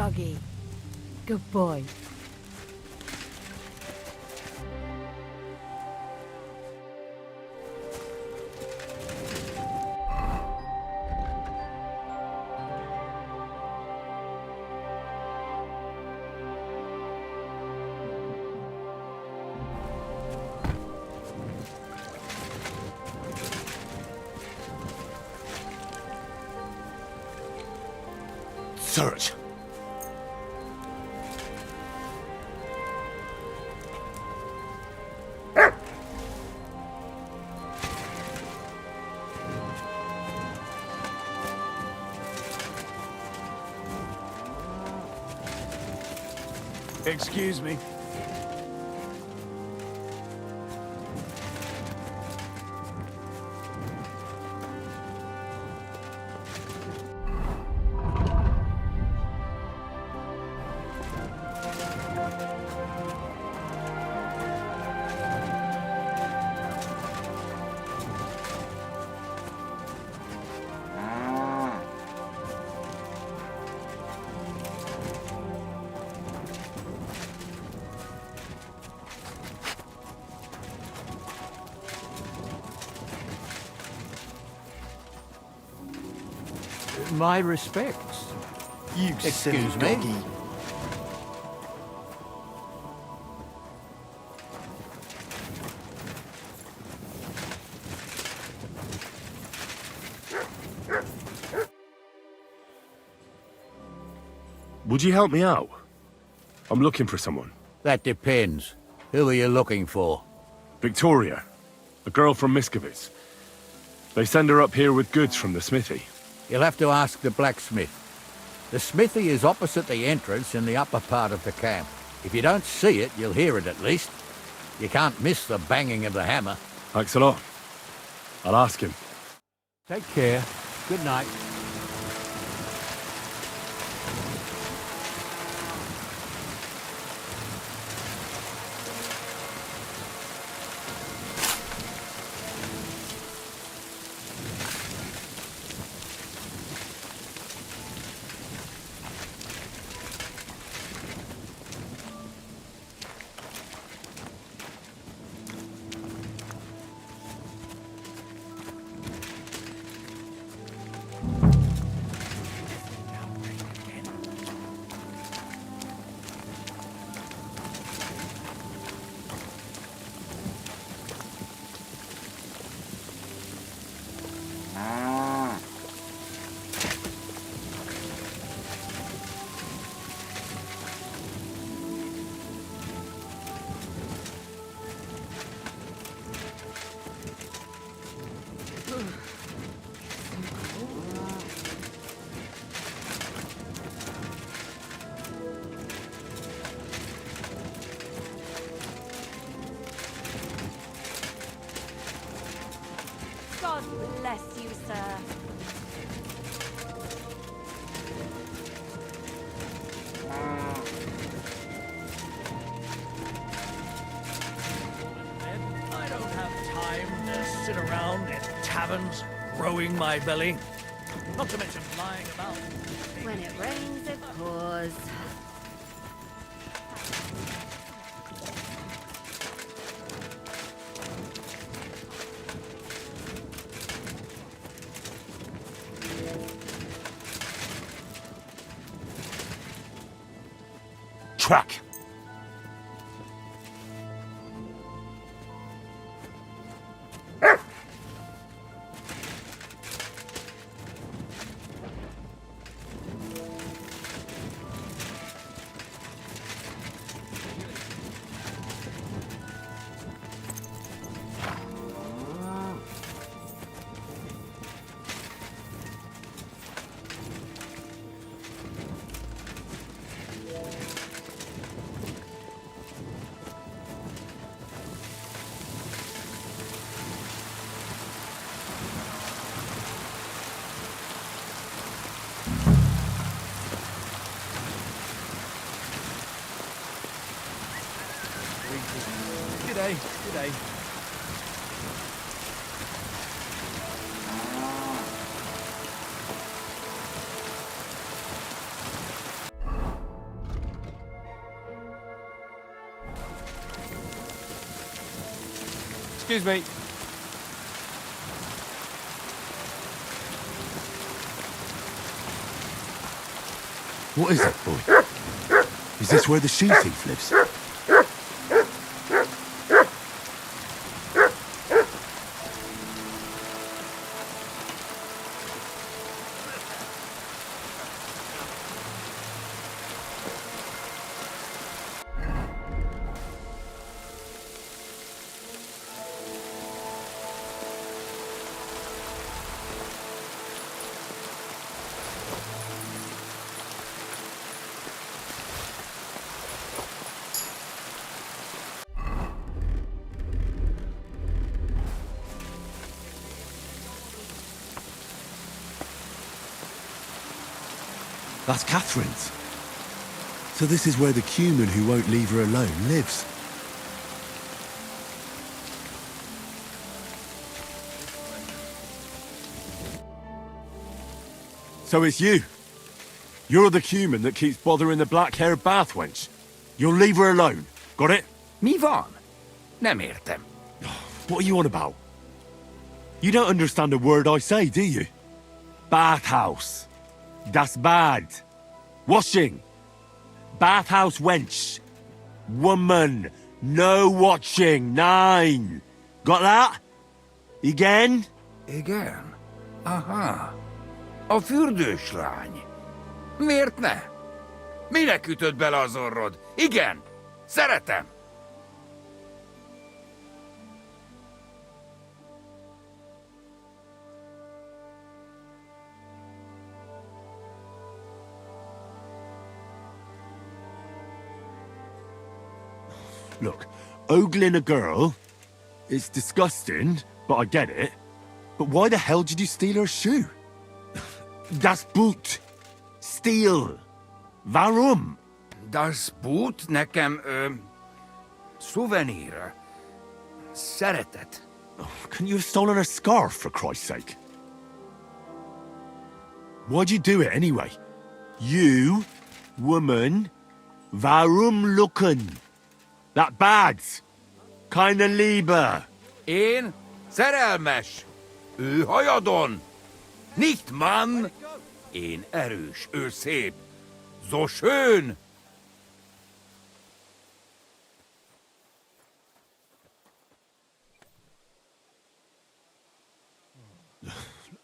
doggy. Good boy. Search. Excuse me. My respects. You silly Excuse me? doggy. Would you help me out? I'm looking for someone. That depends. Who are you looking for? Victoria, a girl from Miskovitz. They send her up here with goods from the smithy. You'll have to ask the blacksmith. The smithy is opposite the entrance in the upper part of the camp. If you don't see it, you'll hear it at least. You can't miss the banging of the hammer. Thanks a lot. I'll ask him. Take care. Good night. God bless you, sir. I don't have time to sit around in taverns, growing my belly. Not to mention lying about. When it rains, it pours. Track. G'day, g'day. Excuse me. What is it, boy? Is this where the she thief lives? That's Catherine's. So this is where the cumin who won't leave her alone lives. So it's you. You're the cumin that keeps bothering the black-haired bath wench. You'll leave her alone. Got it? Mi van? Nem értem. What are you on about? You don't understand a word I say, do you? Bathhouse. Das bad. Washing. Bathhouse wench. Woman. No watching. 9. Got that? Again? Igen. Aha. A fürdős lány. Miért ne? Minek ütöd bele az orrod? Igen. Szeretem. Look, ogling a girl, it's disgusting, but I get it. But why the hell did you steal her shoe? Das Boot. Steal. Warum? Das Boot nekem, szuvenír. Szeretet. Couldn't you have stolen her scarf, for Christ's sake? Why'd you do it anyway? You, woman, warum looken? That bad. Keine Liebe. Én szerelmes. Ő hajadon. Nicht Mann. Én erős, ő szép. So schön.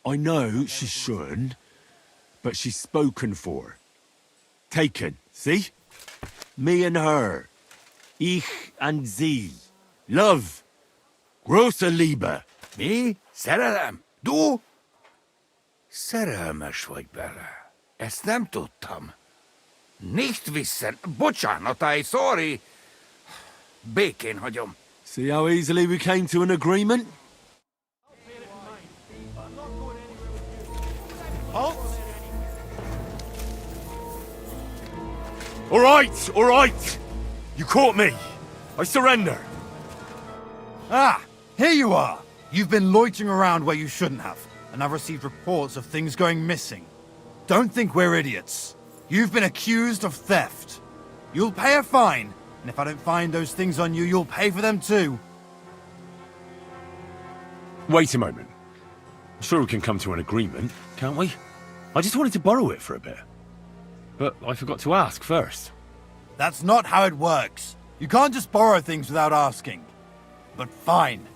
I know she's schön, but she's spoken for. Taken, see? Me and her. Ich and sie. Love. Große Liebe. Mi? Szerelem? Du? Szerelmes vagy bele. Ezt nem tudtam. Nicht wissen. Bocsánat, sorry. Békén hagyom. See how easily we came to an agreement? All right. You caught me. I surrender. Ah, here you are. You've been loitering around where you shouldn't have, and I've received reports of things going missing. Don't think we're idiots. You've been accused of theft. You'll pay a fine, and if I don't find those things on you, you'll pay for them too. Wait a moment. I'm sure we can come to an agreement, can't we? I just wanted to borrow it for a bit. But I forgot to ask first. That's not how it works. You can't just borrow things without asking. But fine.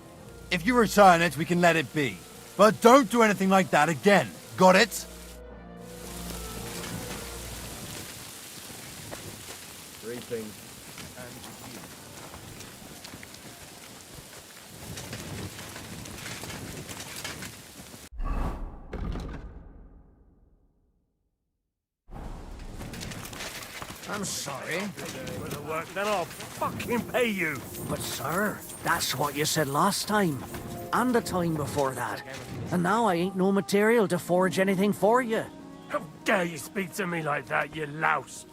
If you return it, we can let it be. But don't do anything like that again. Got it? Briefing. I'm sorry. For the work, then I'll fucking pay you. But sir, that's what you said last time. And the time before that. And now I ain't no material to forge anything for you. How dare you speak to me like that, you louse?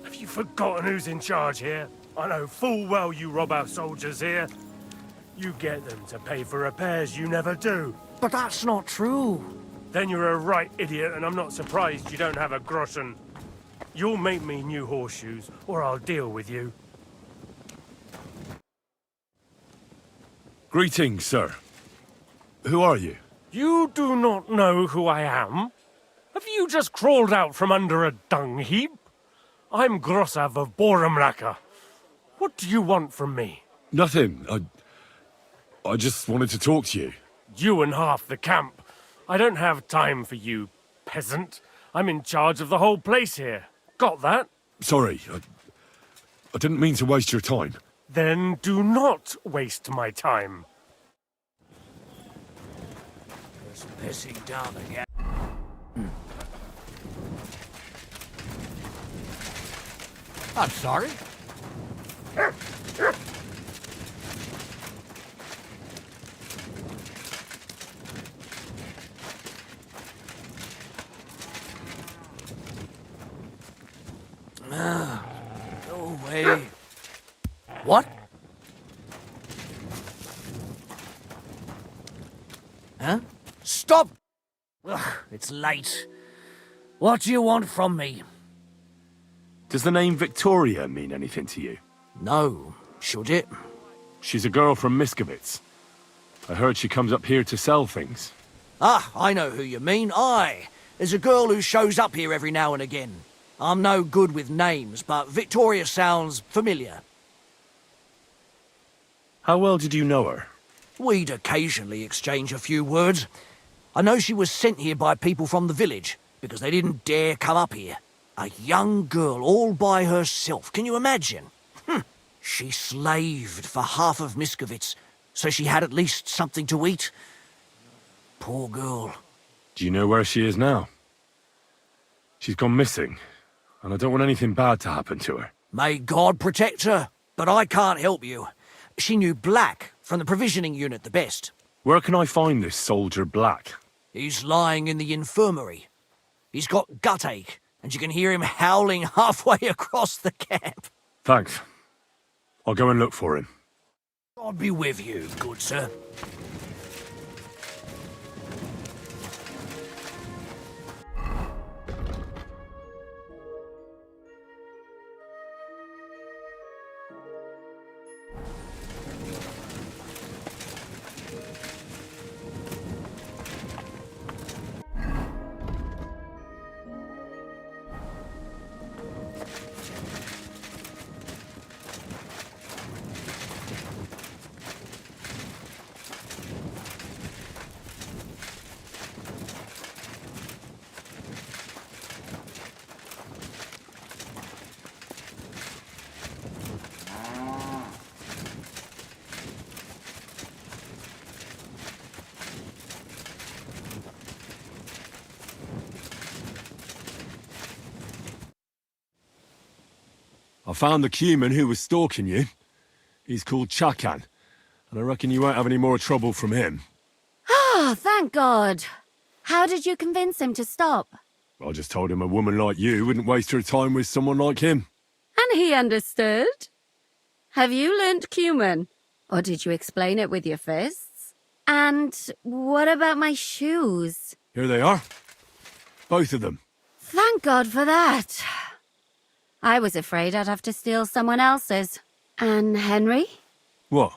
Have you forgotten who's in charge here? I know full well you rob our soldiers here. You get them to pay for repairs you never do. But that's not true. Then you're a right idiot, and I'm not surprised you don't have a groschen. You'll make me new horseshoes, or I'll deal with you. Greetings, sir. Who are you? You do not know who I am? Have you just crawled out from under a dung heap? I'm Grossav of Borumraka. What do you want from me? Nothing. I just wanted to talk to you. You and half the camp. I don't have time for you, peasant. I'm in charge of the whole place here. Got that? Sorry, I didn't mean to waste your time. Then do not waste my time. It's pissing down again. I'm sorry. Go away. What? Huh? Stop! Ugh, it's late. What do you want from me? Does the name Victoria mean anything to you? No. Should it? She's a girl from Miskovitz. I heard she comes up here to sell things. Ah, I know who you mean. Aye. There's a girl who shows up here every now and again. I'm no good with names, but Victoria sounds familiar. How well did you know her? We'd occasionally exchange a few words. I know she was sent here by people from the village, because they didn't dare come up here. A young girl all by herself, can you imagine? She slaved for half of Miskovitz, so she had at least something to eat. Poor girl. Do you know where she is now? She's gone missing, and I don't want anything bad to happen to her. May God protect her, but I can't help you. She knew Black from the provisioning unit the best. Where can I find this soldier Black? He's lying in the infirmary. He's got gut ache, and you can hear him howling halfway across the camp. Thanks. I'll go and look for him. God be with you, good sir. I found the Cuman who was stalking you. He's called Chakan, and I reckon you won't have any more trouble from him. Oh, thank God. How did you convince him to stop? I just told him a woman like you wouldn't waste her time with someone like him. And he understood? Have you learnt Cuman? Or did you explain it with your fists? And what about my shoes? Here they are. Both of them. Thank God for that. I was afraid I'd have to steal someone else's. And Henry? What?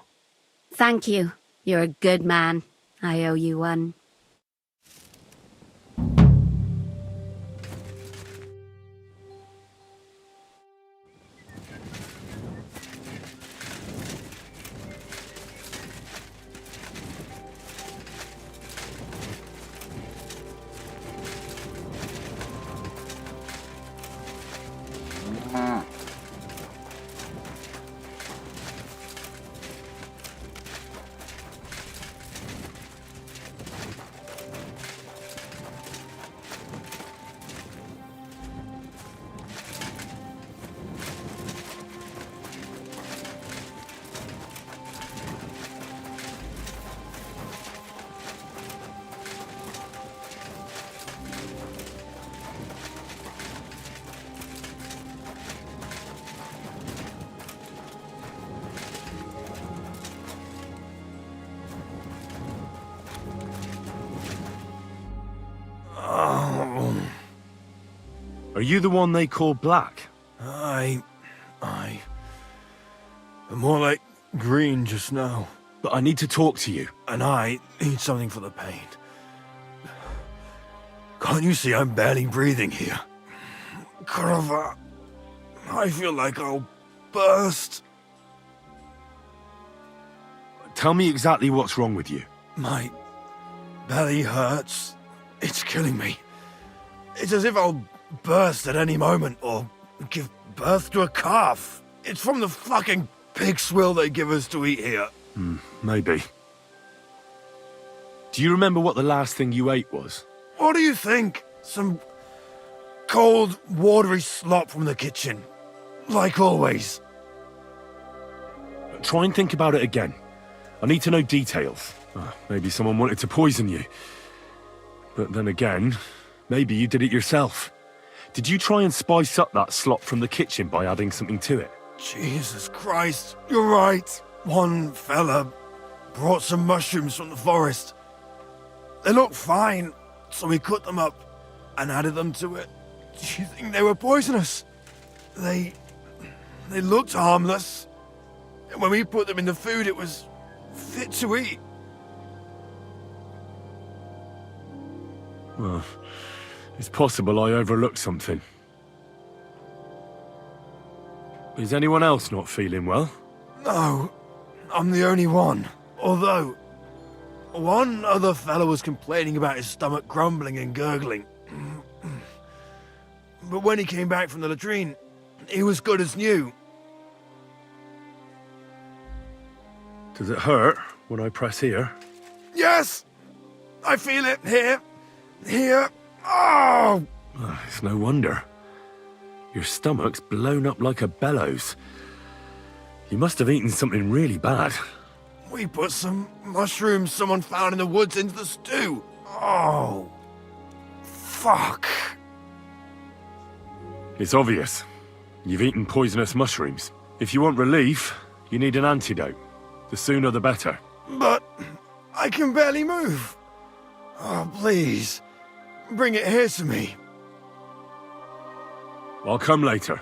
Thank you. You're a good man. I owe you one. Are you the one they call Black? Aye. But more like green just now. But I need to talk to you. And I need something for the pain. Can't you see I'm barely breathing here? Carver, I feel like I'll burst. Tell me exactly what's wrong with you. My belly hurts. It's killing me. It's as if I'll burst at any moment or give birth to a calf. It's from the fucking pig swill they give us to eat here. Maybe. Do you remember what the last thing you ate was? What do you think? Some cold, watery slop from the kitchen. Like always. Try and think about it again. I need to know details. Maybe someone wanted to poison you. But then again, maybe you did it yourself. Did you try and spice up that slop from the kitchen by adding something to it? Jesus Christ, you're right. One fella brought some mushrooms from the forest. They looked fine, so we cut them up and added them to it. Do you think they were poisonous? They looked harmless. And when we put them in the food, it was fit to eat. Well, it's possible I overlooked something. Is anyone else not feeling well? No, I'm the only one. Although, one other fellow was complaining about his stomach grumbling and gurgling. But when he came back from the latrine, he was good as new. Does it hurt when I press here? Yes! I feel it here. Here. Oh! It's no wonder. Your stomach's blown up like a bellows. You must have eaten something really bad. We put some mushrooms someone found in the woods into the stew. Oh. Fuck. It's obvious. You've eaten poisonous mushrooms. If you want relief, you need an antidote. The sooner the better. But I can barely move. Oh, please. Bring it here to me. I'll come later.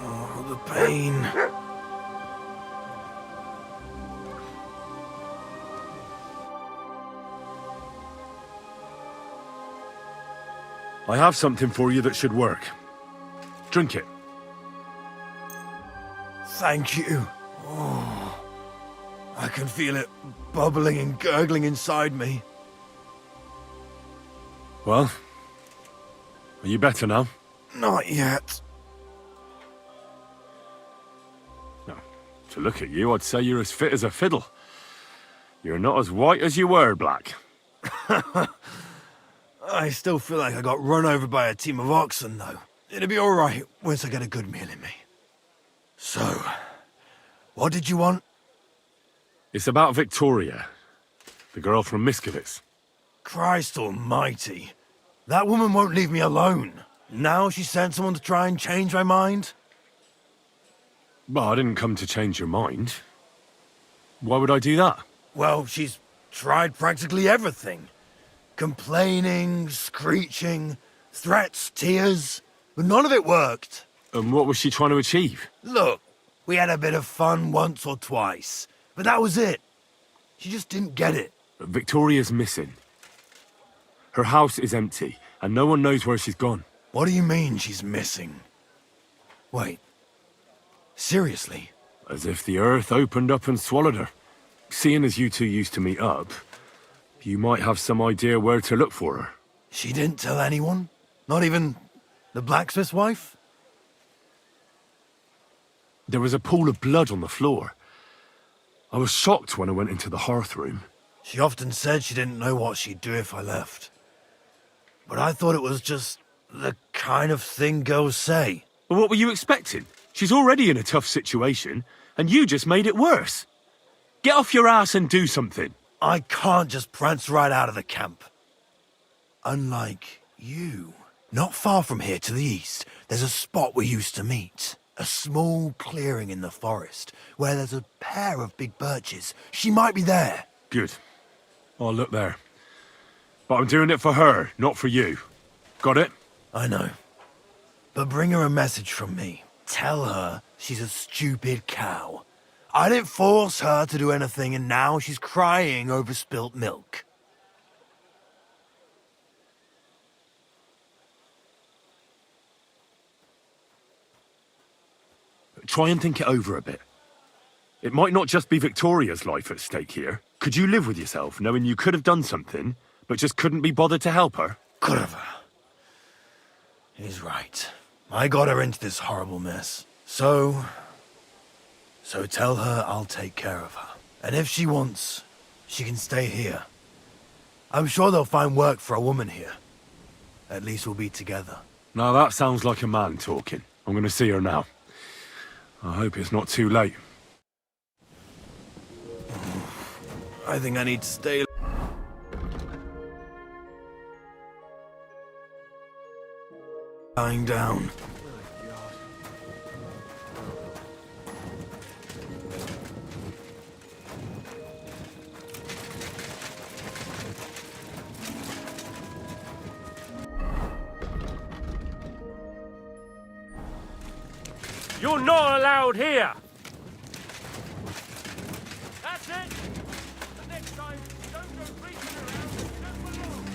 Oh, the pain. I have something for you that should work. Drink it. Thank you. Oh, I can feel it bubbling and gurgling inside me. Well, are you better now? Not yet. No. To look at you, I'd say you're as fit as a fiddle. You're not as white as you were, Black. I still feel like I got run over by a team of oxen, though. It'll be all right once I get a good meal in me. So, what did you want? It's about Victoria, the girl from Miskovitz. Christ almighty. That woman won't leave me alone. Now she sent someone to try and change my mind? But I didn't come to change your mind. Why would I do that? Well, she's tried practically everything. Complaining, screeching, threats, tears. But none of it worked. And what was she trying to achieve? Look, we had a bit of fun once or twice. But that was it. She just didn't get it. Victoria's missing. Her house is empty, and no one knows where she's gone. What do you mean she's missing? Wait. Seriously? As if the earth opened up and swallowed her. Seeing as you two used to meet up, you might have some idea where to look for her. She didn't tell anyone? Not even the blacksmith's wife? There was a pool of blood on the floor. I was shocked when I went into the hearth room. She often said she didn't know what she'd do if I left. But I thought it was just the kind of thing girls say. Well, what were you expecting? She's already in a tough situation, and you just made it worse. Get off your ass and do something. I can't just prance right out of the camp. Unlike you. Not far from here to the east, there's a spot we used to meet. A small clearing in the forest, where there's a pair of big birches. She might be there. Good. I'll look there. But I'm doing it for her, not for you. Got it? I know. But bring her a message from me. Tell her she's a stupid cow. I didn't force her to do anything, and now she's crying over spilt milk. Try and think it over a bit. It might not just be Victoria's life at stake here. Could you live with yourself, knowing you could have done something, but just couldn't be bothered to help her? Could have. He's right. I got her into this horrible mess. So tell her I'll take care of her. And if she wants, she can stay here. I'm sure they'll find work for a woman here. At least we'll be together. Now that sounds like a man talking. I'm gonna see her now. I hope it's not too late. I think I need to stay. Lying down. You're not allowed here! That's it! The next time, don't go creeping around. You don't belong.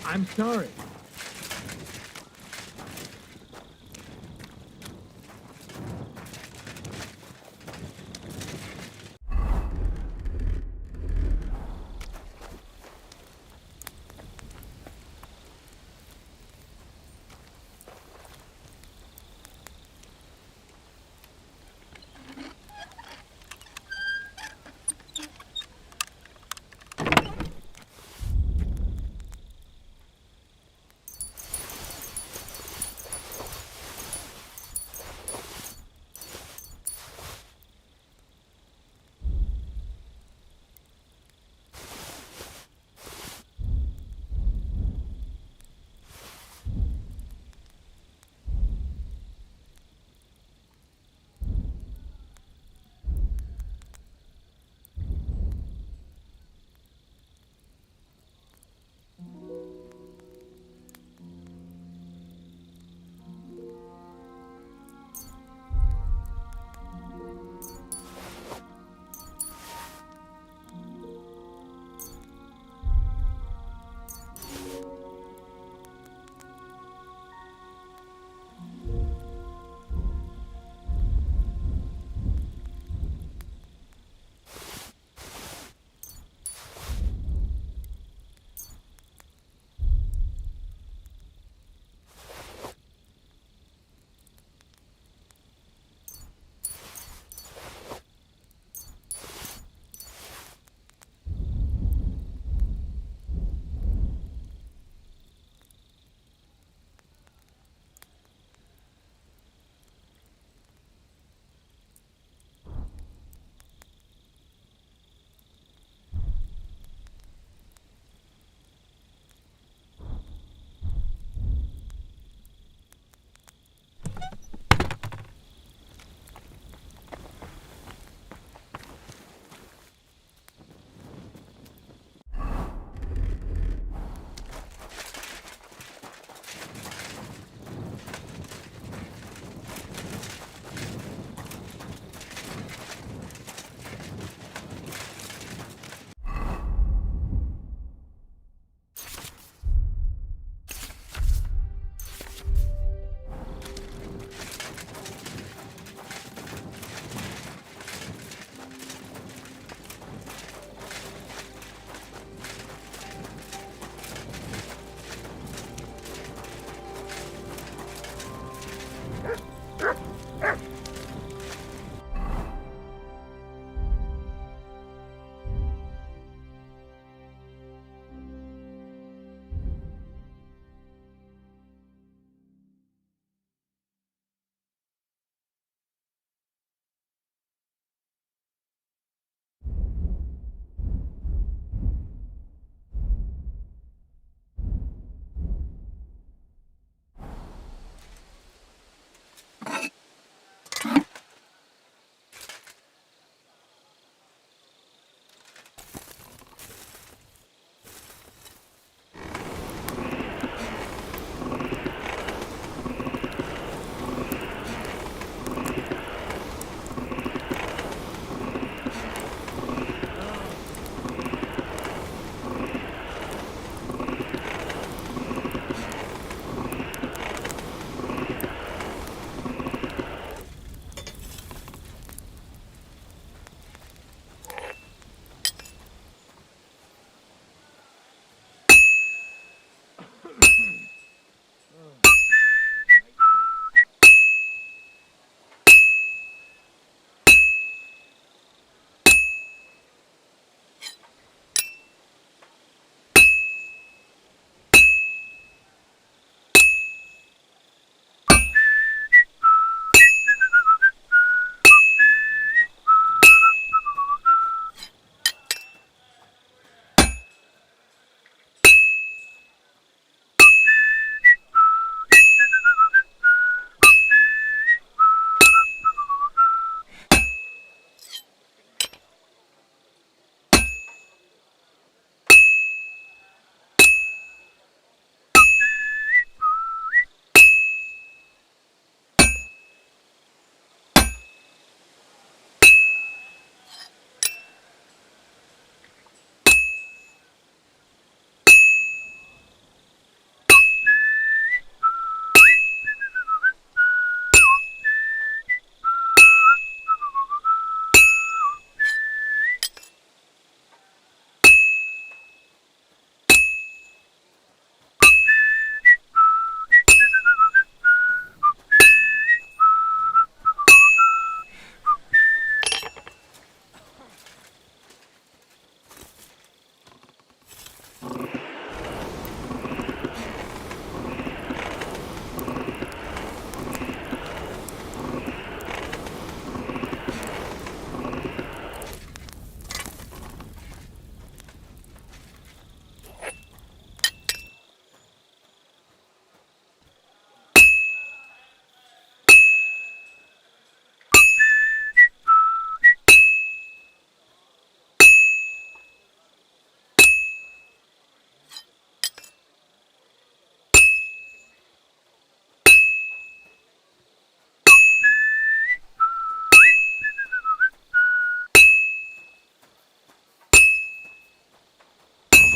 I'm sorry.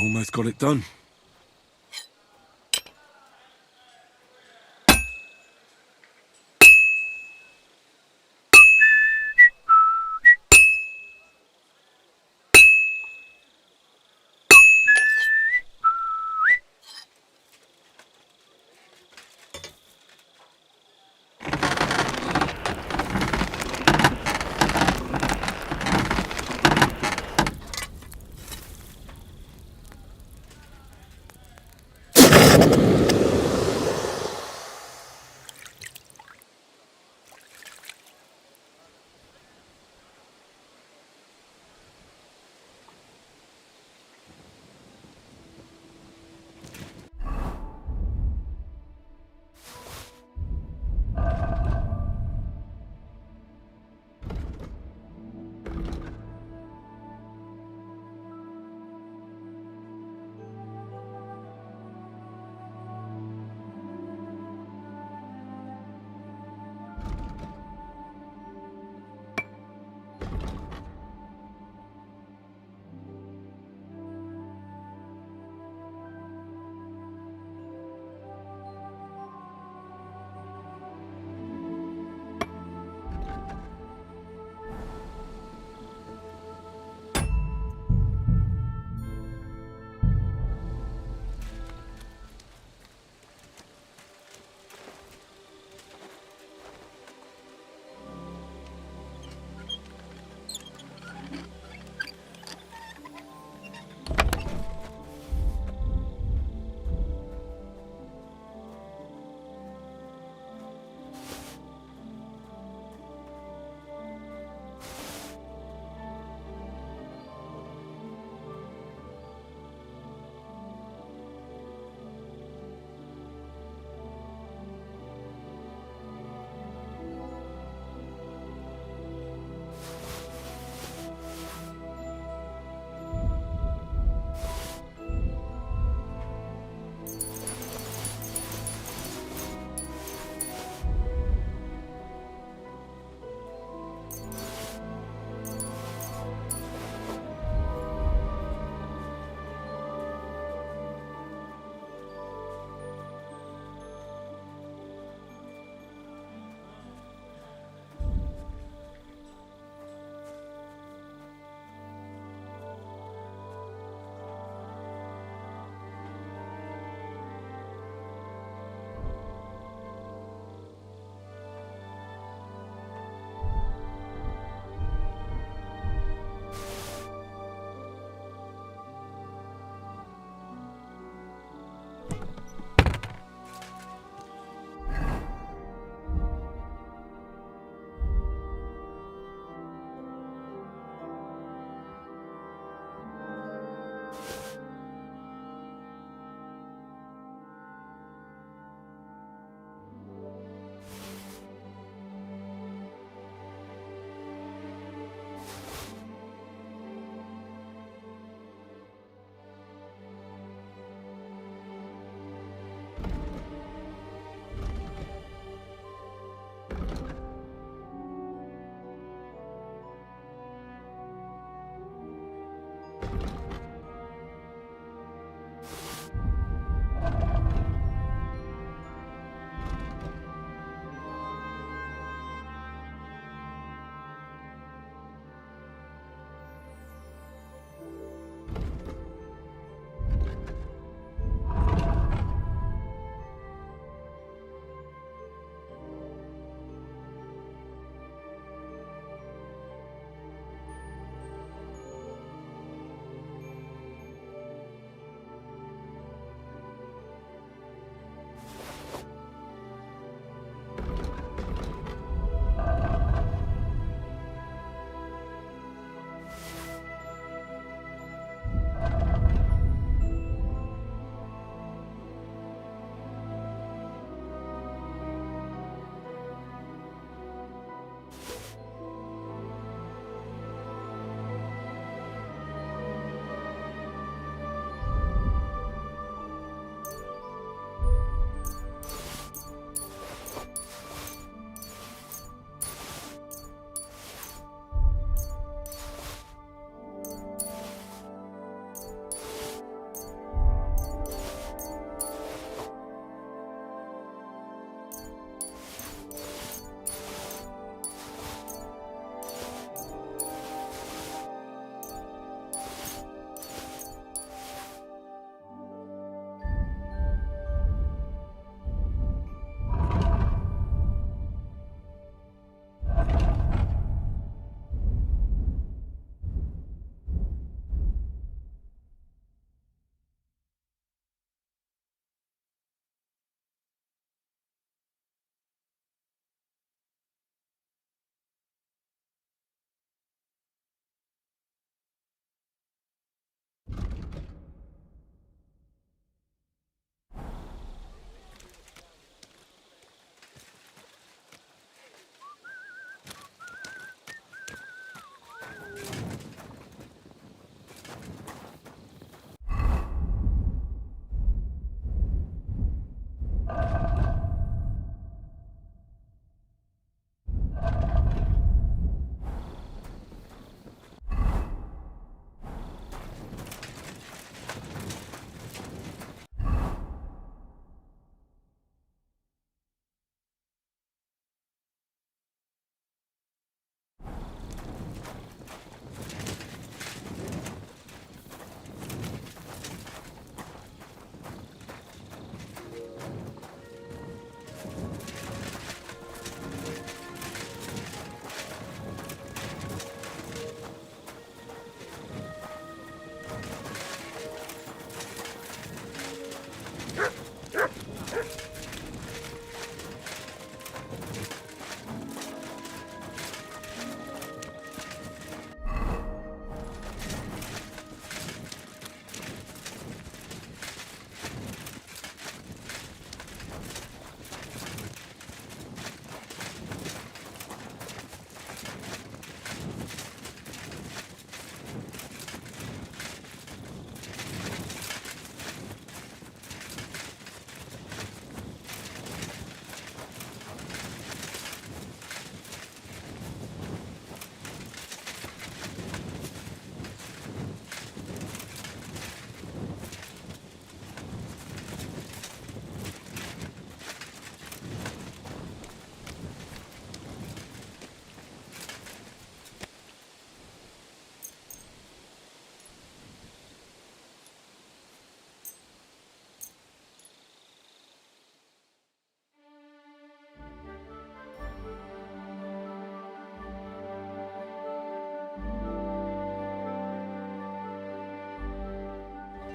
Almost got it done.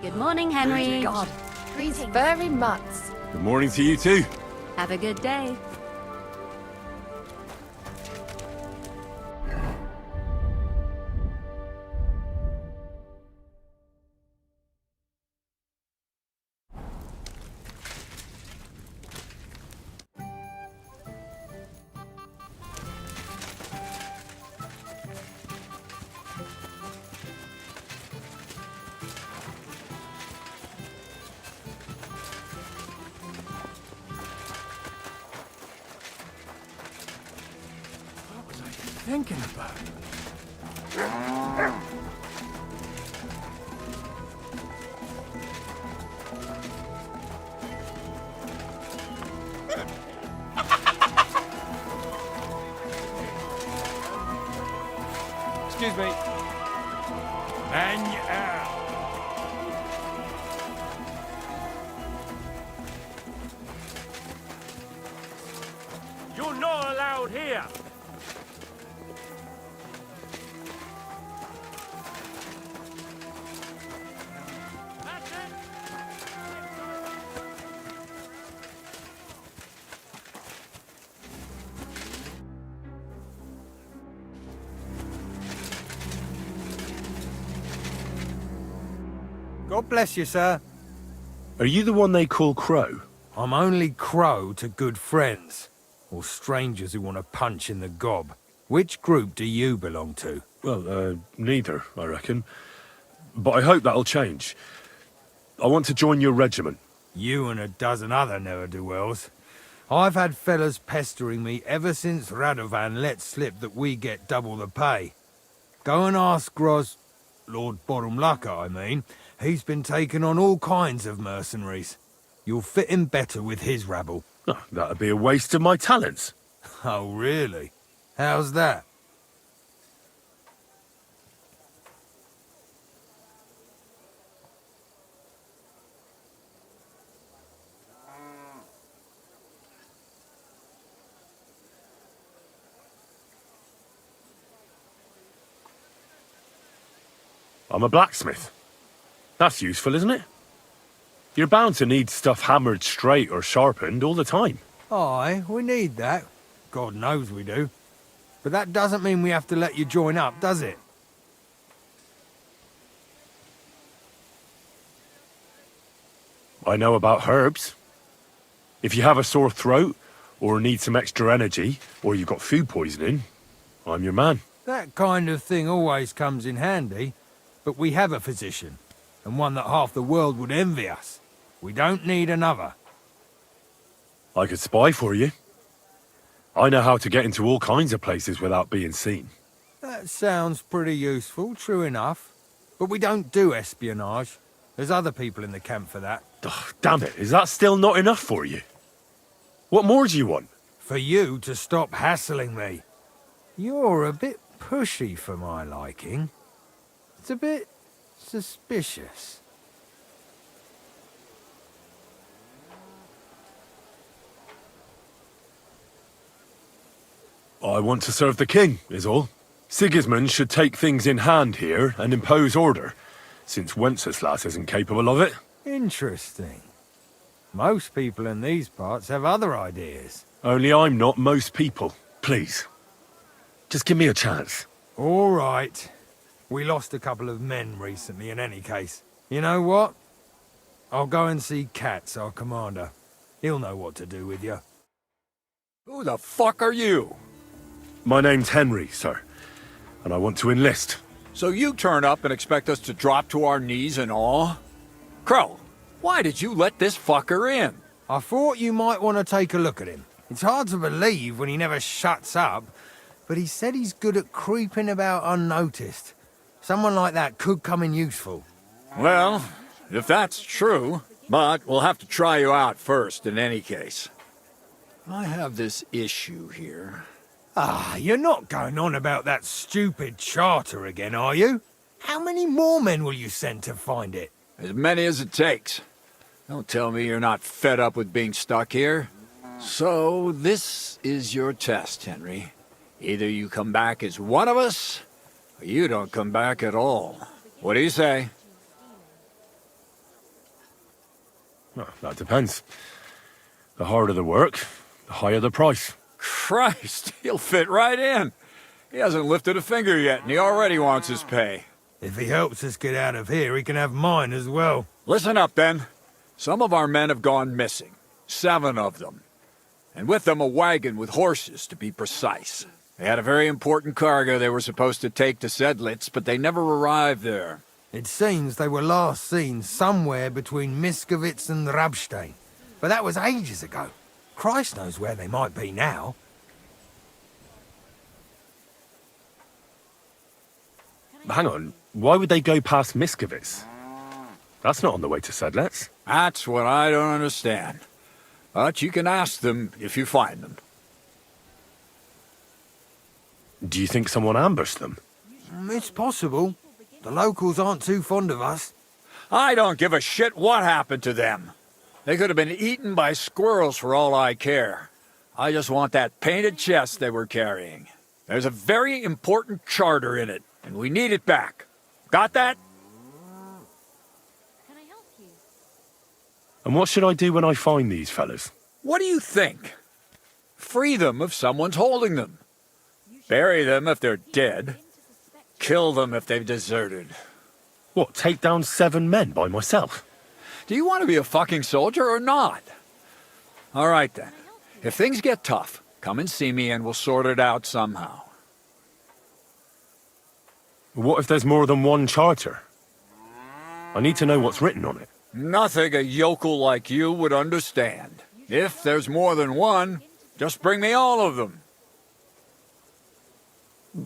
Good morning, Henry. God, these furry mutts. Good morning to you too. Have a good day. What was I thinking about? Excuse me. Man, you're not allowed here. God bless you, sir. Are you the one they call Crow? I'm only Crow to good friends, or strangers who want to punch in the gob. Which group do you belong to? Well, neither, I reckon. But I hope that'll change. I want to join your regiment. You and a dozen other ne'er-do-wells. I've had fellas pestering me ever since Radovan let slip that we get double the pay. Go and ask Lord Borumlaka, I mean. He's been taking on all kinds of mercenaries. You'll fit in better with his rabble. Oh, that'd be a waste of my talents. Oh, really? How's that? I'm a blacksmith. That's useful, isn't it? You're bound to need stuff hammered straight or sharpened all the time. Aye, we need that. God knows we do. But that doesn't mean we have to let you join up, does it? I know about herbs. If you have a sore throat, or need some extra energy, or you've got food poisoning, I'm your man. That kind of thing always comes in handy. But we have a physician, and one that half the world would envy us. We don't need another. I could spy for you. I know how to get into all kinds of places without being seen. That sounds pretty useful, true enough. But we don't do espionage. There's other people in the camp for that. Ugh, damn it, is that still not enough for you? What more do you want? For you to stop hassling me. You're a bit pushy for my liking. It's a bit suspicious. I want to serve the king, is all. Sigismund should take things in hand here and impose order, since Wenceslas isn't capable of it. Interesting. Most people in these parts have other ideas. Only I'm not most people. Please. Just give me a chance. All right. We lost a couple of men recently in any case. You know what? I'll go and see Katz, our commander. He'll know what to do with you. Who the fuck are you? My name's Henry, sir, and I want to enlist. So you turn up and expect us to drop to our knees in awe? Crow, why did you let this fucker in? I thought you might want to take a look at him. It's hard to believe when he never shuts up, but he said he's good at creeping about unnoticed. Someone like that could come in useful. Well, if that's true, but we'll have to try you out first in any case. I have this issue here. Ah, you're not going on about that stupid charter again, are you? How many more men will you send to find it? As many as it takes. Don't tell me you're not fed up with being stuck here. So, this is your test, Henry. Either you come back as one of us, or you don't come back at all. What do you say? Well, that depends. The harder the work, the higher the price. Christ, he'll fit right in. He hasn't lifted a finger yet, and he already wants his pay. If he helps us get out of here, he can have mine as well. Listen up, then. Some of our men have gone missing. 7 of them. And with them a wagon with horses, to be precise. They had a very important cargo they were supposed to take to Sedlitz, but they never arrived there. It seems they were last seen somewhere between Miskovitz and Rabstein. But that was ages ago. Christ knows where they might be now. Hang on, why would they go past Miskovitz? That's not on the way to Sedlitz. That's what I don't understand. But you can ask them if you find them. Do you think someone ambushed them? It's possible. The locals aren't too fond of us. I don't give a shit what happened to them. They could have been eaten by squirrels for all I care. I just want that painted chest they were carrying. There's a very important charter in it, and we need it back. Got that? Can I help you? And what should I do when I find these fellas? What do you think? Free them if someone's holding them. Bury them if they're dead. Kill them if they've deserted. What, take down 7 men by myself? Do you want to be a fucking soldier or not? All right then. If things get tough, come and see me and we'll sort it out somehow. What if there's more than one charter? I need to know what's written on it. Nothing a yokel like you would understand. If there's more than one, just bring me all of them.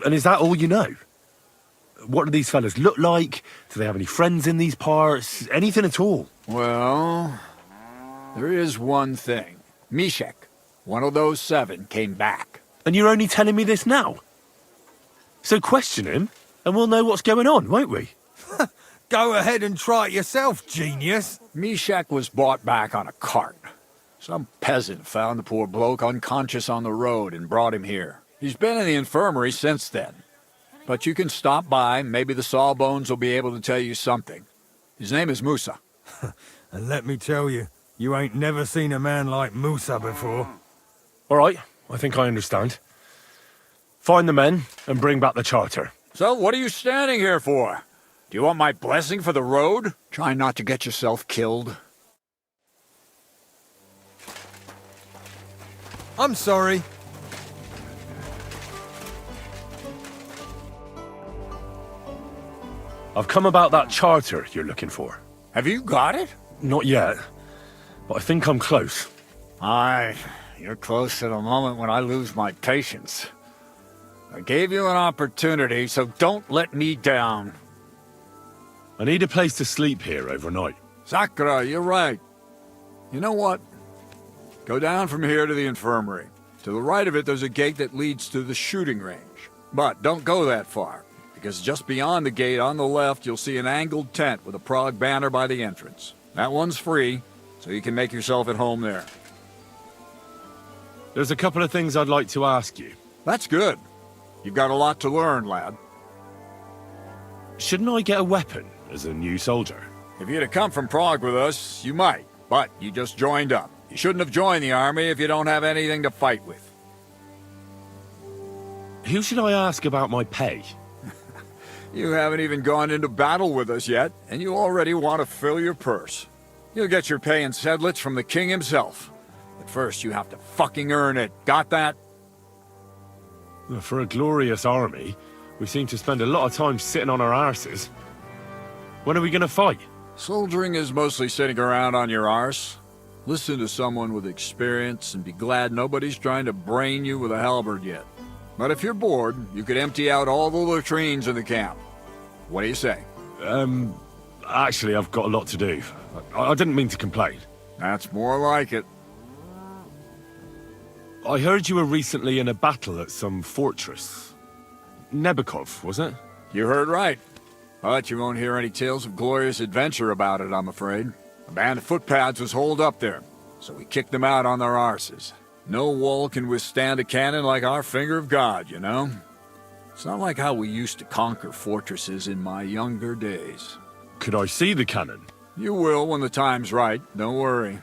And is that all you know? What do these fellas look like? Do they have any friends in these parts? Anything at all? Well, there is one thing. Mishek, one of those 7, came back. And you're only telling me this now? So question him, and we'll know what's going on, won't we? Go ahead and try it yourself, genius. Mishek was brought back on a cart. Some peasant found the poor bloke unconscious on the road and brought him here. He's been in the infirmary since then. But you can stop by, maybe the Sawbones will be able to tell you something. His name is Musa. And let me tell you, you ain't never seen a man like Musa before. All right, I think I understand. Find the men and bring back the charter. So what are you standing here for? Do you want my blessing for the road? Try not to get yourself killed. I'm sorry. I've come about that charter you're looking for. Have you got it? Not yet, but I think I'm close. Aye, you're close to the moment when I lose my patience. I gave you an opportunity, so don't let me down. I need a place to sleep here overnight. Sakura, you're right. You know what? Go down from here to the infirmary. To the right of it, there's a gate that leads to the shooting range. But don't go that far, because just beyond the gate on the left, you'll see an angled tent with a Prague banner by the entrance. That one's free, so you can make yourself at home there. There's a couple of things I'd like to ask you. That's good. You've got a lot to learn, lad. Shouldn't I get a weapon as a new soldier? If you'd have come from Prague with us, you might, but you just joined up. You shouldn't have joined the army if you don't have anything to fight with. Who should I ask about my pay? You haven't even gone into battle with us yet, and you already want to fill your purse. You'll get your pay in sedlitz from the king himself. But first, you have to fucking earn it. Got that? For a glorious army, we seem to spend a lot of time sitting on our arses. When are we going to fight? Soldiering is mostly sitting around on your arse. Listen to someone with experience and be glad nobody's trying to brain you with a halberd yet. But if you're bored, you could empty out all the latrines in the camp. What do you say? Actually, I've got a lot to do. I didn't mean to complain. That's more like it. I heard you were recently in a battle at some fortress. Nebukov, was it? You heard right. But you won't hear any tales of glorious adventure about it, I'm afraid. A band of footpads was holed up there, so we kicked them out on their arses. No wall can withstand a cannon like our finger of God, you know? It's not like how we used to conquer fortresses in my younger days. Could I see the cannon? You will when the time's right, don't worry.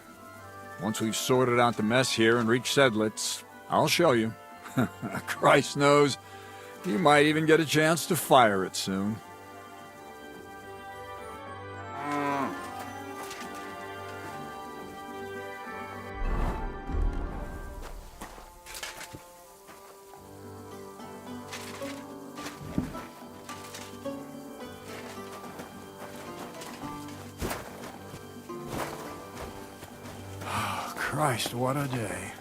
Once we've sorted out the mess here and reached Sedlitz, I'll show you. Christ knows, you might even get a chance to fire it soon. Christ, what a day.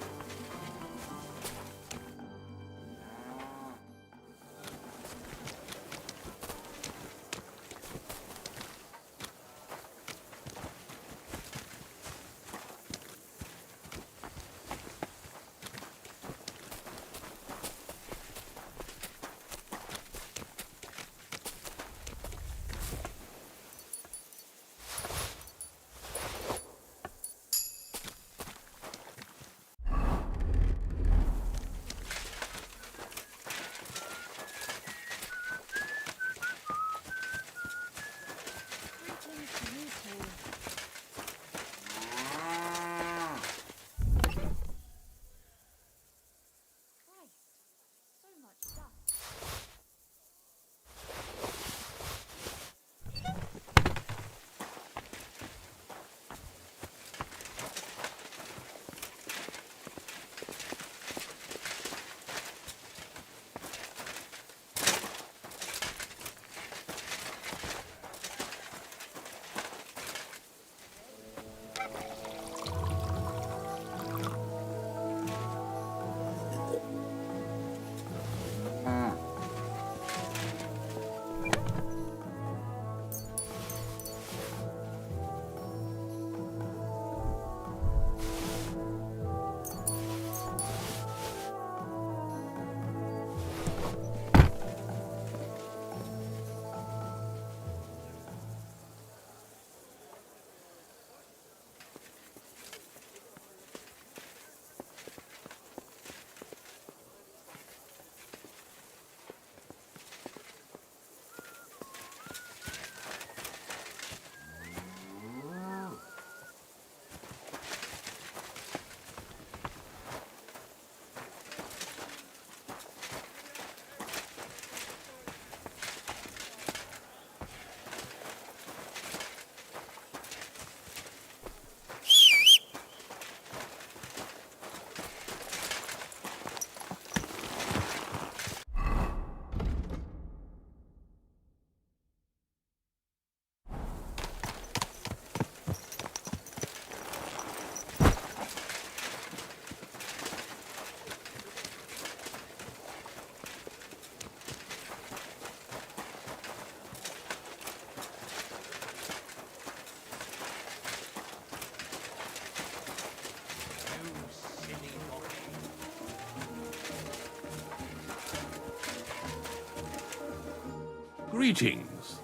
Greetings.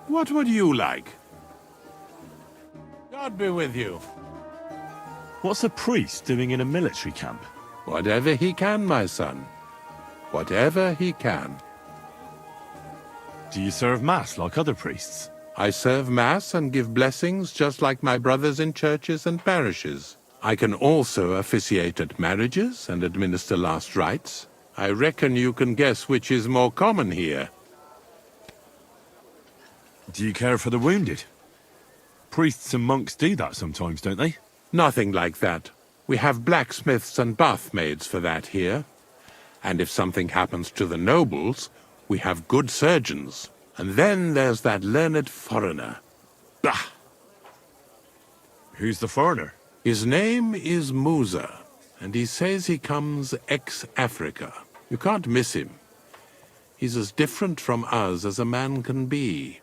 What would you like? God be with you. What's a priest doing in a military camp? Whatever he can, my son. Whatever he can. Do you serve Mass like other priests? I serve Mass and give blessings just like my brothers in churches and parishes. I can also officiate at marriages and administer last rites. I reckon you can guess which is more common here. Do you care for the wounded? Priests and monks do that sometimes, don't they? Nothing like that. We have blacksmiths and bathmaids for that here. And if something happens to the nobles, we have good surgeons. And then there's that learned foreigner. Bah! Who's the foreigner? His name is Musa, and he says he comes ex-Africa. You can't miss him. He's as different from us as a man can be.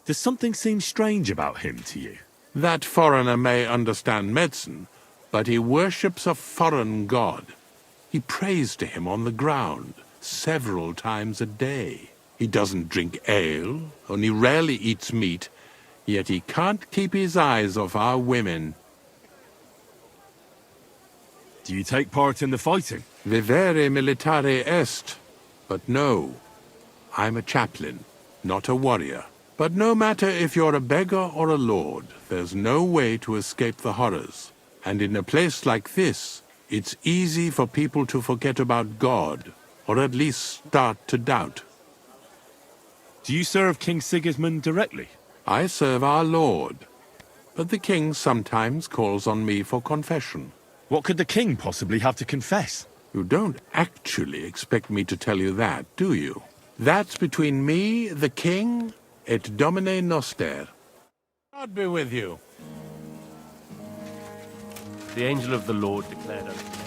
Does something seem strange about him to you? That foreigner may understand medicine, but he worships a foreign god. He prays to him on the ground several times a day. He doesn't drink ale, only rarely eats meat, yet he can't keep his eyes off our women. Do you take part in the fighting? Vivere militare est. But no, I'm a chaplain, not a warrior. But no matter if you're a beggar or a lord, there's no way to escape the horrors. And in a place like this, it's easy for people to forget about God, or at least start to doubt. Do you serve King Sigismund directly? I serve our Lord, but the king sometimes calls on me for confession. What could the king possibly have to confess? You don't actually expect me to tell you that, do you? That's between me, the king, et Domine Noster. God be with you. The angel of the Lord declared unto me.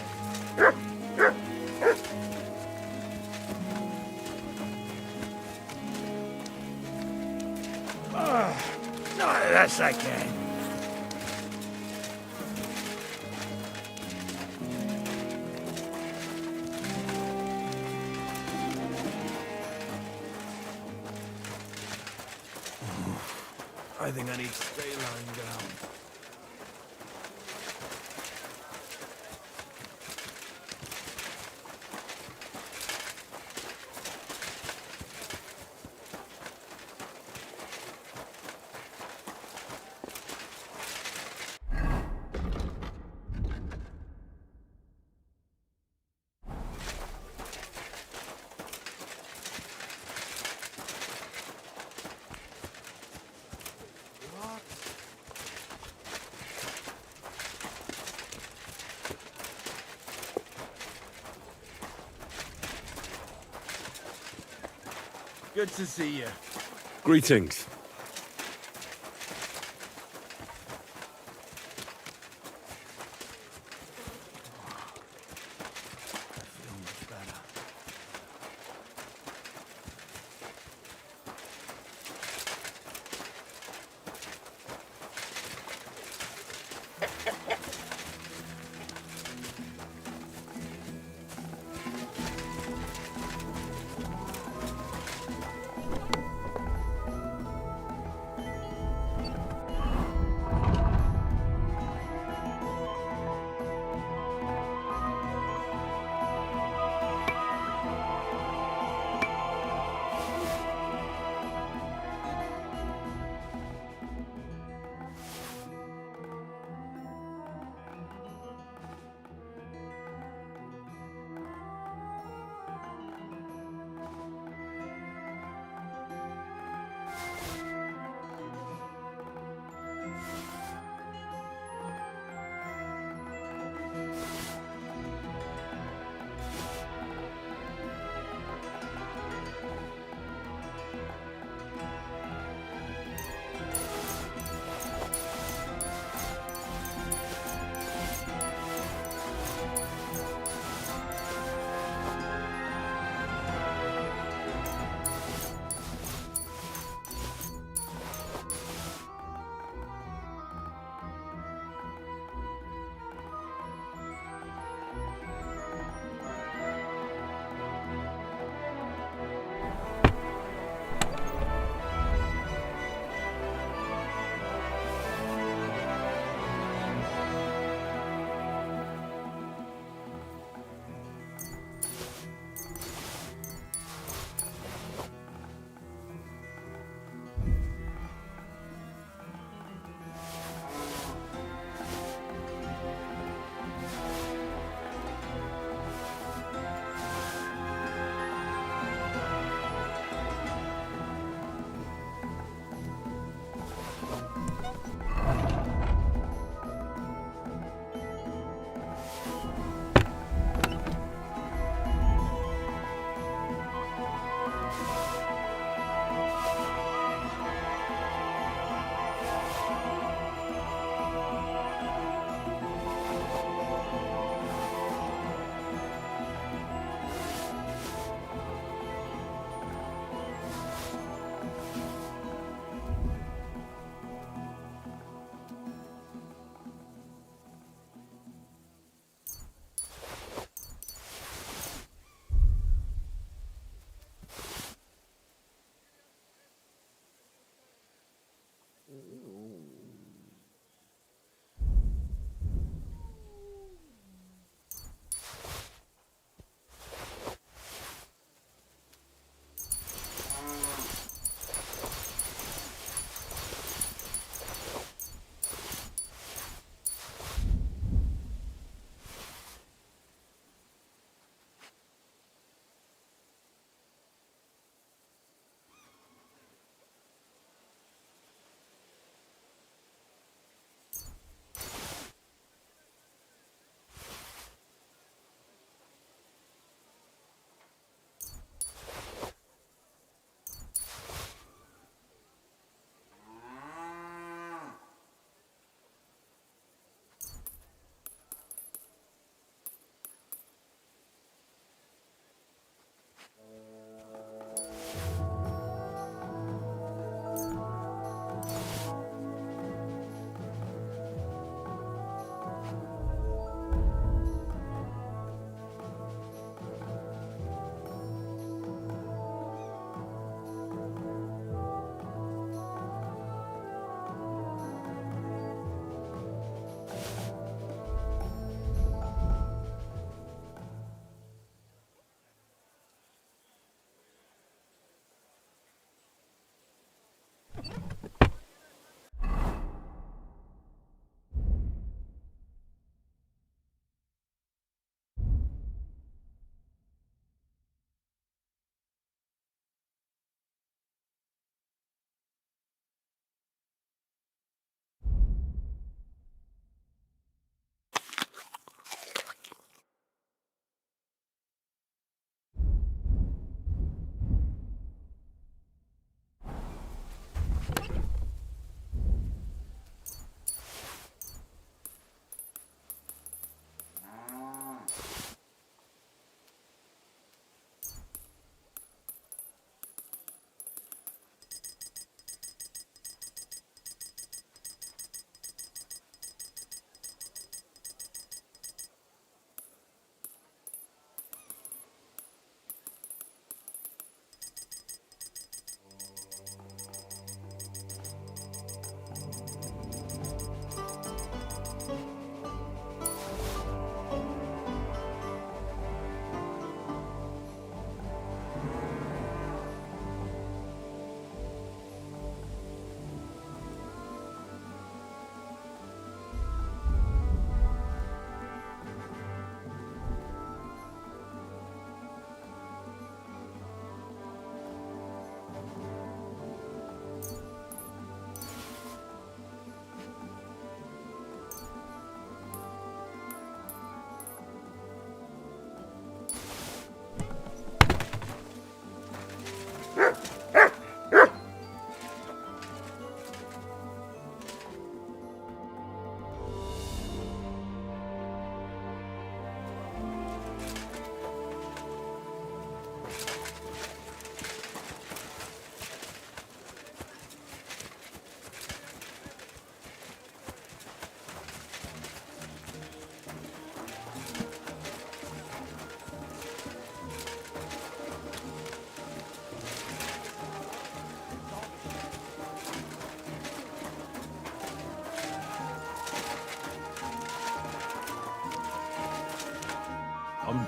Yes, I can. I think I need to stay lying down. Good to see you. Greetings.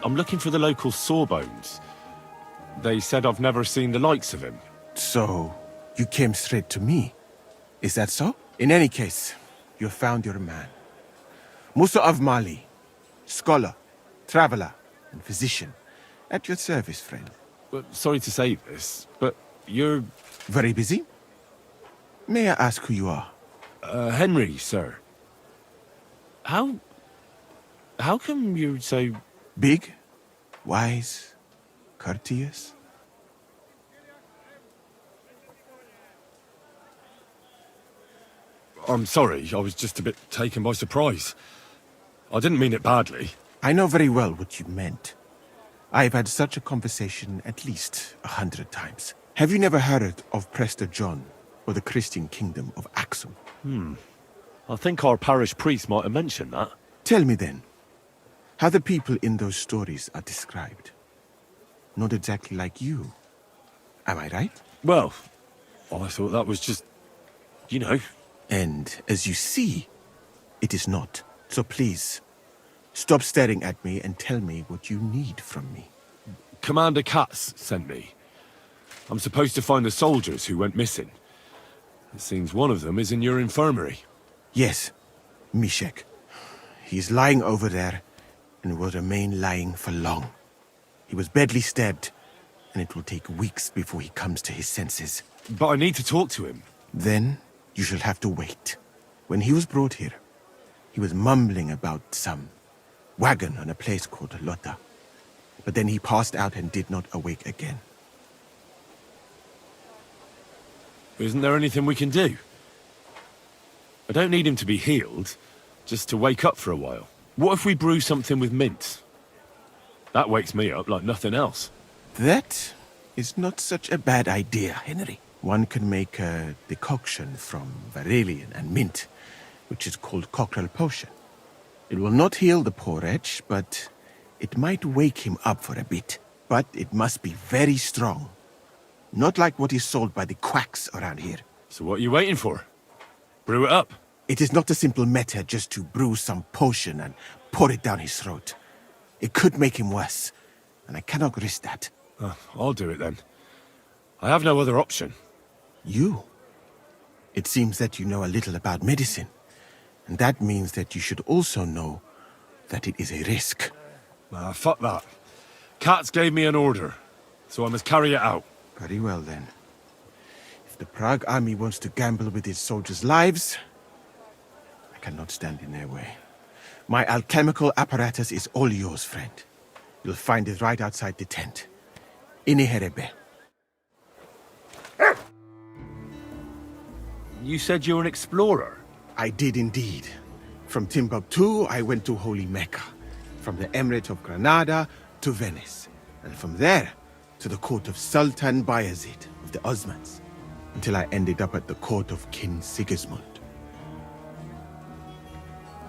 I'm looking for the local Sawbones. They said I've never seen the likes of him. So, you came straight to me. Is that so? In any case, you found your man. Musa of Mali, scholar, traveler, and physician. At your service, friend. Well, sorry to say this, but you're... Very busy? May I ask who you are? Henry, sir. How come you're so... Big, wise, courteous? I'm sorry, I was just a bit taken by surprise. I didn't mean it badly. I know very well what you meant. I've had such a conversation at least 100 times. Have you never heard of Prester John or the Christian kingdom of Axum? I think our parish priest might have mentioned that. Tell me then, how the people in those stories are described. Not exactly like you. Am I right? Well, I thought that was just... you know... And as you see, it is not. So please, stop staring at me and tell me what you need from me. Commander Katz sent me. I'm supposed to find the soldiers who went missing. It seems one of them is in your infirmary. Yes, Mishek. He's lying over there and will remain lying for long. He was badly stabbed, and it will take weeks before he comes to his senses. But I need to talk to him. Then you shall have to wait. When he was brought here, he was mumbling about some wagon on a place called Lota. But then he passed out and did not awake again. Isn't there anything we can do? I don't need him to be healed, just to wake up for a while. What if we brew something with mint? That wakes me up like nothing else. That is not such a bad idea, Henry. One can make a decoction from Varelian and mint, which is called cockerel potion. It will not heal the poor wretch, but it might wake him up for a bit. But it must be very strong. Not like what is sold by the quacks around here. So what are you waiting for? Brew it up. It is not a simple matter just to brew some potion and pour it down his throat. It could make him worse, and I cannot risk that. I'll do it then. I have no other option. You? It seems that you know a little about medicine, and that means that you should also know that it is a risk. Fuck that. Katz gave me an order, so I must carry it out. Very well then. If the Prague army wants to gamble with its soldiers' lives, I cannot stand in their way. My alchemical apparatus is all yours, friend. You'll find it right outside the tent. Iniherebe. You said you were an explorer? I did indeed. From Timbuktu, I went to Holy Mecca. From the Emirate of Granada to Venice. And from there, to the court of Sultan Bayezid of the Osmans. Until I ended up at the court of King Sigismund.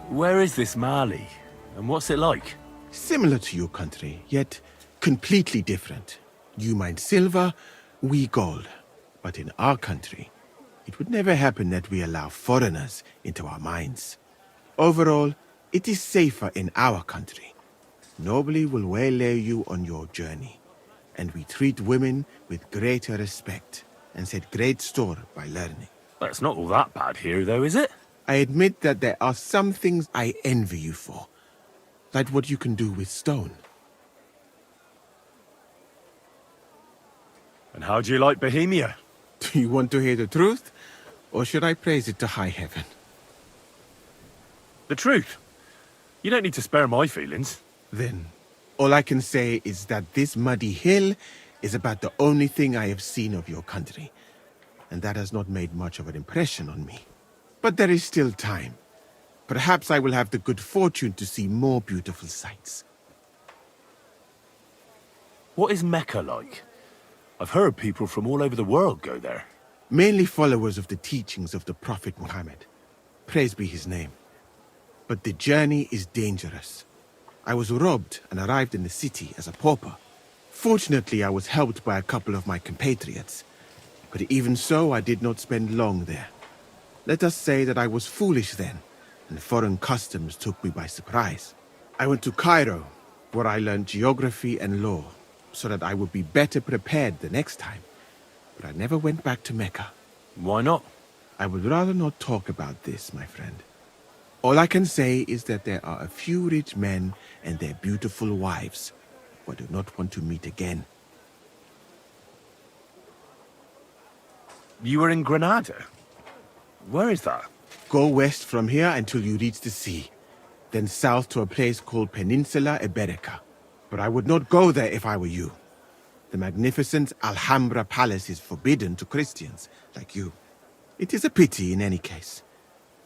Where is this Mali? And what's it like? Similar to your country, yet completely different. You mine silver, we gold. But in our country, it would never happen that we allow foreigners into our mines. Overall, it is safer in our country. Nobody will waylay you on your journey. And we treat women with greater respect and set great store by learning. It's not all that bad here, though, is it? I admit that there are some things I envy you for. Like what you can do with stone. And how do you like Bohemia? Do you want to hear the truth? Or should I praise it to high heaven? The truth. You don't need to spare my feelings. Then, all I can say is that this muddy hill is about the only thing I have seen of your country. And that has not made much of an impression on me. But there is still time. Perhaps I will have the good fortune to see more beautiful sights. What is Mecca like? I've heard people from all over the world go there. Mainly followers of the teachings of the Prophet Muhammad. Praise be his name. But the journey is dangerous. I was robbed and arrived in the city as a pauper. Fortunately, I was helped by a couple of my compatriots. But even so, I did not spend long there. Let us say that I was foolish then, and foreign customs took me by surprise. I went to Cairo, where I learned geography and law, so that I would be better prepared the next time. But I never went back to Mecca. Why not? I would rather not talk about this, my friend. All I can say is that there are a few rich men and their beautiful wives who I do not want to meet again. You were in Granada? Where is that? Go west from here until you reach the sea, then south to a place called Peninsula Iberica. But I would not go there if I were you. The magnificent Alhambra Palace is forbidden to Christians like you. It is a pity in any case.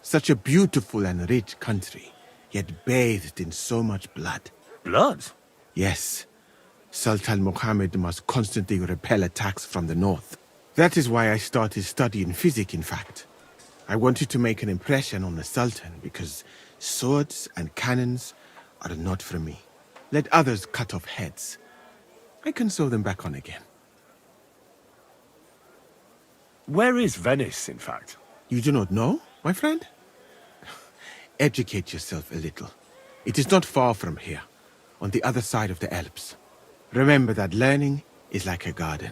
Such a beautiful and rich country, yet bathed in so much blood. Blood? Yes. Sultan Mohammed must constantly repel attacks from the north. That is why I started studying physics, in fact. I wanted to make an impression on the Sultan because swords and cannons are not for me. Let others cut off heads. I can sew them back on again. Where is Venice, in fact? You do not know, my friend? Educate yourself a little. It is not far from here, on the other side of the Alps. Remember that learning is like a garden.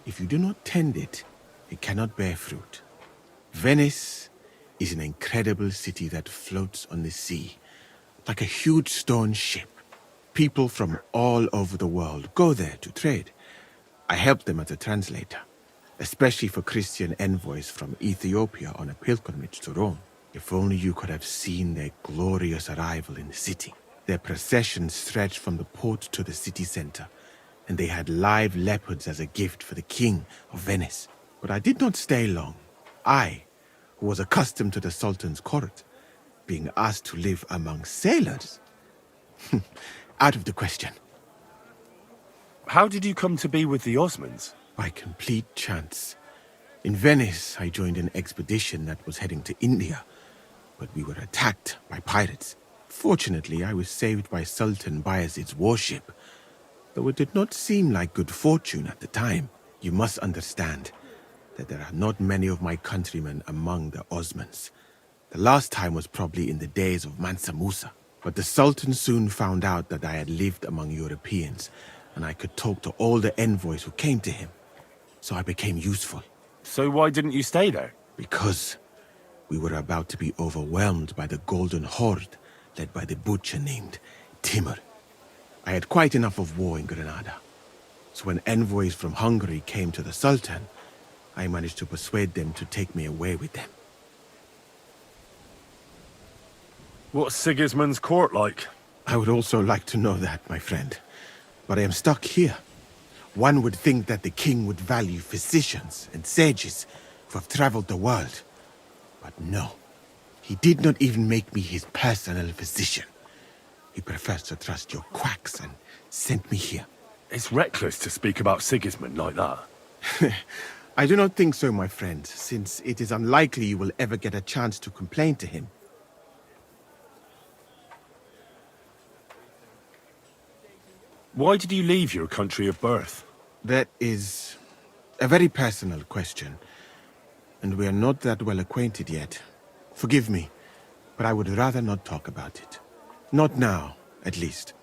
If you do not tend it, it cannot bear fruit. Venice is an incredible city that floats on the sea, like a huge stone ship. People from all over the world go there to trade. I help them as a translator, especially for Christian envoys from Ethiopia on a pilgrimage to Rome. If only you could have seen their glorious arrival in the city. Their procession stretched from the port to the city center, and they had live leopards as a gift for the king of Venice. But I did not stay long. I, who was accustomed to the Sultan's court, being asked to live among sailors? Out of the question. How did you come to be with the Osmans? By complete chance. In Venice, I joined an expedition that was heading to India, but we were attacked by pirates. Fortunately, I was saved by Sultan Bayezid's warship, though it did not seem like good fortune at the time. You must understand that there are not many of my countrymen among the Osmans. The last time was probably in the days of Mansa Musa. But the Sultan soon found out that I had lived among Europeans, and I could talk to all the envoys who came to him. So I became useful. So why didn't you stay there? Because we were about to be overwhelmed by the Golden Horde, led by the butcher named Timur. I had quite enough of war in Granada. So when envoys from Hungary came to the Sultan, I managed to persuade them to take me away with them. What's Sigismund's court like? I would also like to know that, my friend. But I am stuck here. One would think that the king would value physicians and sages who have traveled the world. But no. He did not even make me his personal physician. He prefers to trust your quacks and sent me here. It's reckless to speak about Sigismund like that. I do not think so, my friend, since it is unlikely you will ever get a chance to complain to him. Why did you leave your country of birth? That is a very personal question, and we are not that well acquainted yet. Forgive me, but I would rather not talk about it. Not now, at least.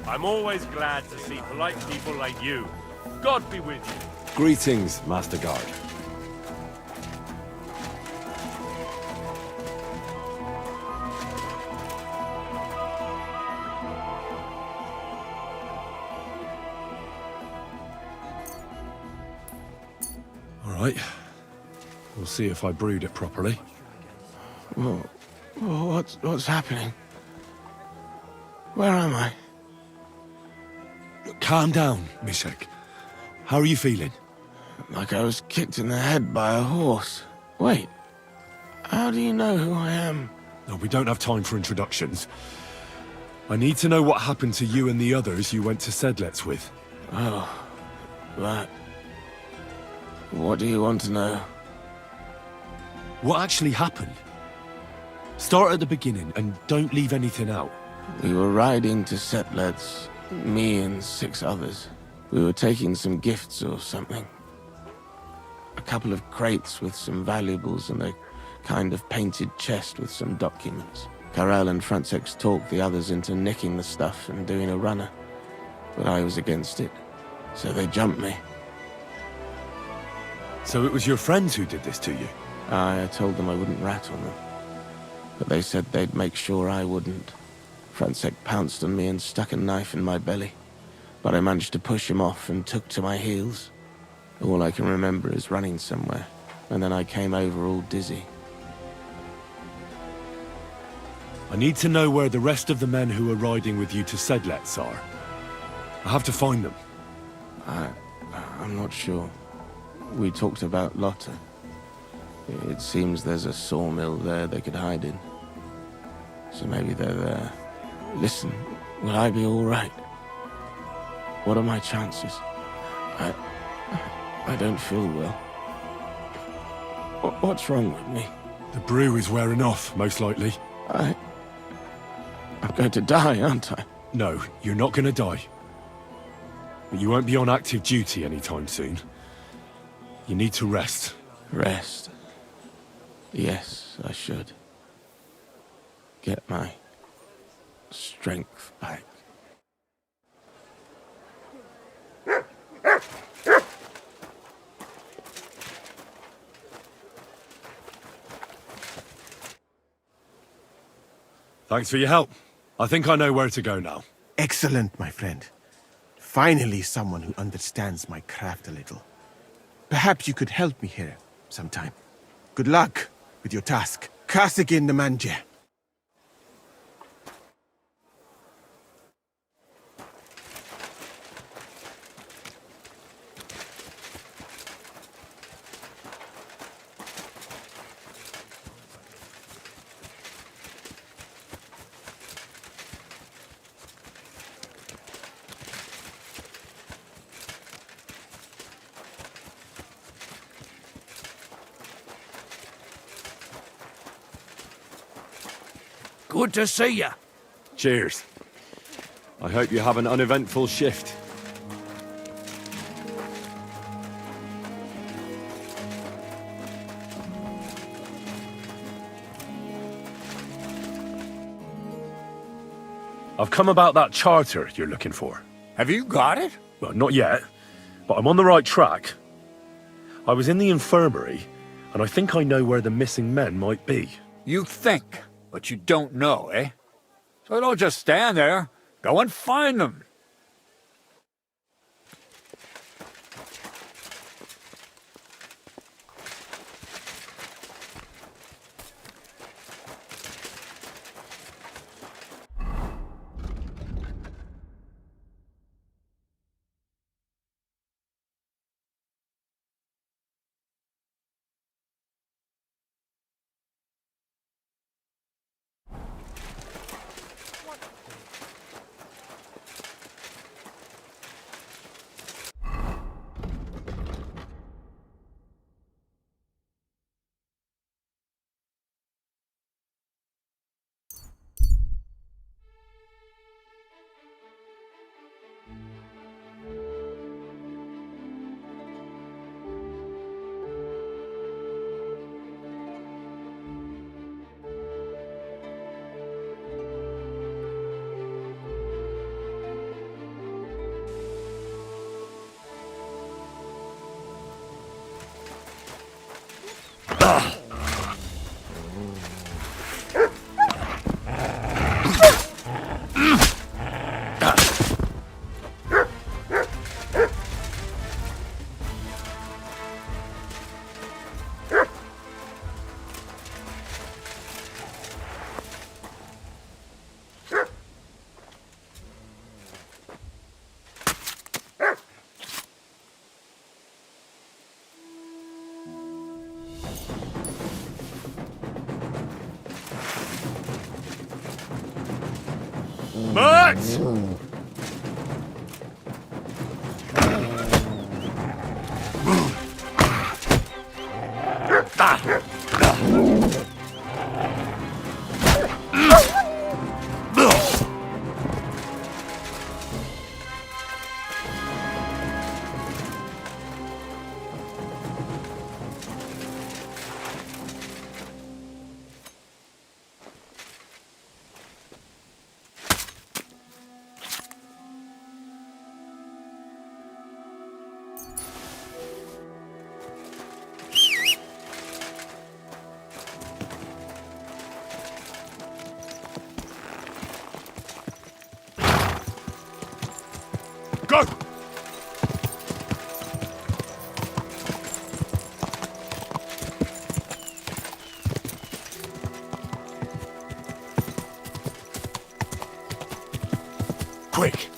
I'm always glad to see polite people like you. God be with you. Greetings, Master Guard. All right. We'll see if I brewed it properly. What's happening? Where am I? Calm down, Mishek. How are you feeling? Like I was kicked in the head by a horse. Wait, how do you know who I am? No, we don't have time for introductions. I need to know what happened to you and the others you went to Sedlets with. Oh, that. What do you want to know? What actually happened? Start at the beginning and don't leave anything out. We were riding to Sedlets, me and 6 others. We were taking some gifts or something. A couple of crates with some valuables and a kind of painted chest with some documents. Karel and Francex talked the others into nicking the stuff and doing a runner. But I was against it, so they jumped me. So it was your friends who did this to you? I told them I wouldn't rat on them. But they said they'd make sure I wouldn't. Francex pounced on me and stuck a knife in my belly. But I managed to push him off and took to my heels. All I can remember is running somewhere, and then I came over all dizzy. I need to know where the rest of the men who are riding with you to Sedlets are. I have to find them. I'm not sure. We talked about Lotta. It seems there's a sawmill there they could hide in. So maybe they're there. Listen, will I be all right? What are my chances? I don't feel well. What's wrong with me? The brew is wearing off, most likely. I'm going to die, aren't I? No, you're not going to die. But you won't be on active duty anytime soon. You need to rest. Rest? Yes, I should. Get my strength back. Thanks for your help. I think I know where to go now. Excellent, my friend. Finally someone who understands my craft a little. Perhaps you could help me here sometime. Good luck with your task. Kasagin the manje. Good to see you. Cheers. I hope you have an uneventful shift. I've come about that charter you're looking for. Have you got it? Well, not yet, but I'm on the right track. I was in the infirmary, and I think I know where the missing men might be. You think, but you don't know, eh? So don't just stand there. Go and find them. Bullets! Go! Quick!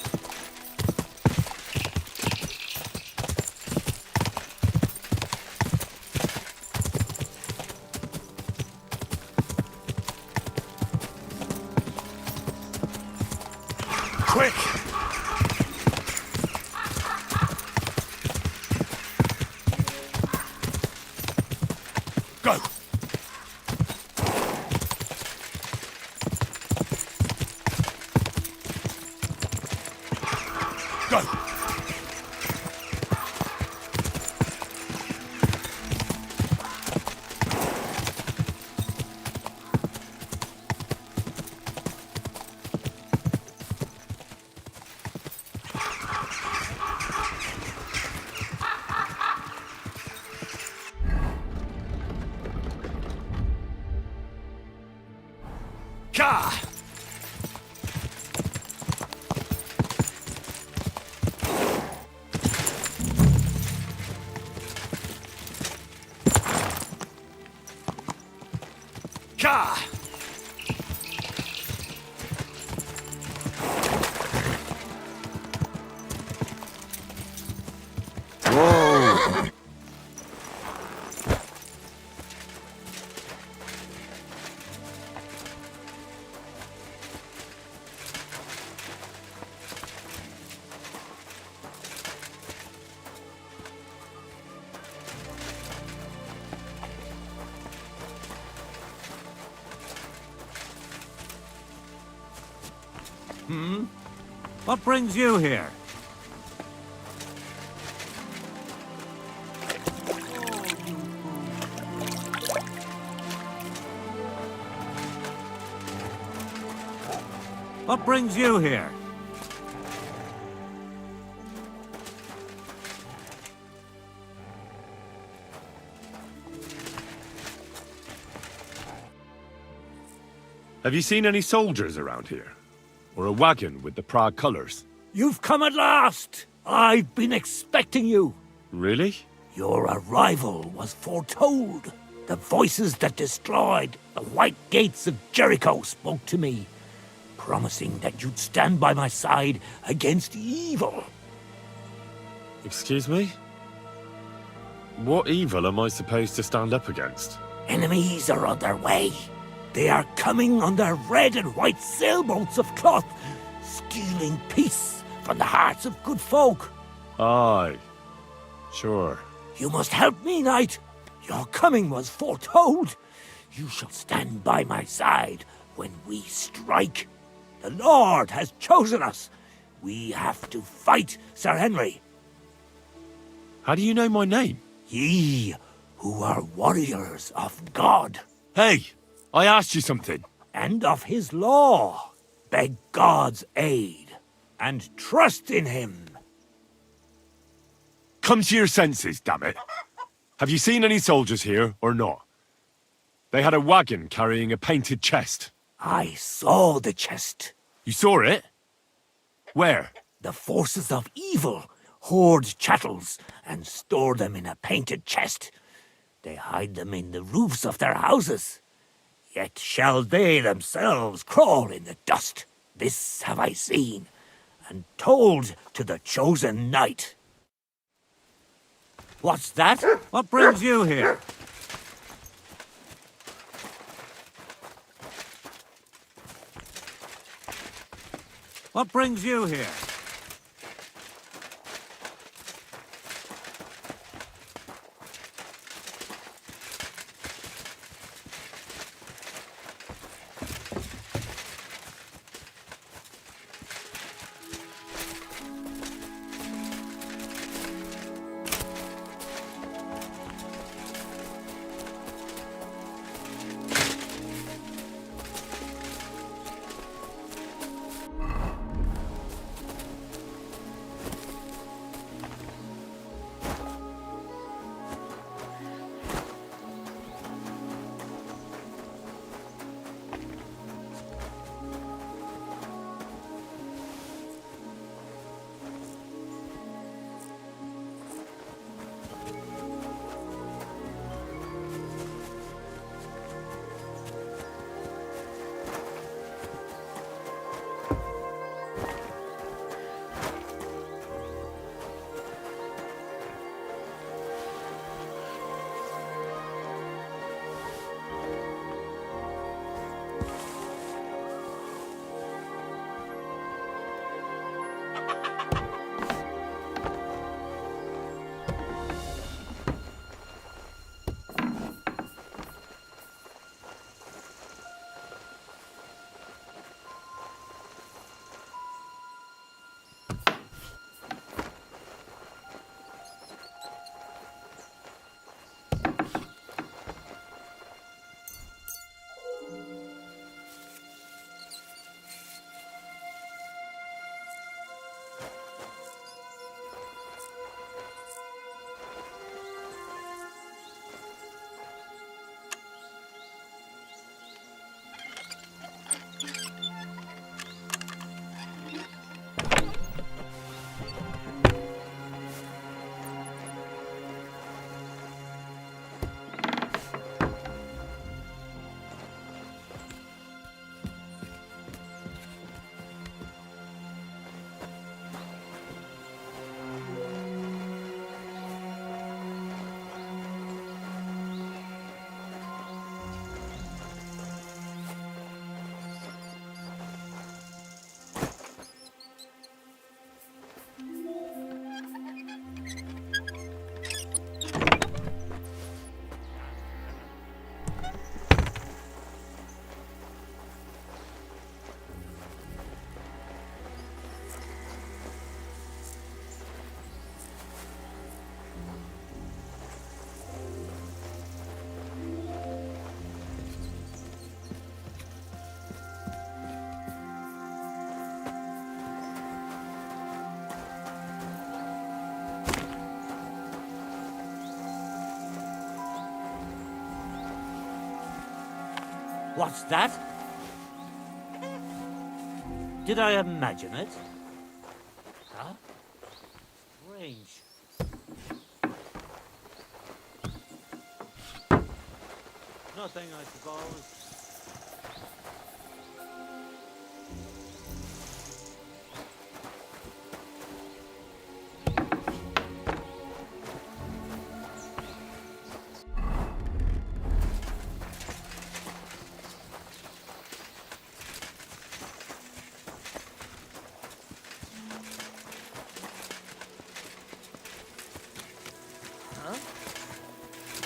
Quick! Go! Go! Ka! Ka! Whoa! What brings you here? What brings you here? Have you seen any soldiers around here? Or a wagon with the Prague colours? You've come at last! I've been expecting you! Really? Your arrival was foretold. The voices that destroyed the white gates of Jericho spoke to me, promising that you'd stand by my side against evil. Excuse me? What evil am I supposed to stand up against? Enemies are on their way. They are coming on their red and white sailboats of cloth, stealing peace from the hearts of good folk. Aye. Sure. You must help me, knight. Your coming was foretold. You shall stand by my side when we strike. The Lord has chosen us. We have to fight Sir Henry. How do you know my name? Ye, who are warriors of God. Hey! I asked you something. And of his law. Beg God's aid. And trust in him. Come to your senses, damn it. Have you seen any soldiers here, or not? They had a wagon carrying a painted chest. I saw the chest. You saw it? Where? The forces of evil hoard chattels and store them in a painted chest. They hide them in the roofs of their houses. Yet shall they themselves crawl in the dust. This have I seen, and told to the chosen knight. What's that? What brings you here? What brings you here? What's that? Did I imagine it? Huh? Strange. Nothing, I suppose.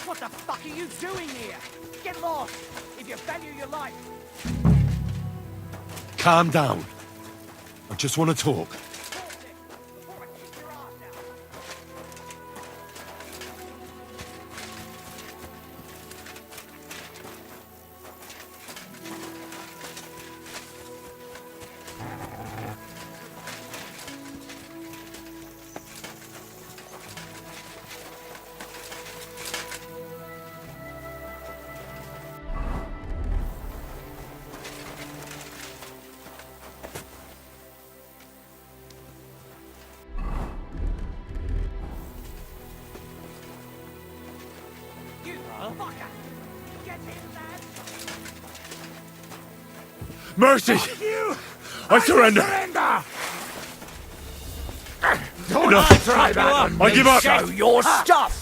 What the fuck are you doing here? Get lost, if you value your life. Calm down. I just want to talk. Mercy! I surrender! Don't Enough. try that on me. I give up! Show your stuff!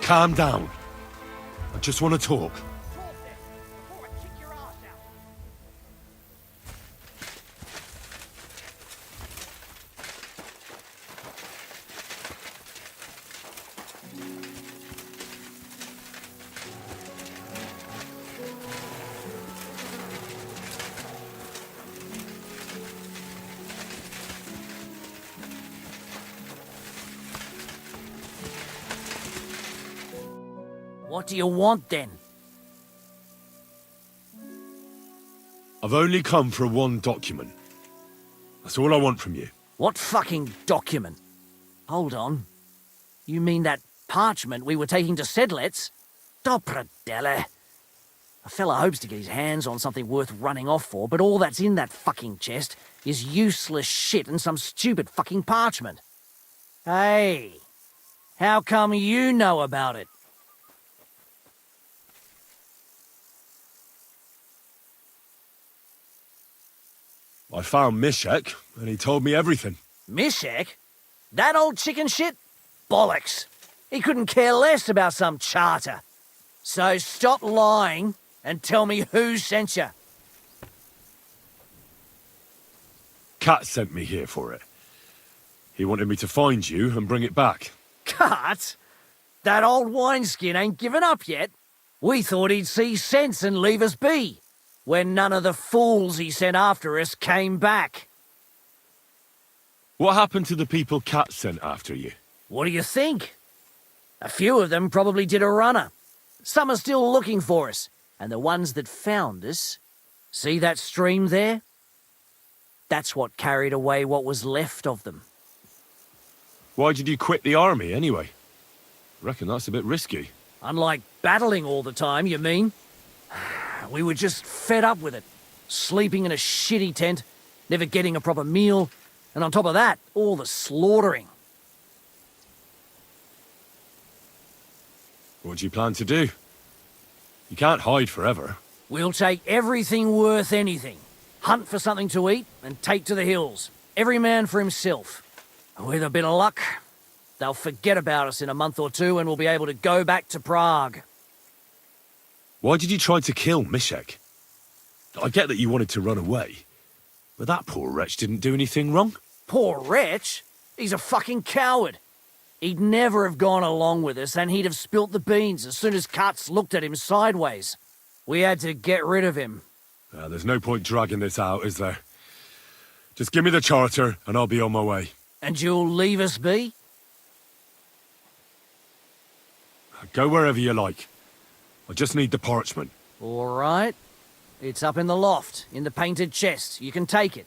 Calm down. I just want to talk. Before I kick your ass out. What do you want then? I've only come for one document. That's all I want from you. What fucking document? Hold on. You mean that parchment we were taking to Sedlets? Dopradelle. A fella hopes to get his hands on something worth running off for, but all that's in that fucking chest is useless shit and some stupid fucking parchment. Hey, how come you know about it? I found Mishek, and he told me everything. Mishek? That old chicken shit? Bollocks. He couldn't care less about some charter. So stop lying and tell me who sent you. Kat sent me here for it. He wanted me to find you and bring it back. Cut? That old wineskin ain't given up yet. We thought he'd see sense and leave us be, when none of the fools he sent after us came back. What happened to the people Kat sent after you? What do you think? A few of them probably did a runner. Some are still looking for us, and the ones that found us... See that stream there? That's what carried away what was left of them. Why did you quit the army, anyway? I reckon that's a bit risky. Unlike battling all the time, you mean? We were just fed up with it. Sleeping in a shitty tent, never getting a proper meal, and on top of that, all the slaughtering. What do you plan to do? You can't hide forever. We'll take everything worth anything. Hunt for something to eat and take to the hills. Every man for himself. With a bit of luck, they'll forget about us in a month or two and we'll be able to go back to Prague. Why did you try to kill Mishek? I get that you wanted to run away, but that poor wretch didn't do anything wrong. Poor wretch? He's a fucking coward. He'd never have gone along with us and he'd have spilt the beans as soon as Katz looked at him sideways. We had to get rid of him. There's no point dragging this out, is there? Just give me the charter and I'll be on my way. And you'll leave us be? Go wherever you like. I just need the parchment. All right. It's up in the loft, in the painted chest. You can take it.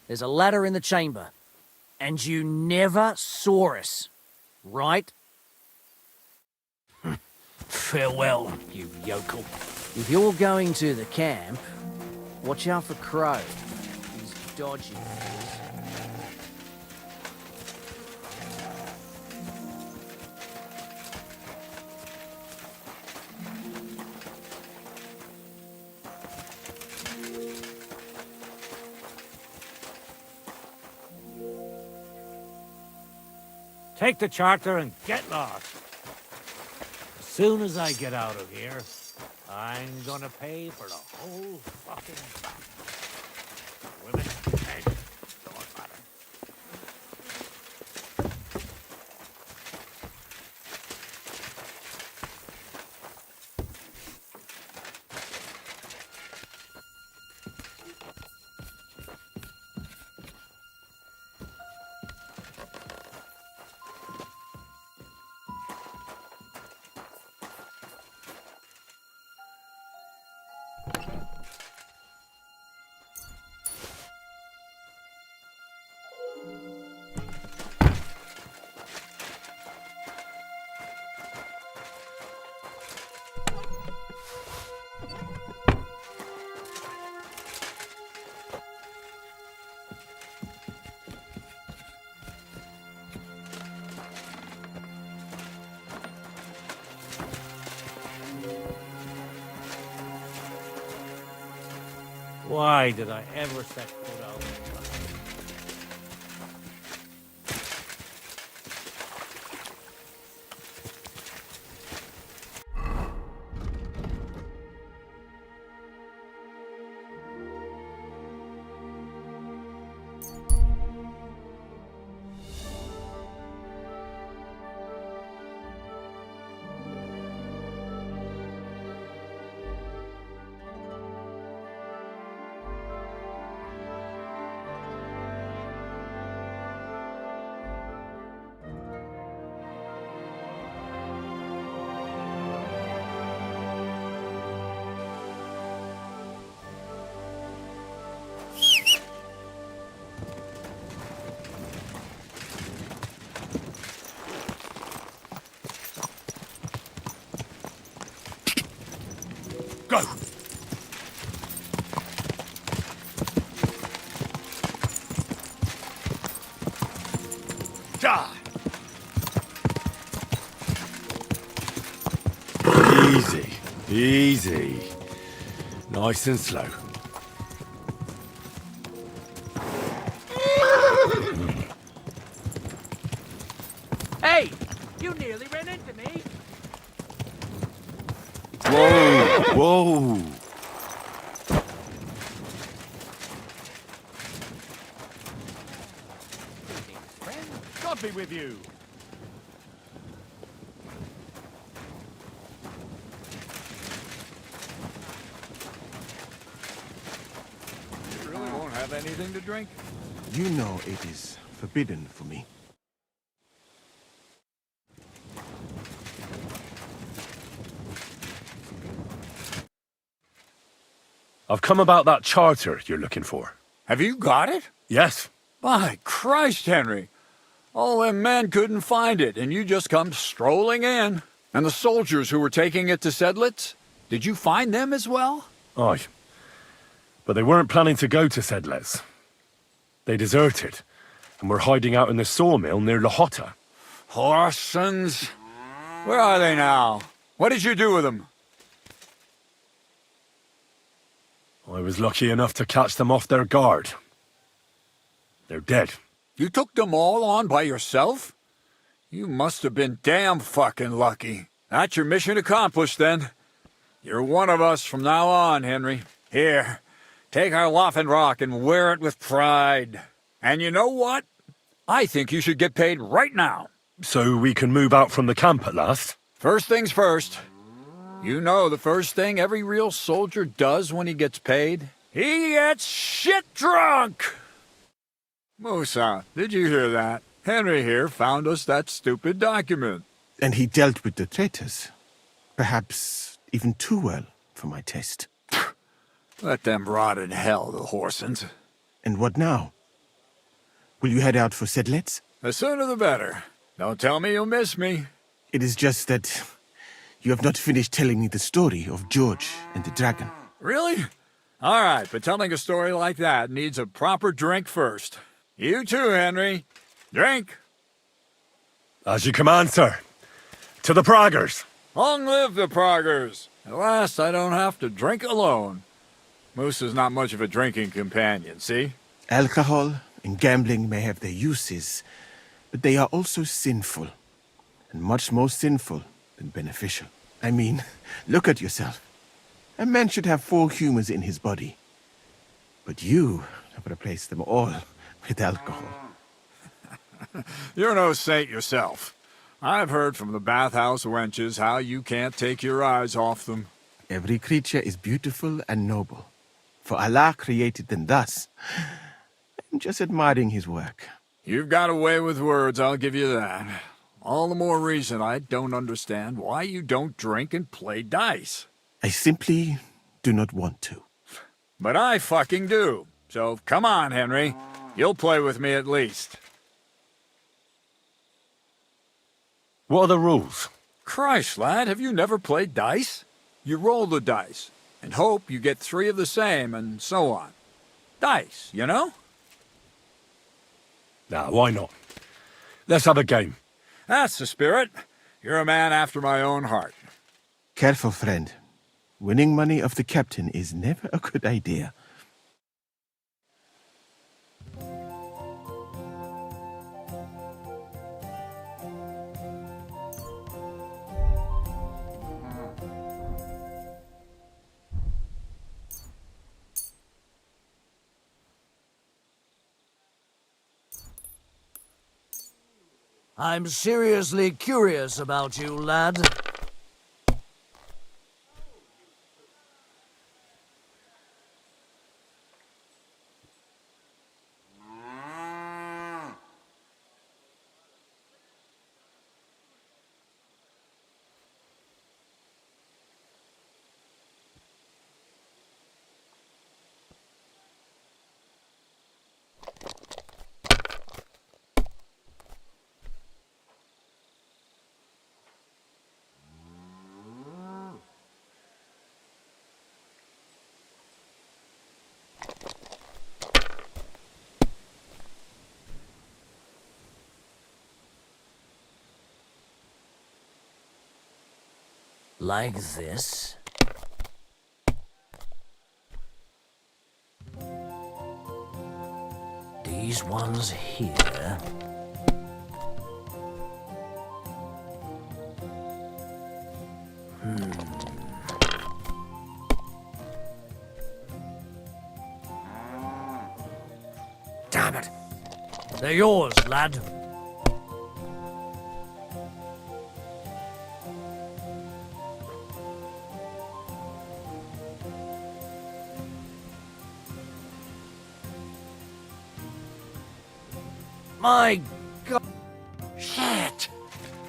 There's a ladder in the chamber. And you never saw us, right? Farewell, you yokel. If you're going to the camp, watch out for Crow. He's dodgy. Take the charter and get lost. As soon as I get out of here, I'm gonna pay for the whole fucking battle. Women, men, don't matter. Why did I ever set foot out there? Go! Die! Easy, easy. Nice and slow. Hey! You nearly ran into me! Whoa, whoa. God be with you. You really won't have anything to drink? You know it is forbidden for me. I've come about that charter you're looking for. Have you got it? Yes. By Christ, Henry. All them men couldn't find it, and you just come strolling in. And the soldiers who were taking it to Sedlitz, did you find them as well? Aye. But they weren't planning to go to Sedlitz. They deserted, and were hiding out in the sawmill near Lahota. Horsons. Where are they now? What did you do with them? I was lucky enough to catch them off their guard. They're dead. You took them all on by yourself? You must have been damn fucking lucky. That's your mission accomplished, then. You're one of us from now on, Henry. Here, take our Rock and wear it with pride. And you know what? I think you should get paid right now. So we can move out from the camp at last? First things first. You know the first thing every real soldier does when he gets paid? He gets shit drunk! Musa, did you hear that? Henry here found us that stupid document. And he dealt with the traitors. Perhaps even too well for my taste. Let them rot in hell, the Horsons. And what now? Will you head out for Sedlitz? The sooner the better. Don't tell me you'll miss me. It is just that you have not finished telling me the story of George and the dragon. Really? All right, but telling a story like that needs a proper drink first. You too, Henry. Drink. As you command, sir. To the Praggers. Long live the Praggers. At last, I don't have to drink alone. Moose is not much of a drinking companion, see? Alcohol and gambling may have their uses, but they are also sinful. And much more sinful than beneficial. I mean, look at yourself. A man should have 4 humors in his body. But you have replaced them all with alcohol. You're no saint yourself. I've heard from the bathhouse wenches how you can't take your eyes off them. Every creature is beautiful and noble. For Allah created them thus. I'm just admiring his work. You've got a way with words, I'll give you that. All the more reason I don't understand why you don't drink and play dice. I simply do not want to. But I fucking do. So come on, Henry. You'll play with me at least. What are the rules? Christ, lad, have you never played dice? You roll the dice, and hope you get 3 of the same, and so on. Dice, you know? Nah, why not? Let's have a game. That's the spirit. You're a man after my own heart. Careful, friend. Winning money of the captain is never a good idea. I'm seriously curious about you, lad. Like this. These ones here. Damn it. They're yours, lad. My God. Shit.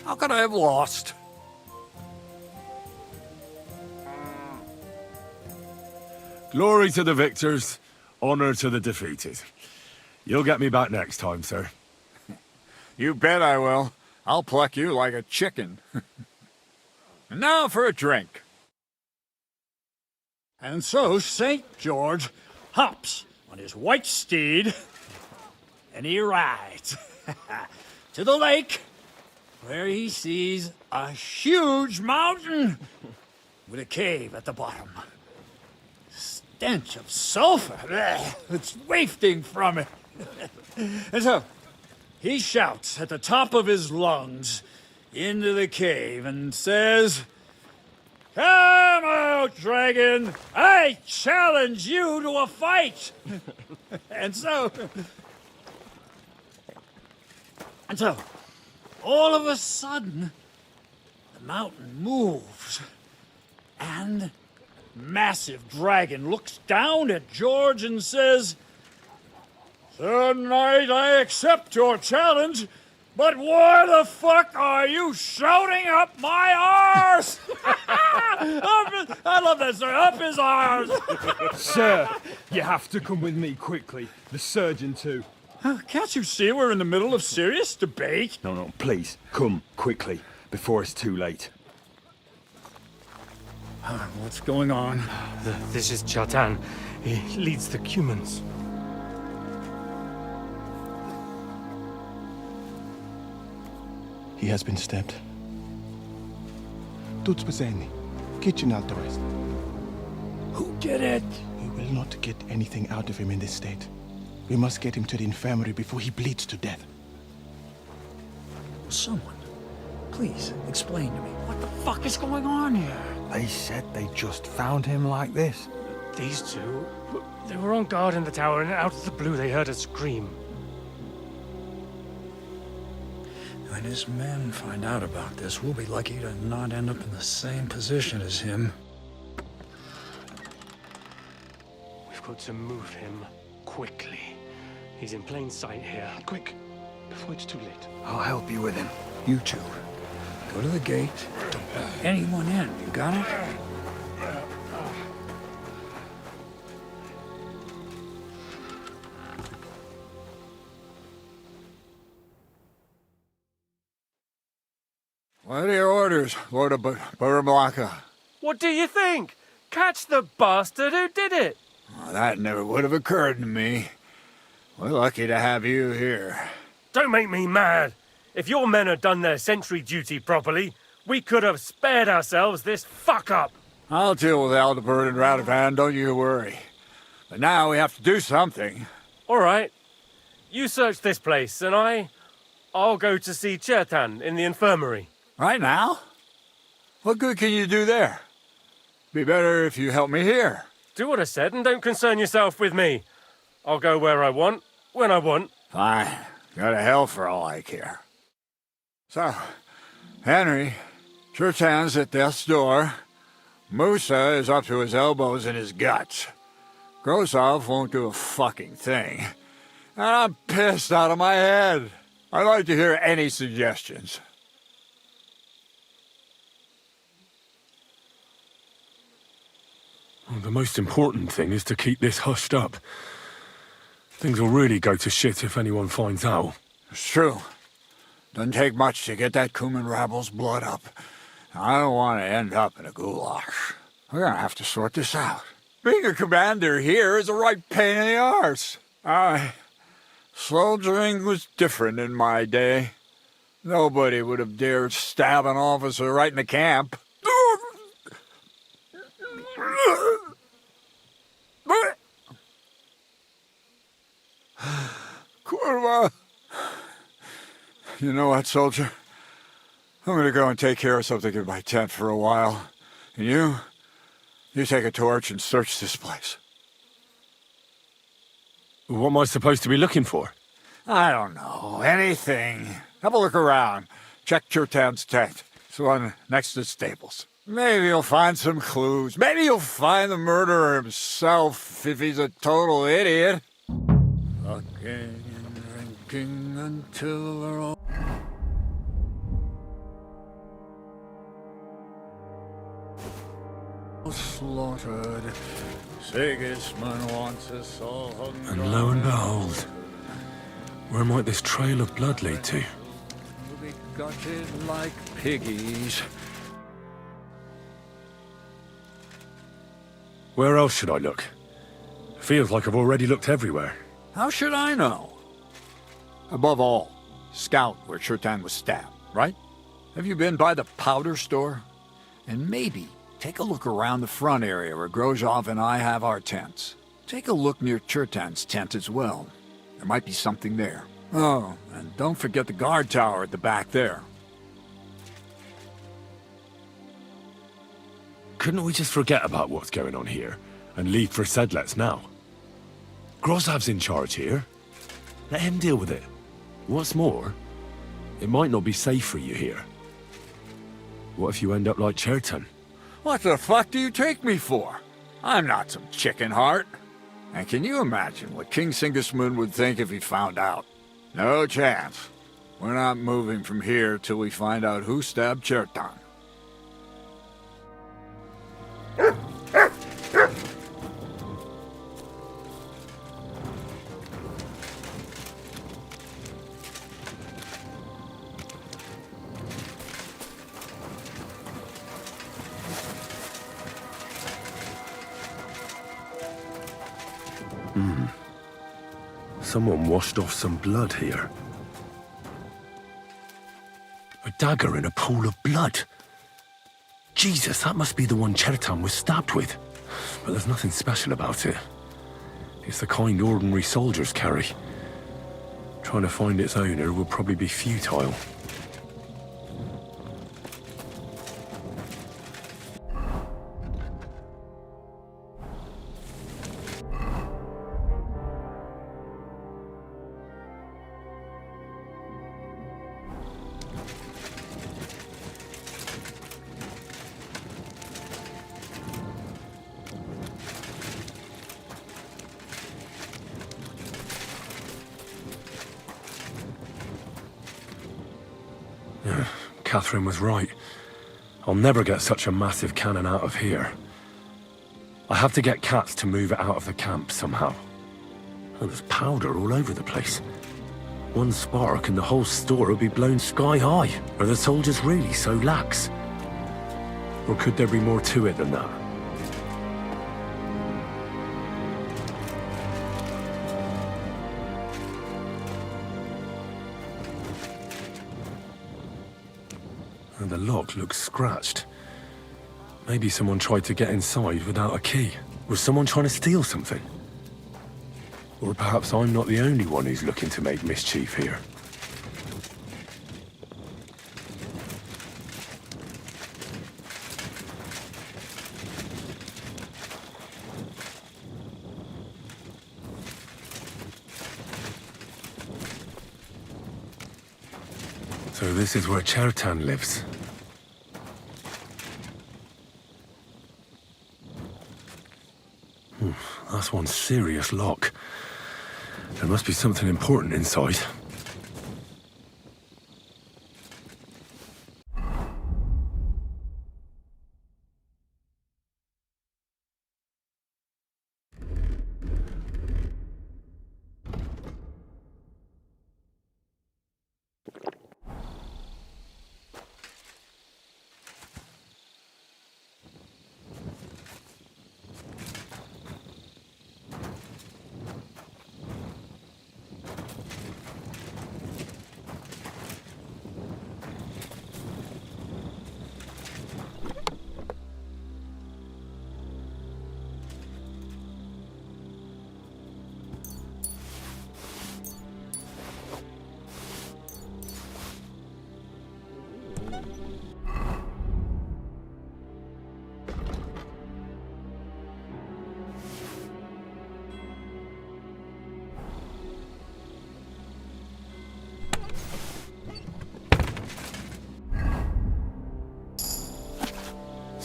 How could I have lost? Glory to the victors, honor to the defeated. You'll get me back next time, sir. You bet I will. I'll pluck you like a chicken. And now for a drink. And so St. George hops on his white steed, and he rides to the lake, where he sees a huge mountain with a cave at the bottom. Stench of sulfur, it's wafting from it. And so he shouts at the top of his lungs into the cave and says, "Come out, dragon! I challenge you to a fight!" And so, all of a sudden, the mountain moves, and massive dragon looks down at George and says, "Sir Knight, I accept your challenge, but why the fuck are you shouting up my arse?" I love that, sir. Up his arse. Sir, you have to come with me quickly. The surgeon too. Can't you see we're in the middle of serious debate? No, please, come quickly, before it's too late. What's going on? This is Chatan. He leads the Cumans. He has been stabbed. Tuts Bazeni, kitchen authorized. Who did it? We will not get anything out of him in this state. We must get him to the infirmary before he bleeds to death. Someone, please explain to me what the fuck is going on here. They said they just found him like this. These two, they were on guard in the tower, and out of the blue they heard a scream. When his men find out about this, we'll be lucky to not end up in the same position as him. We've got to move him quickly. He's in plain sight here. Quick, before it's too late. I'll help you with him. You two, go to the gate. Don't let anyone in. You got it? What are your orders, Lord of Burramlaka? What do you think? Catch the bastard who did it! Well, that never would have occurred to me. We're lucky to have you here. Don't make me mad. If your men had done their sentry duty properly, we could have spared ourselves this fuck-up. I'll deal with Aldebert and Radovan, don't you worry. But now we have to do something. All right. You search this place, and I'll go to see Chertan in the infirmary. Right now? What good can you do there? Be better if you help me here. Do what I said and don't concern yourself with me. I'll go where I want, when I want. Fine. Go to hell for all I care. So, Henry, Chertan's at death's door. Musa is up to his elbows in his guts. Grosov won't do a fucking thing. And I'm pissed out of my head. I'd like to hear any suggestions. Well, the most important thing is to keep this hushed up. Things will really go to shit if anyone finds out. It's true. Doesn't take much to get that Cuman rabble's blood up. I don't want to end up in a goulash. We're gonna have to sort this out. Being a commander here is a right pain in the arse. Soldiering was different in my day. Nobody would have dared stab an officer right in the camp. You know what, soldier? I'm gonna go and take care of something in my tent for a while. And you take a torch and search this place. What am I supposed to be looking for? I don't know. Anything. Have a look around. Check Churtan's tent. It's the one next to the stables. Maybe you'll find some clues. Maybe you'll find the murderer himself if he's a total idiot. Fucking and drinking until they're all... slaughtered. Sigismund wants us all hung. And lo and behold, where might this trail of blood lead to? We'll be gutted like piggies. Where else should I look? Feels like I've already looked everywhere. How should I know? Above all, scout where Churtan was stabbed, right? Have you been by the powder store? And maybe take a look around the front area where Grozov and I have our tents. Take a look near Churtan's tent as well. There might be something there. Oh, and don't forget the guard tower at the back there. Couldn't we just forget about what's going on here and leave for Sedlets now? Grozov's in charge here. Let him deal with it. What's more, it might not be safe for you here. What if you end up like Cherton? What the fuck do you take me for? I'm not some chicken heart. And can you imagine what King Sigismund would think if he found out? No chance. We're not moving from here till we find out who stabbed Cherton. Someone washed off some blood here. A dagger in a pool of blood. Jesus, that must be the one Chertan was stabbed with. But there's nothing special about it. It's the kind ordinary soldiers carry. Trying to find its owner will probably be futile. Catherine was right. I'll never get such a massive cannon out of here. I have to get Katz to move it out of the camp somehow. Oh, there's powder all over the place. One spark and the whole store will be blown sky high. Are the soldiers really so lax? Or could there be more to it than that? And the lock looks scratched. Maybe someone tried to get inside without a key. Was someone trying to steal something? Or perhaps I'm not the only one who's looking to make mischief here. So this is where Chertan lives. That's one serious lock. There must be something important inside.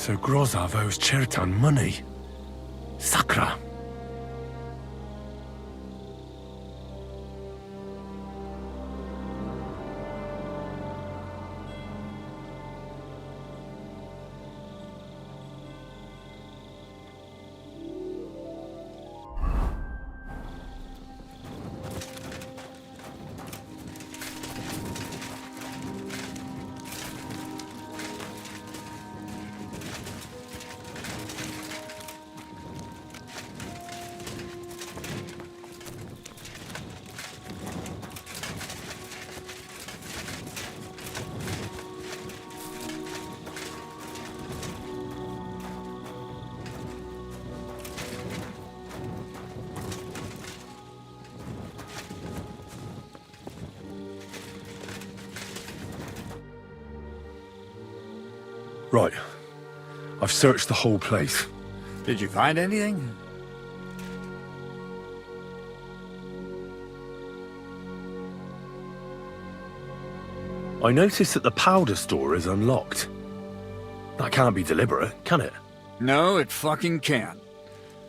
So Grozav owes Chertan money. Sakra. Right. I've searched the whole place. Did you find anything? I noticed that the powder store is unlocked. That can't be deliberate, can it? No, it fucking can't.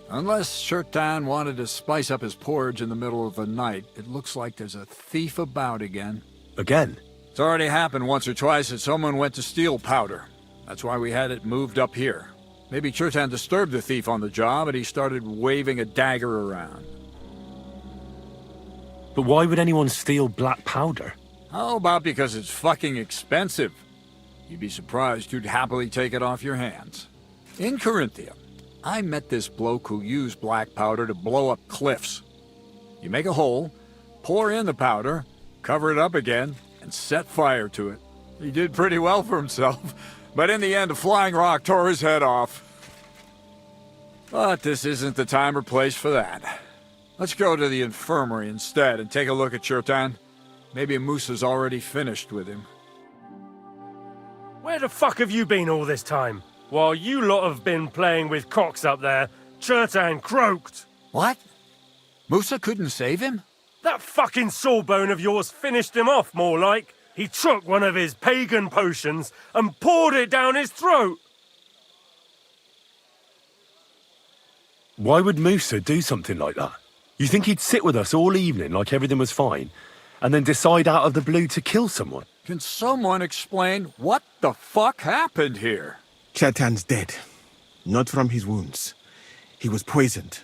Unless Chertan wanted to spice up his porridge in the middle of the night, it looks like there's a thief about again. Again? It's already happened once or twice that someone went to steal powder. That's why we had it moved up here. Maybe Chertan disturbed the thief on the job and he started waving a dagger around. But why would anyone steal black powder? How about because it's fucking expensive? You'd be surprised who'd happily take it off your hands. In Corinthia, I met this bloke who used black powder to blow up cliffs. You make a hole, pour in the powder, cover it up again, and set fire to it. He did pretty well for himself. But in the end, a flying rock tore his head off. But this isn't the time or place for that. Let's go to the infirmary instead and take a look at Chertan. Maybe Musa's already finished with him. Where the fuck have you been all this time? While you lot have been playing with cocks up there, Chertan croaked. What? Musa couldn't save him? That fucking sawbone of yours finished him off, more like. He took one of his pagan potions and poured it down his throat. Why would Musa do something like that? You think he'd sit with us all evening like everything was fine, and then decide out of the blue to kill someone? Can someone explain what the fuck happened here? Chertan's dead. Not from his wounds. He was poisoned.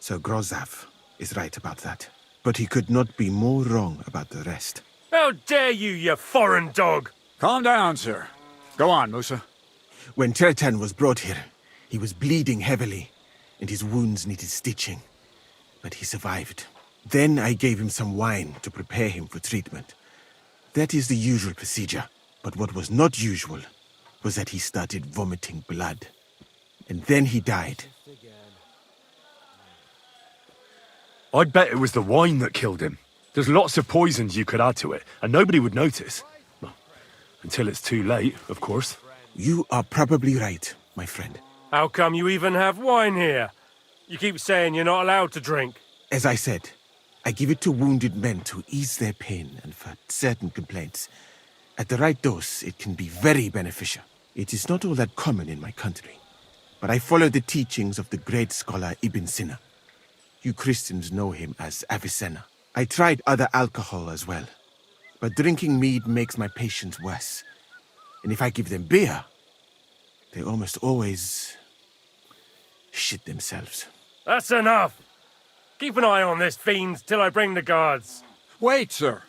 So Grozav is right about that. But he could not be more wrong about the rest. How dare you, you foreign dog! Calm down, sir. Go on, Musa. When Chertan was brought here, he was bleeding heavily, and his wounds needed stitching. But he survived. Then I gave him some wine to prepare him for treatment. That is the usual procedure. But what was not usual was that he started vomiting blood. And then he died. I'd bet it was the wine that killed him. There's lots of poisons you could add to it, and nobody would notice. Well, until it's too late, of course. You are probably right, my friend. How come you even have wine here? You keep saying you're not allowed to drink. As I said, I give it to wounded men to ease their pain and for certain complaints. At the right dose, it can be very beneficial. It is not all that common in my country, but I follow the teachings of the great scholar Ibn Sina. You Christians know him as Avicenna. I tried other alcohol as well, but drinking mead makes my patients worse. And if I give them beer, they almost always shit themselves. That's enough! Keep an eye on this fiend till I bring the guards. Wait, sir.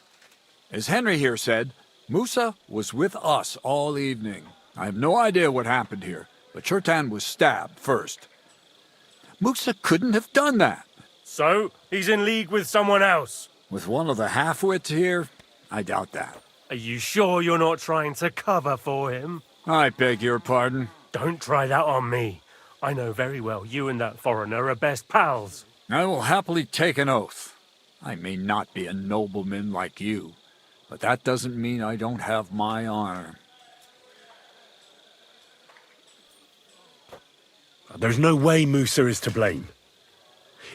As Henry here said, Musa was with us all evening. I have no idea what happened here, but Chertan was stabbed first. Musa couldn't have done that. So, he's in league with someone else? With one of the half-wits here? I doubt that. Are you sure you're not trying to cover for him? I beg your pardon. Don't try that on me. I know very well you and that foreigner are best pals. I will happily take an oath. I may not be a nobleman like you, but that doesn't mean I don't have my honor. There's no way Musa is to blame.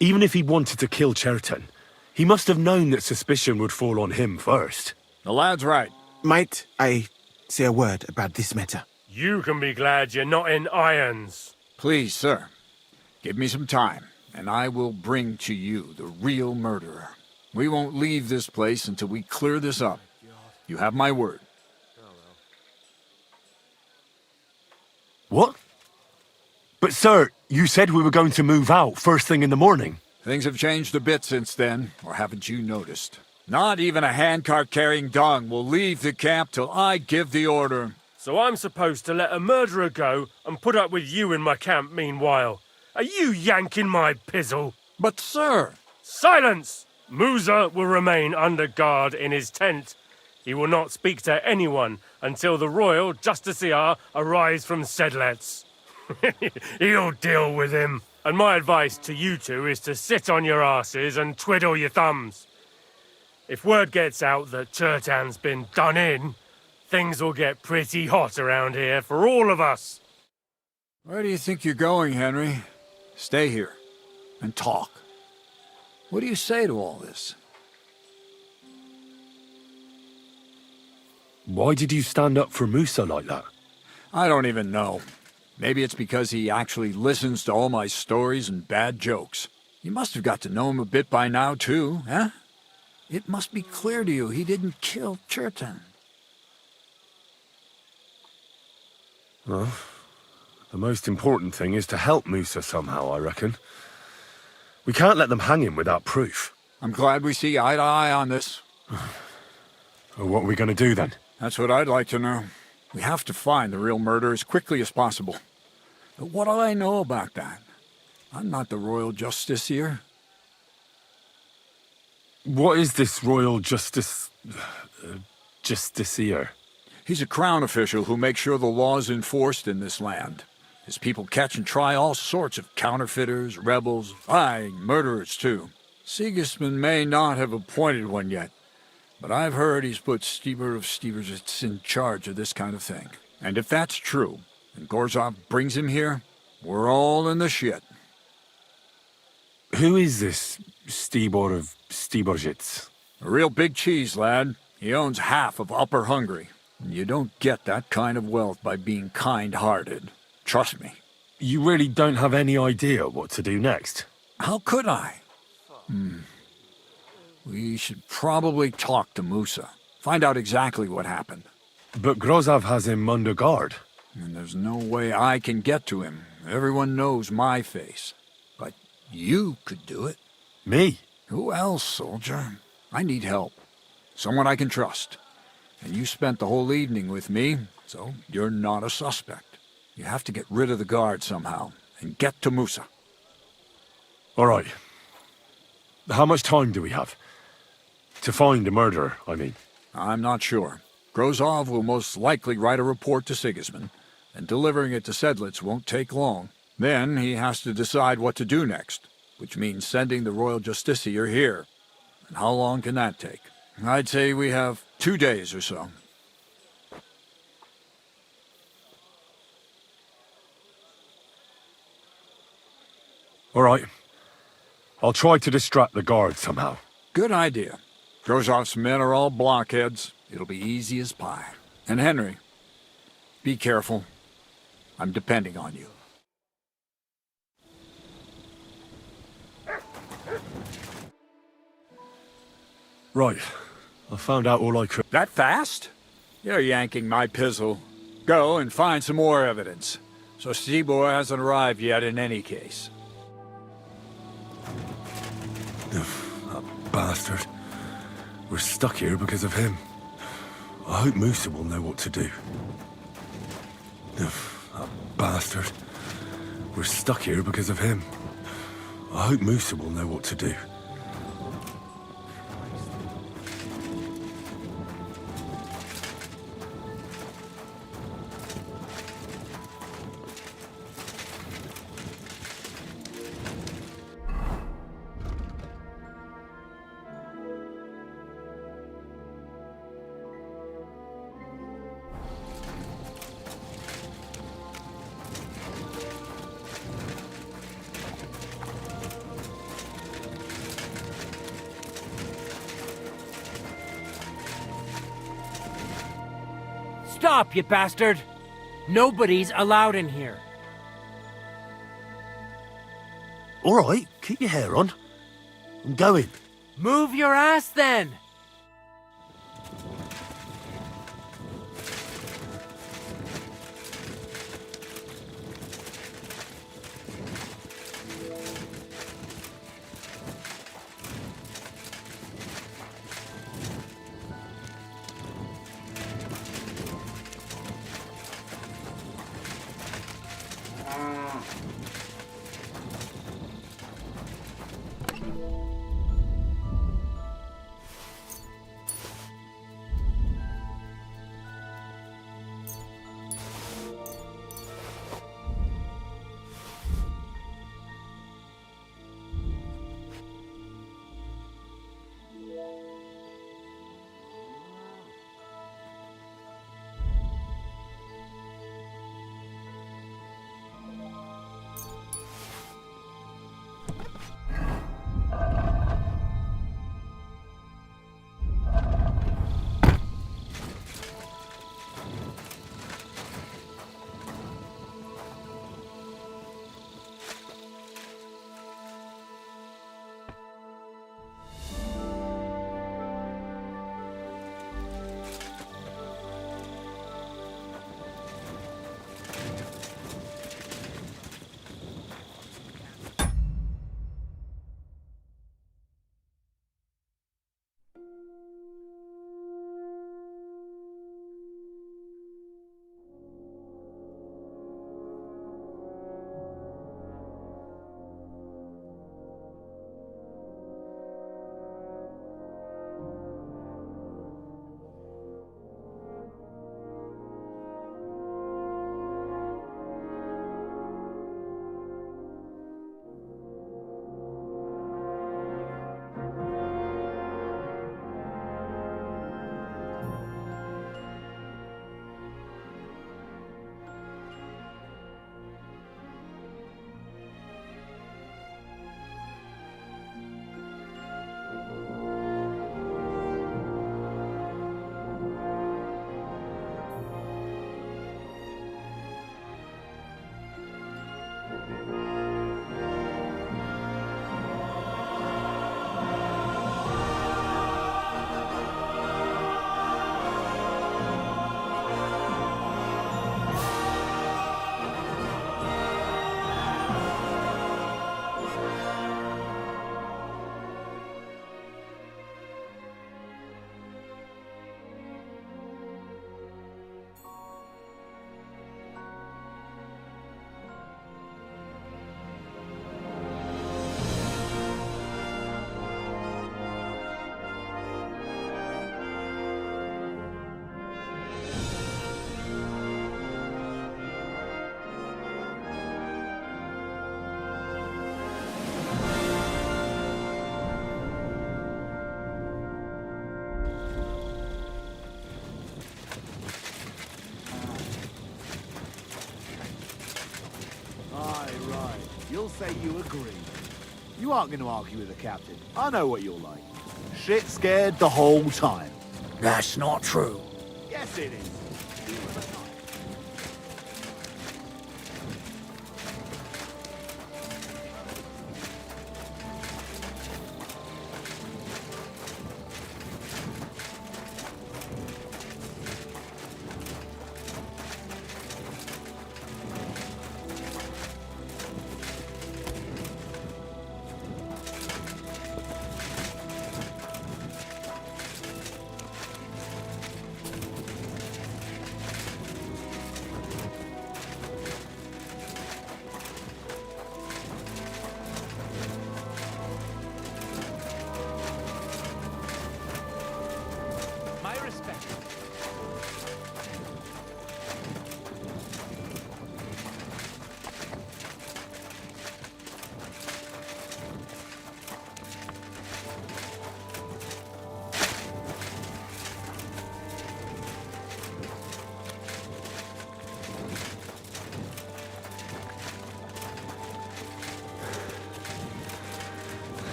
Even if he wanted to kill Chertan, he must have known that suspicion would fall on him first. The lad's right. Might I say a word about this matter? You can be glad you're not in irons. Please, sir, give me some time, and I will bring to you the real murderer. We won't leave this place until we clear this up. You have my word. What? But sir, you said we were going to move out first thing in the morning. Things have changed a bit since then, or haven't you noticed? Not even a handcart carrying dung will leave the camp till I give the order. So I'm supposed to let a murderer go and put up with you in my camp meanwhile. Are you yanking my pizzle? But sir... Silence! Musa will remain under guard in his tent. He will not speak to anyone until the royal justiciar arrives from Sedlets. He'll deal with him. And my advice to you two is to sit on your asses and twiddle your thumbs. If word gets out that Chertan's been done in, things will get pretty hot around here for all of us. Where do you think you're going, Henry? Stay here and talk. What do you say to all this? Why did you stand up for Musa like that? I don't even know. Maybe it's because he actually listens to all my stories and bad jokes. You must have got to know him a bit by now, too, eh? It must be clear to you he didn't kill Chertan. Well, the most important thing is to help Musa somehow, I reckon. We can't let them hang him without proof. I'm glad we see eye to eye on this. Well, what are we going to do then? That's what I'd like to know. We have to find the real murderer as quickly as possible. But what do I know about that? I'm not the royal justiciar. What is this royal justiciar? He's a crown official who makes sure the law is enforced in this land. His people catch and try all sorts of counterfeiters, rebels, aye, murderers too. Sigismund may not have appointed one yet, but I've heard he's put Stieber of Stiebersitz in charge of this kind of thing. And if that's true, and Gorzov brings him here, we're all in the shit. Who is this Stibor of Stiebersitz? A real big cheese, lad. He owns half of Upper Hungary. And you don't get that kind of wealth by being kind-hearted. Trust me. You really don't have any idea what to do next? How could I? We should probably talk to Musa. Find out exactly what happened. But Grozov has him under guard. And there's no way I can get to him. Everyone knows my face. But you could do it. Me? Who else, soldier? I need help. Someone I can trust. And you spent the whole evening with me, so you're not a suspect. You have to get rid of the guard somehow, and get to Musa. All right. How much time do we have? To find the murderer, I mean. I'm not sure. Grozov will most likely write a report to Sigismund, and delivering it to Sedlitz won't take long. Then he has to decide what to do next, which means sending the royal justiciar here. And how long can that take? I'd say we have 2 days or so. All right. I'll try to distract the guard somehow. Good idea. Grozov's men are all blockheads. It'll be easy as pie. And Henry, be careful. I'm depending on you. Right. I found out all I could. That fast? You're yanking my pizzle. Go and find some more evidence. So Stibor hasn't arrived yet in any case. That bastard. We're stuck here because of him. I hope Musa will know what to do. That bastard. We're stuck here because of him. I hope Musa will know what to do. Stop, you bastard! Nobody's allowed in here. All right, keep your hair on. I'm going. Move your ass then! You'll say you agree. You aren't going to argue with the captain. I know what you're like. Shit scared the whole time. That's not true. Yes, it is.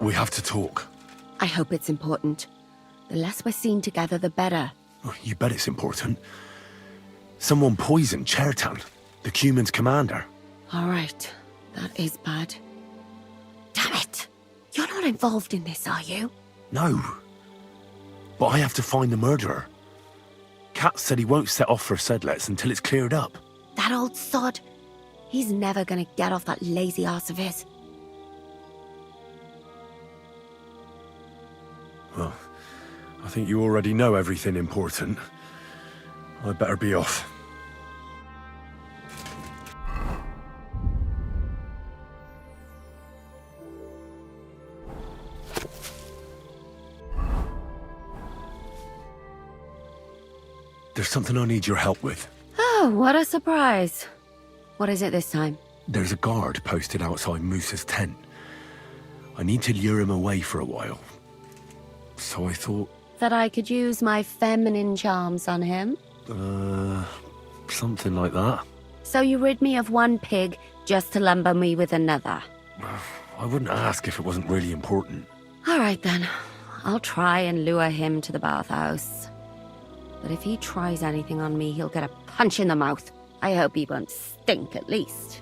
We have to talk. I hope it's important. The less we're seen together, the better. Oh, you bet it's important. Someone poisoned Chertan, the Cuman's commander. All right, that is bad. Damn it! You're not involved in this, are you? No. But I have to find the murderer. Kat said he won't set off for Sedlets until it's cleared up. That old sod. He's never gonna get off that lazy arse of his. Well, I think you already know everything important. I'd better be off. There's something I need your help with. Oh, what a surprise. What is it this time? There's a guard posted outside Moose's tent. I need to lure him away for a while. So I thought... That I could use my feminine charms on him? Something like that. So you rid me of one pig just to lumber me with another? I wouldn't ask if it wasn't really important. All right then. I'll try and lure him to the bathhouse. But if he tries anything on me, he'll get a punch in the mouth. I hope he won't stink, at least.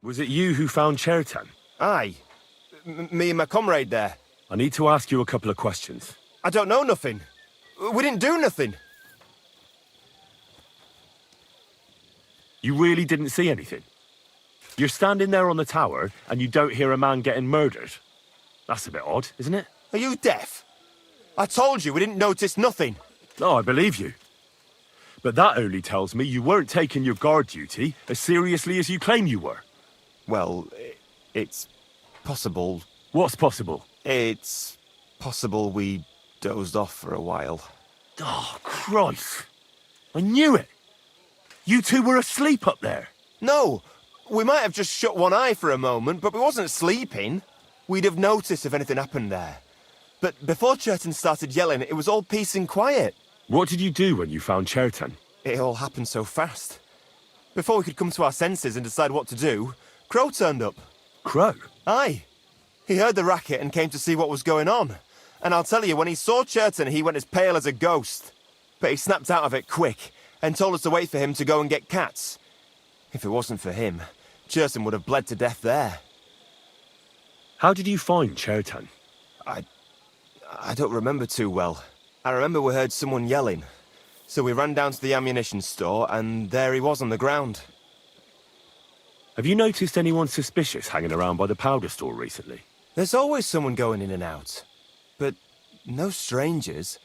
Was it you who found Chertan? Aye. Me and my comrade there. I need to ask you a couple of questions. I don't know nothing. We didn't do nothing. You really didn't see anything? You're standing there on the tower and you don't hear a man getting murdered? That's a bit odd, isn't it? Are you deaf? I told you we didn't notice nothing. No, I believe you. But that only tells me you weren't taking your guard duty as seriously as you claim you were. Well, it's possible. What's possible? It's possible we dozed off for a while. Oh, Christ. I knew it. You two were asleep up there. No, we might have just shut one eye for a moment, but we wasn't sleeping. We'd have noticed if anything happened there. But before Chertan started yelling, it was all peace and quiet. What did you do when you found Chertan? It all happened so fast. Before we could come to our senses and decide what to do, Crow turned up. Crow? Aye. He heard the racket and came to see what was going on. And I'll tell you, when he saw Chertan, he went as pale as a ghost. But he snapped out of it quick, and told us to wait for him to go and get cats. If it wasn't for him, Cherton would have bled to death there. How did you find Cherton? I don't remember too well. I remember we heard someone yelling. So we ran down to the ammunition store, and there he was on the ground. Have you noticed anyone suspicious hanging around by the powder store recently? There's always someone going in and out. But no strangers.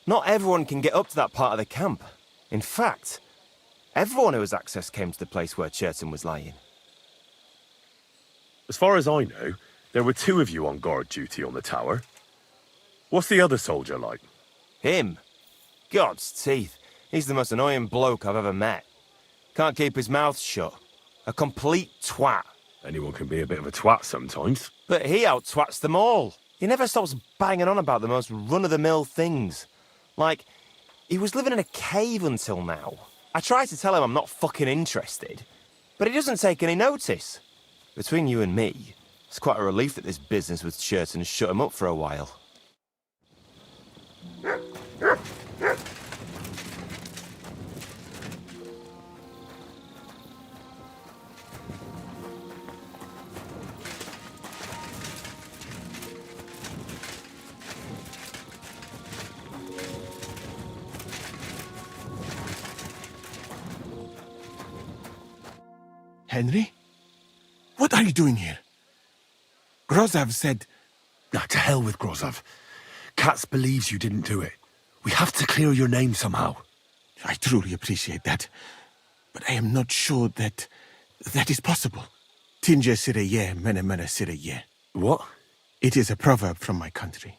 Not everyone can get up to that part of the camp. In fact, everyone who has access came to the place where Cherton was lying. As far as I know, there were 2 of you on guard duty on the tower. What's the other soldier like? Him? God's teeth. He's the most annoying bloke I've ever met. Can't keep his mouth shut. A complete twat. Anyone can be a bit of a twat sometimes. But he out-twats them all. He never stops banging on about the most run-of-the-mill things. Like, he was living in a cave until now. I try to tell him I'm not fucking interested, but he doesn't take any notice. Between you and me, it's quite a relief that this business with Cherton shut him up for a while. Henry? What are you doing here? Grozav said... Nah, to hell with Grozav. Katz believes you didn't do it. We have to clear your name somehow. I truly appreciate that. But I am not sure that is possible. Tinja sireye, mene mene sireye. What? It is a proverb from my country.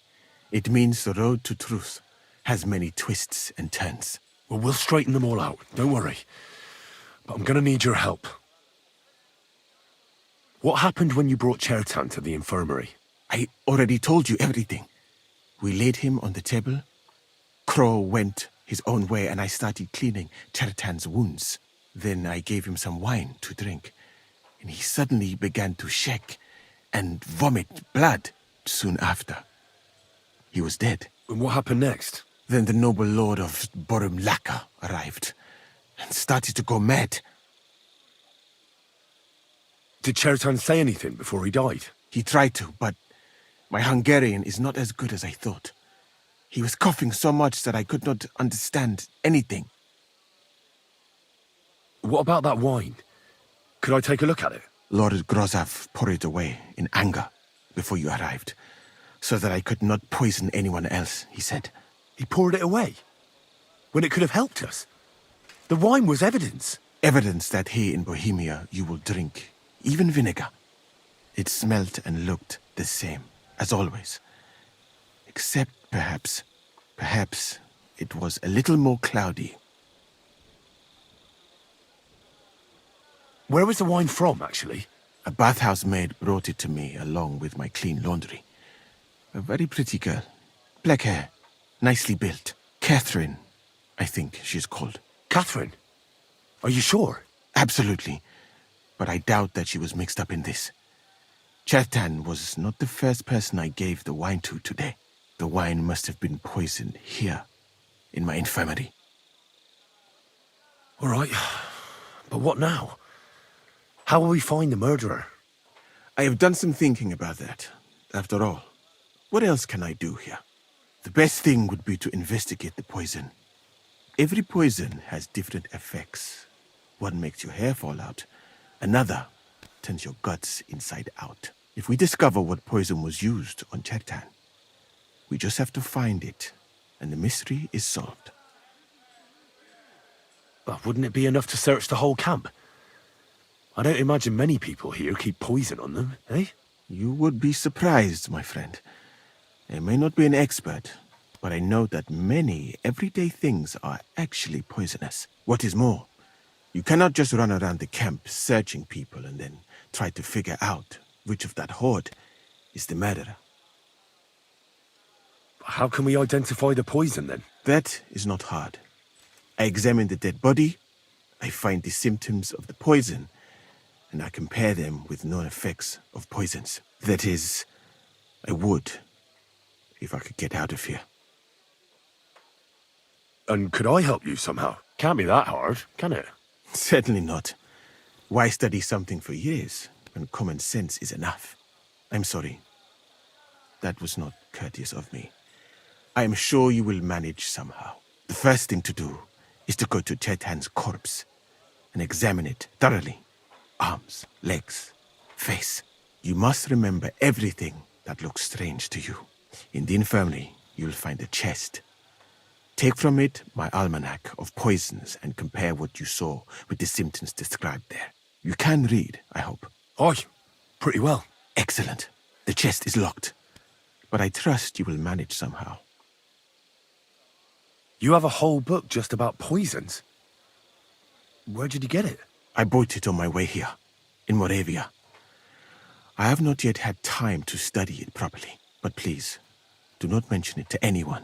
It means the road to truth has many twists and turns. Well, we'll straighten them all out. Don't worry. But I'm gonna need your help. What happened when you brought Cherton to the infirmary? I already told you everything. We laid him on the table. Crow went his own way and I started cleaning Cherton's wounds. Then I gave him some wine to drink. And he suddenly began to shake and vomit blood soon after. He was dead. And what happened next? Then the noble lord of Borumlaka arrived and started to go mad. Did Cherton say anything before he died? He tried to, but my Hungarian is not as good as I thought. He was coughing so much that I could not understand anything. What about that wine? Could I take a look at it? Lord Grozav poured it away in anger before you arrived, so that I could not poison anyone else, he said. He poured it away? When it could have helped us? The wine was evidence. Evidence that here in Bohemia you will drink even vinegar. It smelt and looked the same, as always. Except perhaps it was a little more cloudy. Where was the wine from, actually? A bathhouse maid brought it to me along with my clean laundry. A very pretty girl. Black hair, nicely built. Catherine, I think she's called. Catherine? Are you sure? Absolutely. But I doubt that she was mixed up in this. Cherton was not the first person I gave the wine to today. The wine must have been poisoned here, in my infirmary. All right. But what now? How will we find the murderer? I have done some thinking about that. After all, what else can I do here? The best thing would be to investigate the poison. Every poison has different effects. One makes your hair fall out. Another turns your guts inside out. If we discover what poison was used on Cherton, we just have to find it, and the mystery is solved. But wouldn't it be enough to search the whole camp? I don't imagine many people here keep poison on them, eh? You would be surprised, my friend. I may not be an expert, but I know that many everyday things are actually poisonous. What is more, you cannot just run around the camp searching people and then try to figure out which of that horde is the murderer. How can we identify the poison, then? That is not hard. I examine the dead body, I find the symptoms of the poison, and I compare them with known effects of poisons. That is, I would, if I could get out of here. And could I help you somehow? Can't be that hard, can it? Certainly not. Why study something for years when common sense is enough? I'm sorry. That was not courteous of me. I am sure you will manage somehow. The first thing to do is to go to Chetan's corpse and examine it thoroughly. Arms, legs, face. You must remember everything that looks strange to you. In the infirmary, you'll find a chest. Take from it my almanac of poisons and compare what you saw with the symptoms described there. You can read, I hope. Aye, pretty well. Excellent. The chest is locked, but I trust you will manage somehow. You have a whole book just about poisons? Where did you get it? I bought it on my way here, in Moravia. I have not yet had time to study it properly, but please, do not mention it to anyone.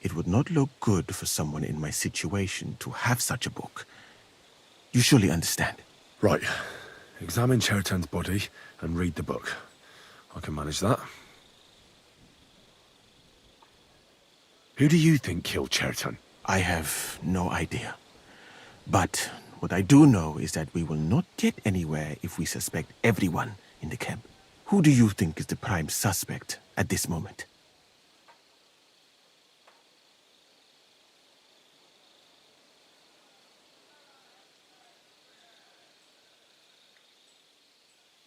It would not look good for someone in my situation to have such a book. You surely understand. Right. Examine Chetan's body and read the book. I can manage that. Who do you think killed Chetan? I have no idea. But what I do know is that we will not get anywhere if we suspect everyone in the camp. Who do you think is the prime suspect at this moment?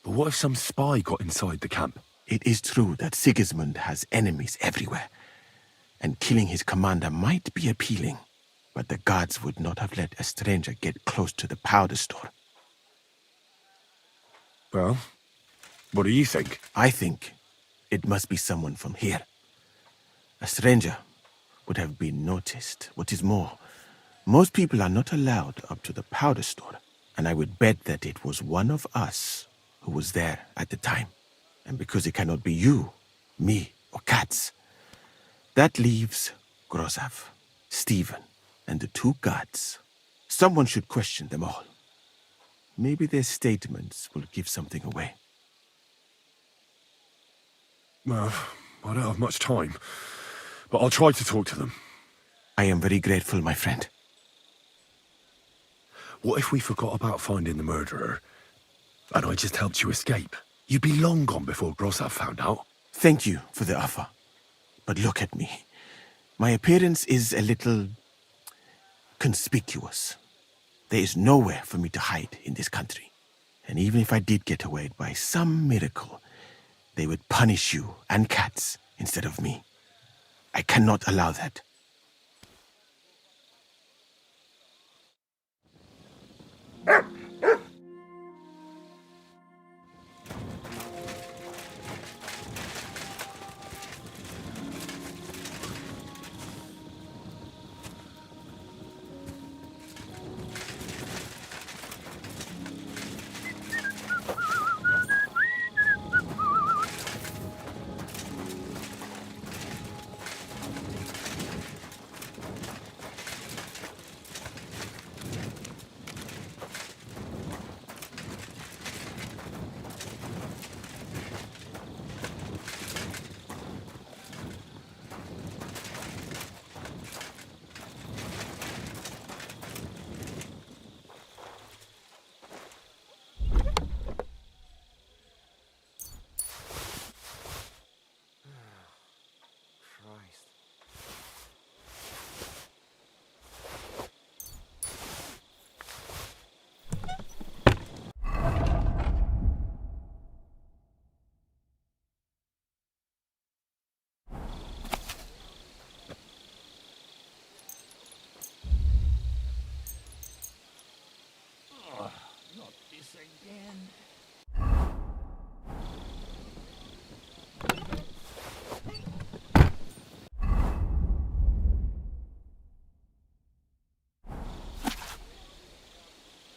But what if some spy got inside the camp? It is true that Sigismund has enemies everywhere, and killing his commander might be appealing, but the guards would not have let a stranger get close to the powder store. Well, what do you think? I think it must be someone from here. A stranger would have been noticed. What is more, most people are not allowed up to the powder store, and I would bet that it was one of us who was there at the time. And because it cannot be you, me, or Katz, that leaves Grozav, Stephen, and the two guards. Someone should question them all. Maybe their statements will give something away. Well, I don't have much time, but I'll try to talk to them. I am very grateful, my friend. What if we forgot about finding the murderer, and I just helped you escape? You'd be long gone before Grozav found out. Thank you for the offer. But look at me. My appearance is a little conspicuous. There is nowhere for me to hide in this country. And even if I did get away by some miracle, they would punish you and Katz instead of me. I cannot allow that.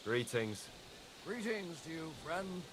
Greetings. Greetings to you, friend.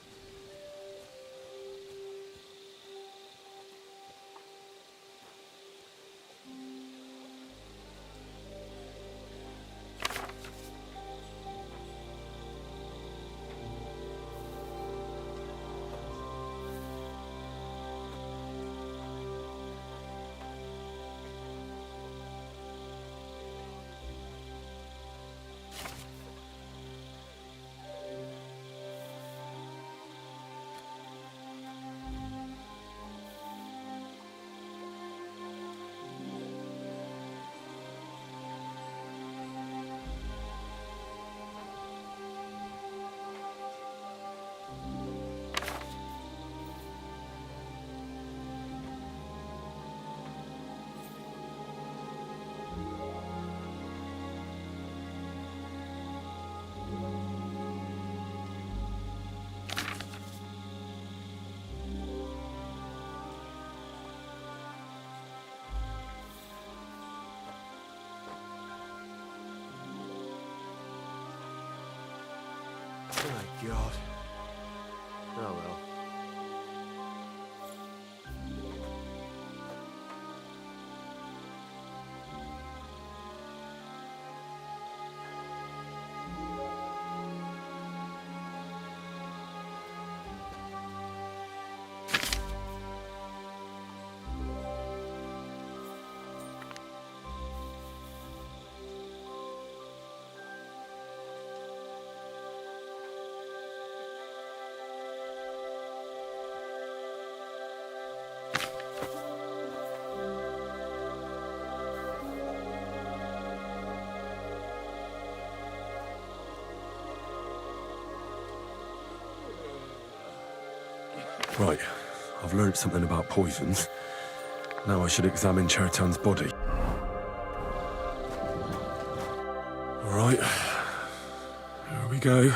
God. Oh well. Right, I've learned something about poisons. Now I should examine Chertan's body. All right, here we go.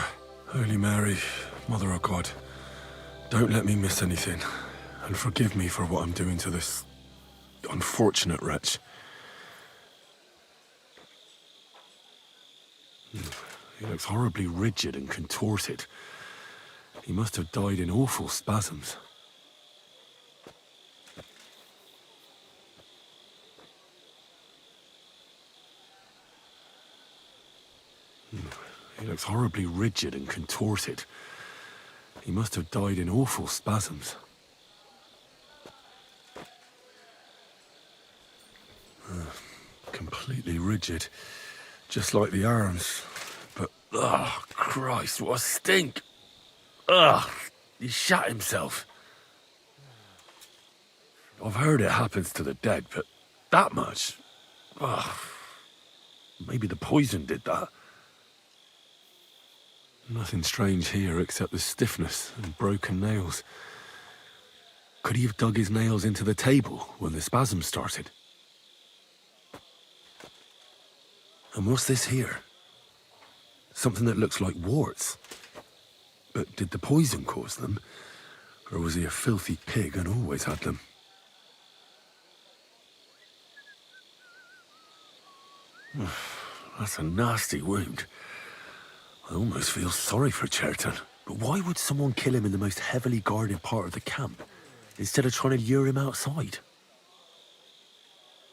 Holy Mary, Mother of God, don't let me miss anything, and forgive me for what I'm doing to this unfortunate wretch. He looks horribly rigid and contorted. He must have died in awful spasms. He looks horribly rigid and contorted. He must have died in awful spasms. Completely rigid, just like the arms. But, oh, Christ, what a stink! Ugh, he shot himself. I've heard it happens to the dead, but that much? Ugh. Maybe the poison did that. Nothing strange here except the stiffness and broken nails. Could he have dug his nails into the table when the spasm started? And what's this here? Something that looks like warts. But did the poison cause them? Or was he a filthy pig and always had them? That's a nasty wound. I almost feel sorry for Chertan. But why would someone kill him in the most heavily guarded part of the camp, instead of trying to lure him outside?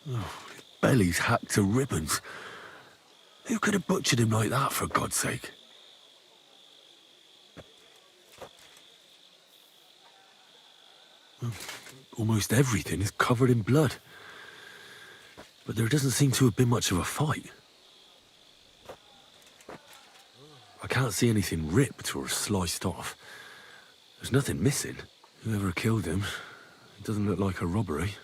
Oh, his belly's hacked to ribbons. Who could have butchered him like that, for God's sake? Almost everything is covered in blood. But there doesn't seem to have been much of a fight. I can't see anything ripped or sliced off. There's nothing missing. Whoever killed him, it doesn't look like a robbery.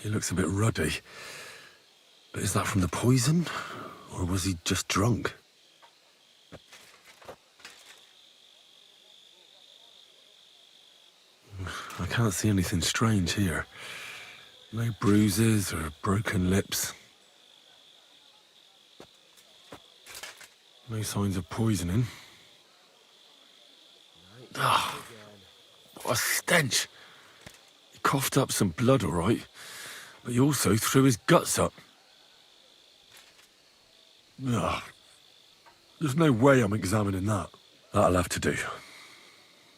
He looks a bit ruddy. But is that from the poison? Or was he just drunk? I can't see anything strange here. No bruises or broken lips. No signs of poisoning. Ah, what a stench. He coughed up some blood, all right, but he also threw his guts up. Ah, there's no way I'm examining that. That'll have to do.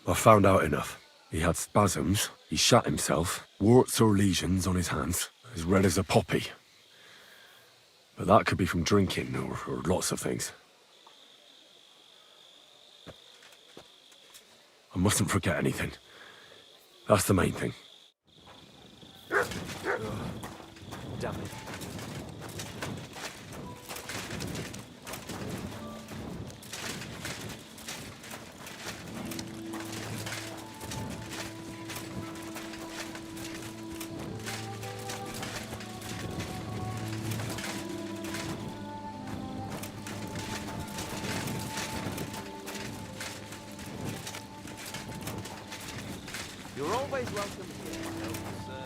I've found out enough. He had spasms, he shot himself, warts or lesions on his hands, as red as a poppy. But that could be from drinking or lots of things. I mustn't forget anything. That's the main thing. Damn it. You're always welcome here, sir.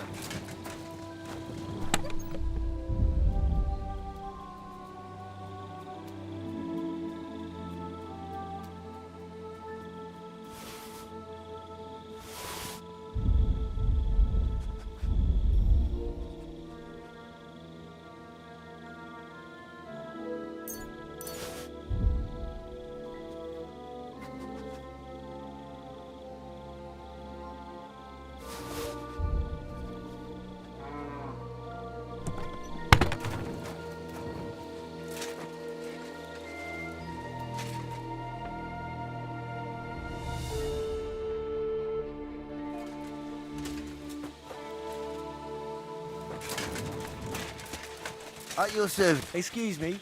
At your service. Excuse me.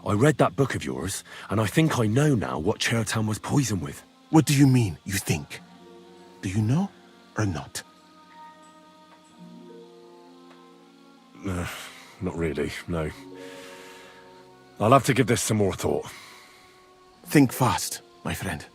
I read that book of yours, and I think I know now what Chertown was poisoned with. What do you mean, you think? Do you know or not? Not really, no. I'll have to give this some more thought. Think fast, my friend.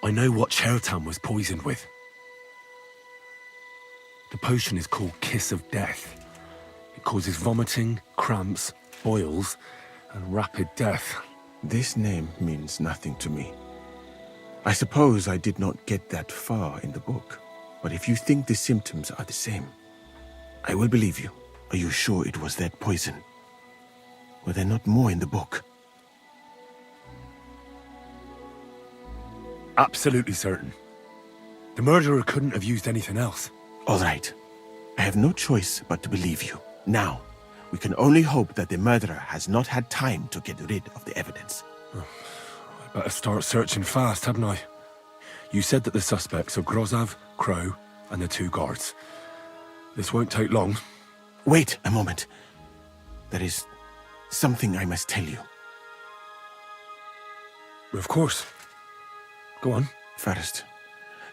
I know what Chertown was poisoned with. The potion is called Kiss of Death. It causes vomiting, cramps, boils, and rapid death. This name means nothing to me. I suppose I did not get that far in the book, but if you think the symptoms are the same, I will believe you. Are you sure it was that poison? Were there not more in the book? Absolutely certain. The murderer couldn't have used anything else. All right. I have no choice but to believe you. Now, we can only hope that the murderer has not had time to get rid of the evidence. I better start searching fast, hadn't I? You said that the suspects are Grozav, Crow, and the 2 guards. This won't take long. Wait a moment. There is something I must tell you. Of course. Go on. First,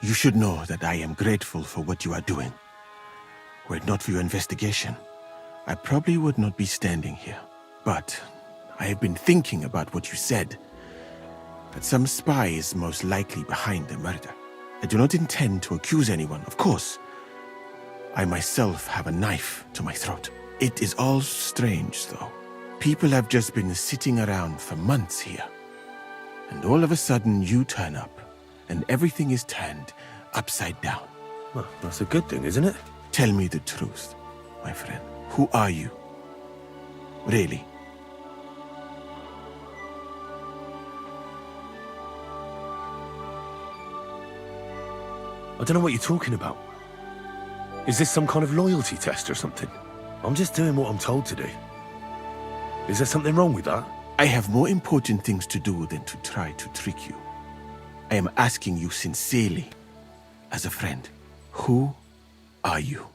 you should know that I am grateful for what you are doing. Were it not for your investigation, I probably would not be standing here. But I have been thinking about what you said, that some spy is most likely behind the murder. I do not intend to accuse anyone, of course. I myself have a knife to my throat. It is all strange, though. People have just been sitting around for months here. And all of a sudden you turn up, and everything is turned upside down. Well, that's a good thing, isn't it? Tell me the truth, my friend. Who are you? Really? I don't know what you're talking about. Is this some kind of loyalty test or something? I'm just doing what I'm told to do. Is there something wrong with that? I have more important things to do than to try to trick you. I am asking you sincerely, as a friend. Who are you?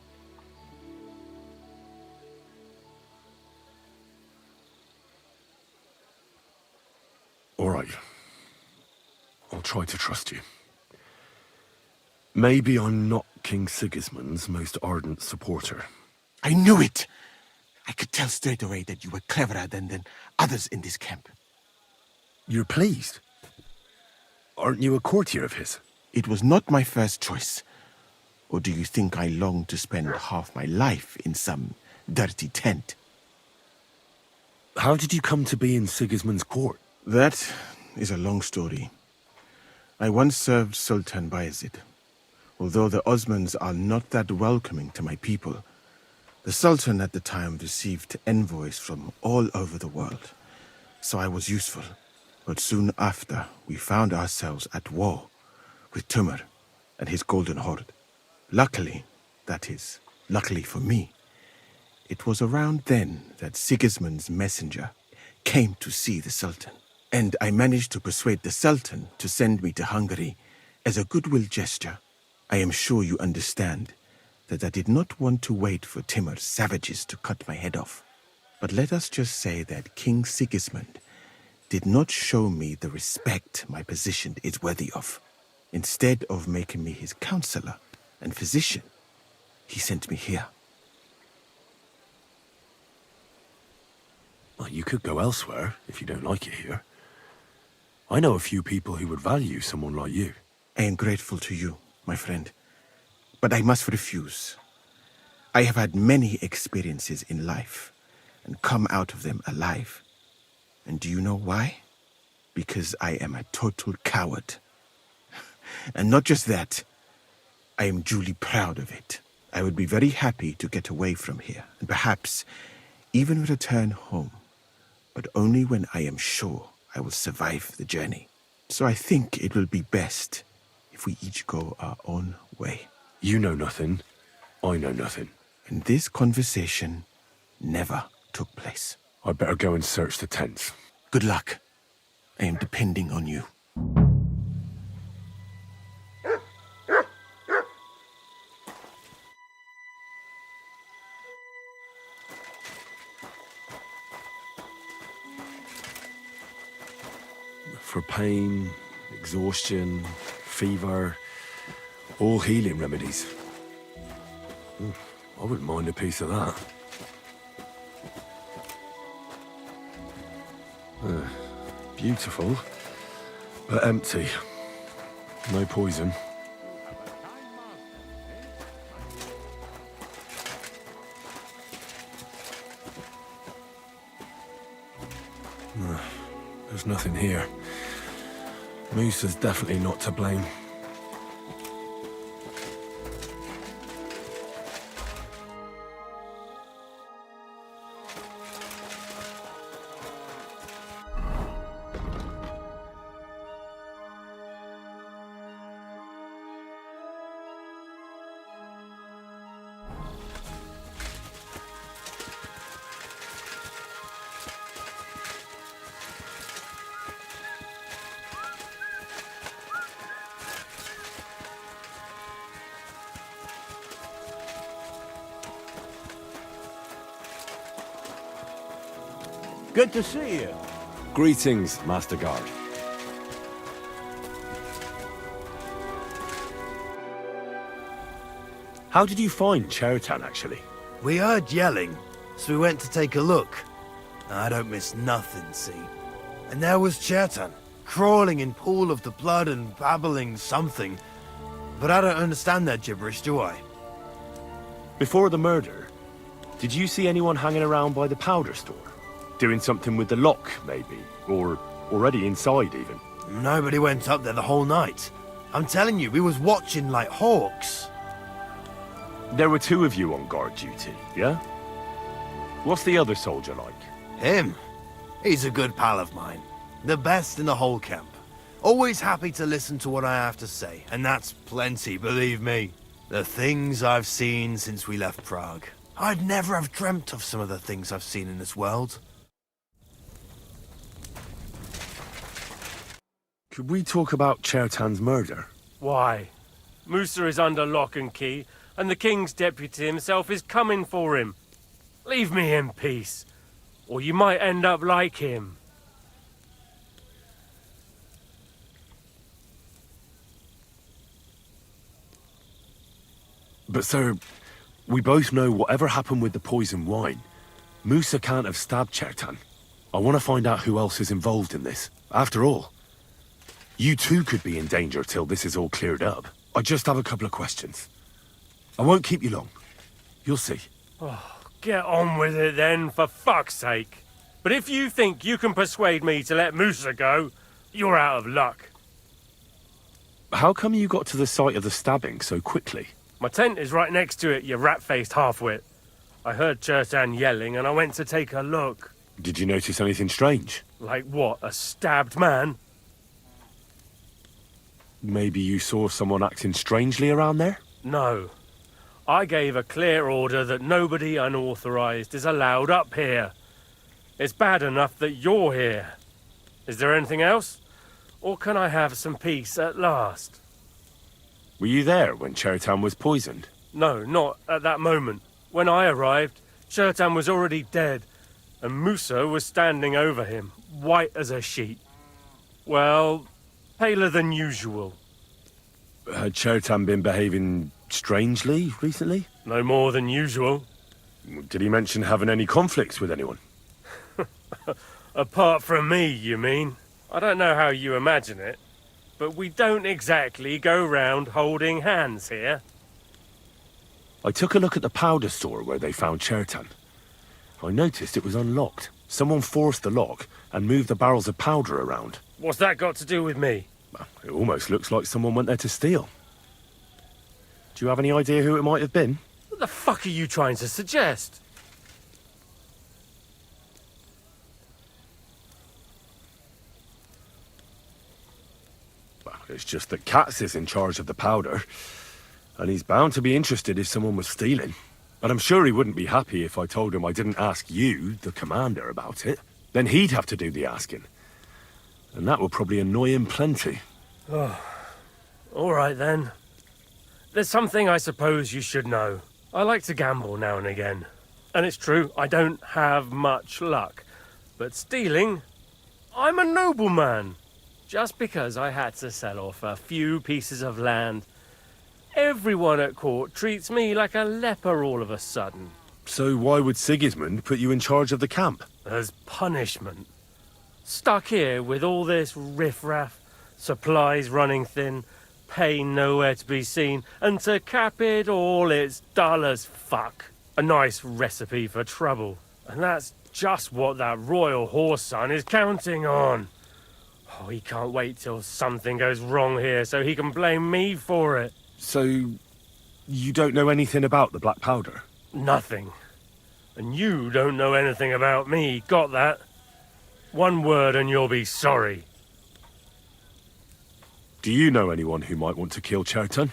All right. I'll try to trust you. Maybe I'm not King Sigismund's most ardent supporter. I knew it! I could tell straight away that you were cleverer than others in this camp. You're pleased? Aren't you a courtier of his? It was not my first choice. Or do you think I long to spend half my life in some dirty tent? How did you come to be in Sigismund's court? That is a long story. I once served Sultan Bayezid. Although the Osmans are not that welcoming to my people, the Sultan at the time received envoys from all over the world, so I was useful. But soon after, we found ourselves at war with Timur and his Golden Horde. Luckily, that is, luckily for me, it was around then that Sigismund's messenger came to see the Sultan. And I managed to persuade the Sultan to send me to Hungary as a goodwill gesture. I am sure you understand that I did not want to wait for Timur's savages to cut my head off. But let us just say that King Sigismund did not show me the respect my position is worthy of. Instead of making me his counselor and physician, he sent me here. Well, you could go elsewhere if you don't like it here. I know a few people who would value someone like you. I am grateful to you, my friend, but I must refuse. I have had many experiences in life and come out of them alive. And do you know why? Because I am a total coward. And not just that, I am duly proud of it. I would be very happy to get away from here and perhaps even return home, but only when I am sure I will survive the journey. So I think it will be best if we each go our own way. You know nothing. I know nothing. And this conversation never took place. I'd better go and search the tents. Good luck. I am depending on you. For pain, exhaustion, fever, all healing remedies. I wouldn't mind a piece of that. Beautiful, but empty. No poison. There's nothing here. Moose is definitely not to blame. Good to see you. Greetings, Master Guard. How did you find Chertan, actually? We heard yelling, so we went to take a look. I don't miss nothing, see? And there was Chertan, crawling in pool of the blood and babbling something. But I don't understand that gibberish, do I? Before the murder, did you see anyone hanging around by the powder store? Doing something with the lock, maybe? Or already inside, even? Nobody went up there the whole night. I'm telling you, we was watching like hawks. There were two of you on guard duty, yeah? What's the other soldier like? Him? He's a good pal of mine. The best in the whole camp. Always happy to listen to what I have to say, and that's plenty, believe me. The things I've seen since we left Prague. I'd never have dreamt of some of the things I've seen in this world. Could we talk about Chertan's murder? Why? Musa is under lock and key, and the king's deputy himself is coming for him. Leave me in peace, or you might end up like him. But sir, we both know whatever happened with the poison wine, Musa can't have stabbed Chertan. I want to find out who else is involved in this. After all, you too could be in danger till this is all cleared up. I just have a couple of questions. I won't keep you long. You'll see. Oh, get on with it then, for fuck's sake. But if you think you can persuade me to let Musa go, you're out of luck. How come you got to the site of the stabbing so quickly? My tent is right next to it, you rat-faced halfwit. I heard Chertan yelling and I went to take a look. Did you notice anything strange? Like what, a stabbed man? Maybe you saw someone acting strangely around there? No. I gave a clear order that nobody unauthorized is allowed up here. It's bad enough that you're here. Is there anything else? Or can I have some peace at last? Were you there when Chertan was poisoned? No, not at that moment. When I arrived, Chertan was already dead, and Musa was standing over him, white as a sheet. Well, paler than usual. Had Chertan been behaving strangely recently? No more than usual. Did he mention having any conflicts with anyone? Apart from me, you mean? I don't know how you imagine it, but we don't exactly go round holding hands here. I took a look at the powder store where they found Chertan. I noticed it was unlocked. Someone forced the lock and moved the barrels of powder around. What's that got to do with me? It almost looks like someone went there to steal. Do you have any idea who it might have been? What the fuck are you trying to suggest? It's just that Katz is in charge of the powder, and he's bound to be interested if someone was stealing. And I'm sure he wouldn't be happy if I told him I didn't ask you, the commander, about it. Then he'd have to do the asking. And that will probably annoy him plenty. Oh, all right then. There's something I suppose you should know. I like to gamble now and again. And it's true, I don't have much luck. But stealing, I'm a nobleman. Just because I had to sell off a few pieces of land, everyone at court treats me like a leper all of a sudden. So why would Sigismund put you in charge of the camp? As punishment. Stuck here with all this riffraff, supplies running thin, pay nowhere to be seen, and to cap it all, it's dull as fuck. A nice recipe for trouble. And that's just what that royal horse son is counting on. Oh, he can't wait till something goes wrong here so he can blame me for it. So, you don't know anything about the black powder? Nothing. And you don't know anything about me, got that? One word and you'll be sorry. Do you know anyone who might want to kill Chertan?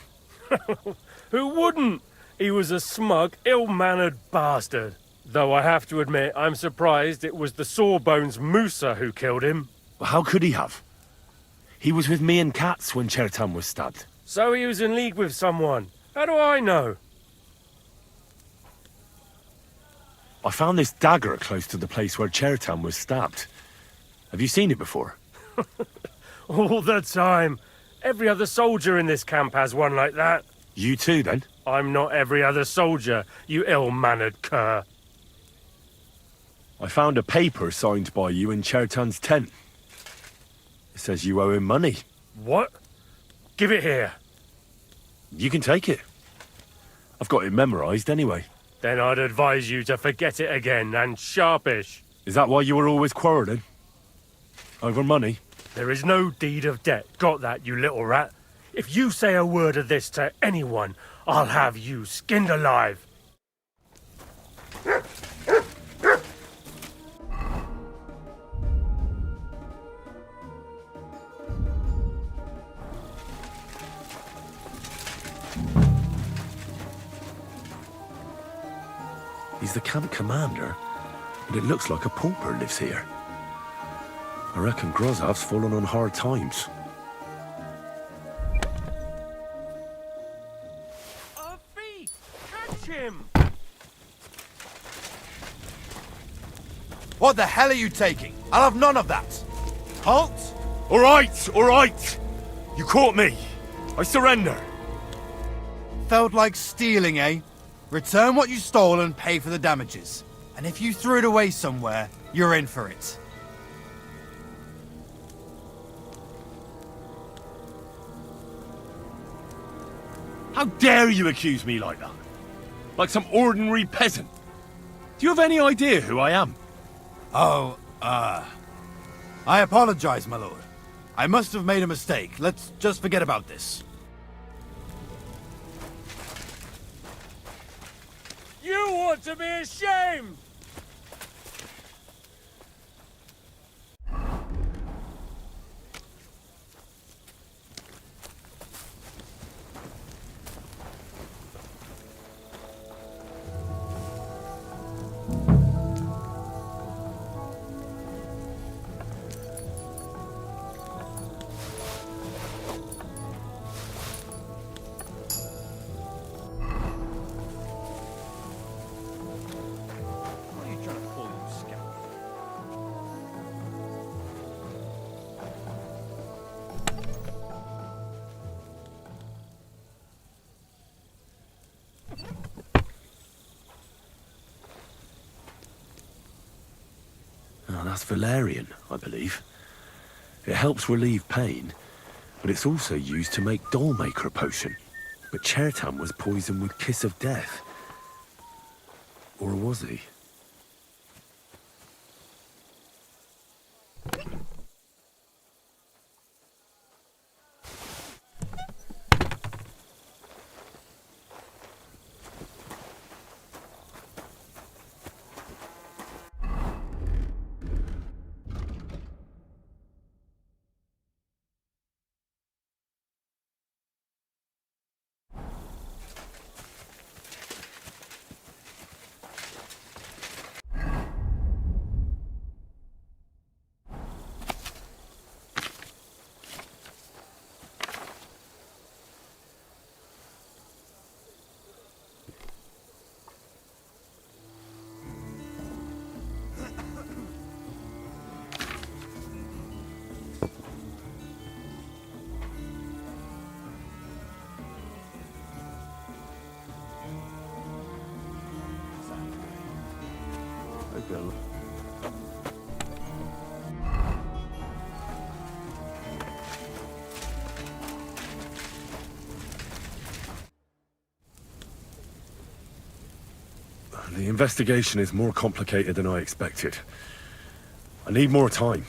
Who wouldn't? He was a smug, ill-mannered bastard. Though I have to admit, I'm surprised it was the Sawbones Musa who killed him. How could he have? He was with me and Katz when Chertan was stabbed. So he was in league with someone. How do I know? I found this dagger close to the place where Chertan was stabbed. Have you seen it before? All the time. Every other soldier in this camp has one like that. You too, then? I'm not every other soldier, you ill-mannered cur. I found a paper signed by you in Chertan's tent. It says you owe him money. What? Give it here. You can take it. I've got it memorized anyway. Then I'd advise you to forget it again, and sharpish. Is that why you were always quarrelling? Over money? There is no deed of debt. Got that, you little rat? If you say a word of this to anyone, I'll have you skinned alive. He's the camp commander, but it looks like a pauper lives here. I reckon Grozov's fallen on hard times. Catch him! What the hell are you taking? I'll have none of that. Halt! All right. You caught me. I surrender. Felt like stealing, eh? Return what you stole and pay for the damages. And if you threw it away somewhere, you're in for it. How dare you accuse me like that? Like some ordinary peasant. Do you have any idea who I am? Oh, I apologize, my lord. I must have made a mistake. Let's just forget about this. You ought to be ashamed! Oh, that's valerian, I believe. It helps relieve pain, but it's also used to make Dollmaker potion. But Chertam was poisoned with Kiss of Death. Or was he? The investigation is more complicated than I expected. I need more time.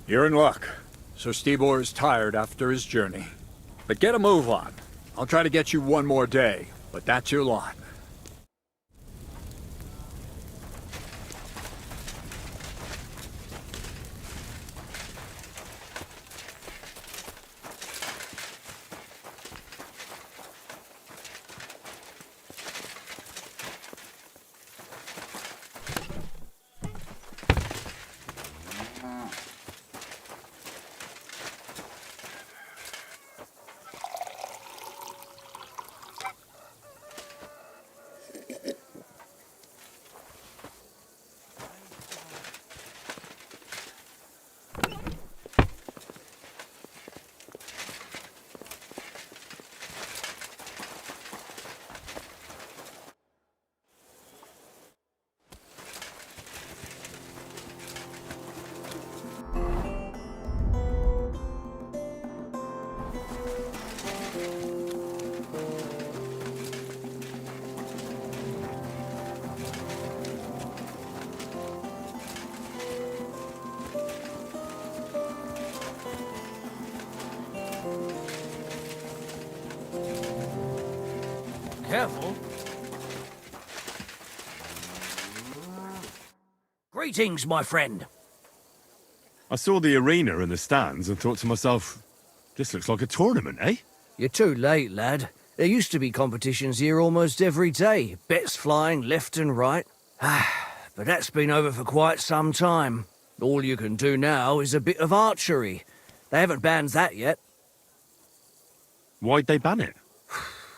You're in luck. Sir Stibor is tired after his journey. But get a move on. I'll try to get you one more day, but that's your lot. Careful. Greetings, my friend. I saw the arena and the stands and thought to myself, this looks like a tournament, eh? You're too late, lad. There used to be competitions here almost every day. Bets flying left and right. But that's been over for quite some time. All you can do now is a bit of archery. They haven't banned that yet. Why'd they ban it?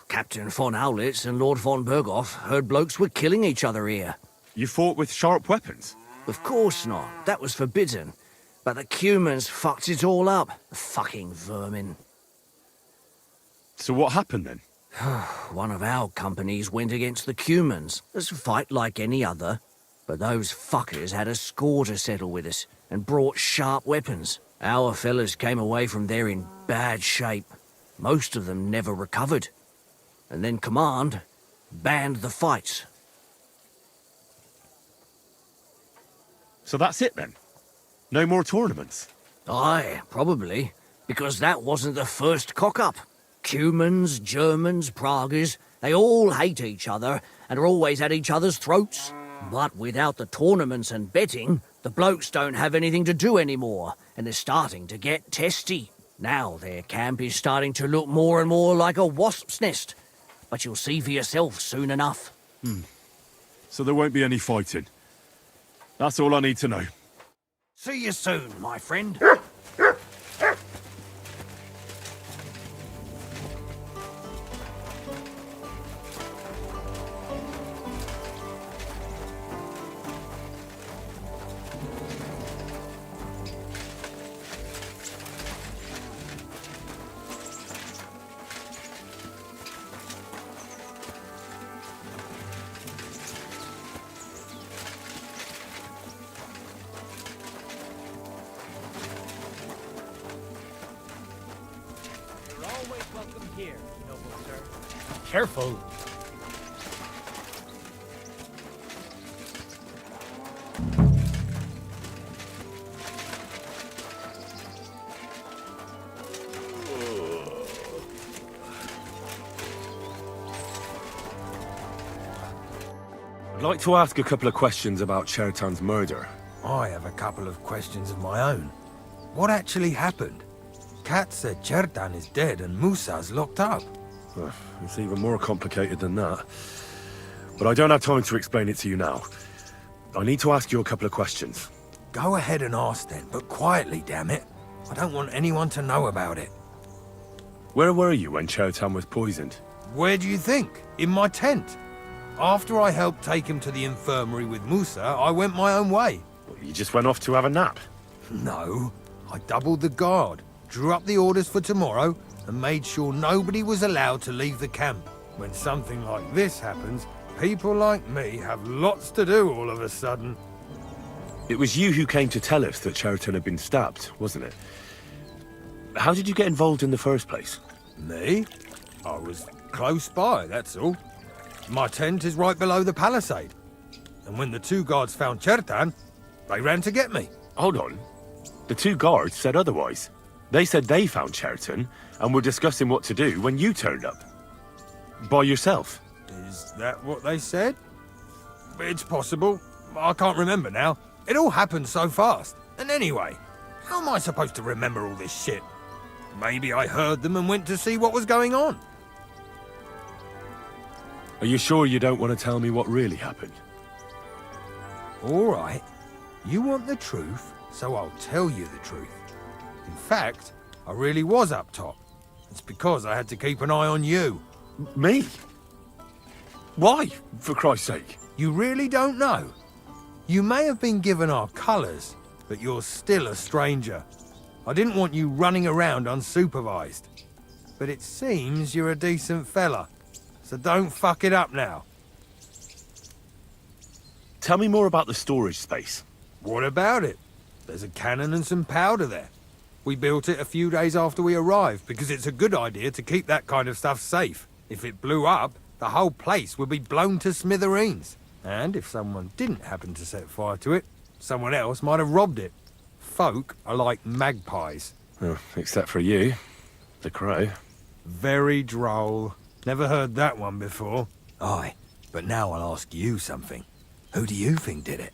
Captain von Owlitz and Lord von Berghoff heard blokes were killing each other here. You fought with sharp weapons? Of course not. That was forbidden. But the Cumans fucked it all up. Fucking vermin. So what happened then? One of our companies went against the Cumans. It's a fight like any other. But those fuckers had a score to settle with us and brought sharp weapons. Our fellas came away from there in bad shape. Most of them never recovered. and then command banned the fights. So that's it then? No more tournaments? Aye, probably, because that wasn't the first cock-up. Cumans, Germans, Praguers, they all hate each other and are always at each other's throats. But without the tournaments and betting, the blokes don't have anything to do anymore, and they're starting to get testy. Now their camp is starting to look more and more like a wasp's nest. But you'll see for yourself soon enough. So there won't be any fighting. That's all I need to know. See you soon, my friend. Here, noble sir. Careful. I'd like to ask a couple of questions about Chertan's murder. I have a couple of questions of my own. What actually happened? Kat said Chertan is dead and Musa's locked up. It's even more complicated than that. But I don't have time to explain it to you now. I need to ask you a couple of questions. Go ahead and ask then, but quietly, damn it. I don't want anyone to know about it. Where were you when Chertan was poisoned? Where do you think? In my tent. After I helped take him to the infirmary with Musa, I went my own way. You just went off to have a nap? No. I doubled the guard, drew up the orders for tomorrow, and made sure nobody was allowed to leave the camp. When something like this happens, people like me have lots to do all of a sudden. It was you who came to tell us that Chertan had been stabbed, wasn't it? How did you get involved in the first place? Me? I was close by, that's all. My tent is right below the palisade. And when the two guards found Chertan, they ran to get me. Hold on. The two guards said otherwise. They said they found Chertan and were discussing what to do when you turned up. By yourself. Is that what they said? It's possible. I can't remember now. It all happened so fast. And anyway, how am I supposed to remember all this shit? Maybe I heard them and went to see what was going on. Are you sure you don't want to tell me what really happened? All right. You want the truth, so I'll tell you the truth. In fact, I really was up top. It's because I had to keep an eye on you. Me? Why, for Christ's sake? You really don't know? You may have been given our colours, but you're still a stranger. I didn't want you running around unsupervised. But it seems you're a decent fella, so don't fuck it up now. Tell me more about the storage space. What about it? There's a cannon and some powder there. We built it a few days after we arrived because it's a good idea to keep that kind of stuff safe. If it blew up, the whole place would be blown to smithereens. And if someone didn't happen to set fire to it, someone else might have robbed it. Folk are like magpies. Oh, except for you, the crow. Very droll. Never heard that one before. Aye, but now I'll ask you something. Who do you think did it?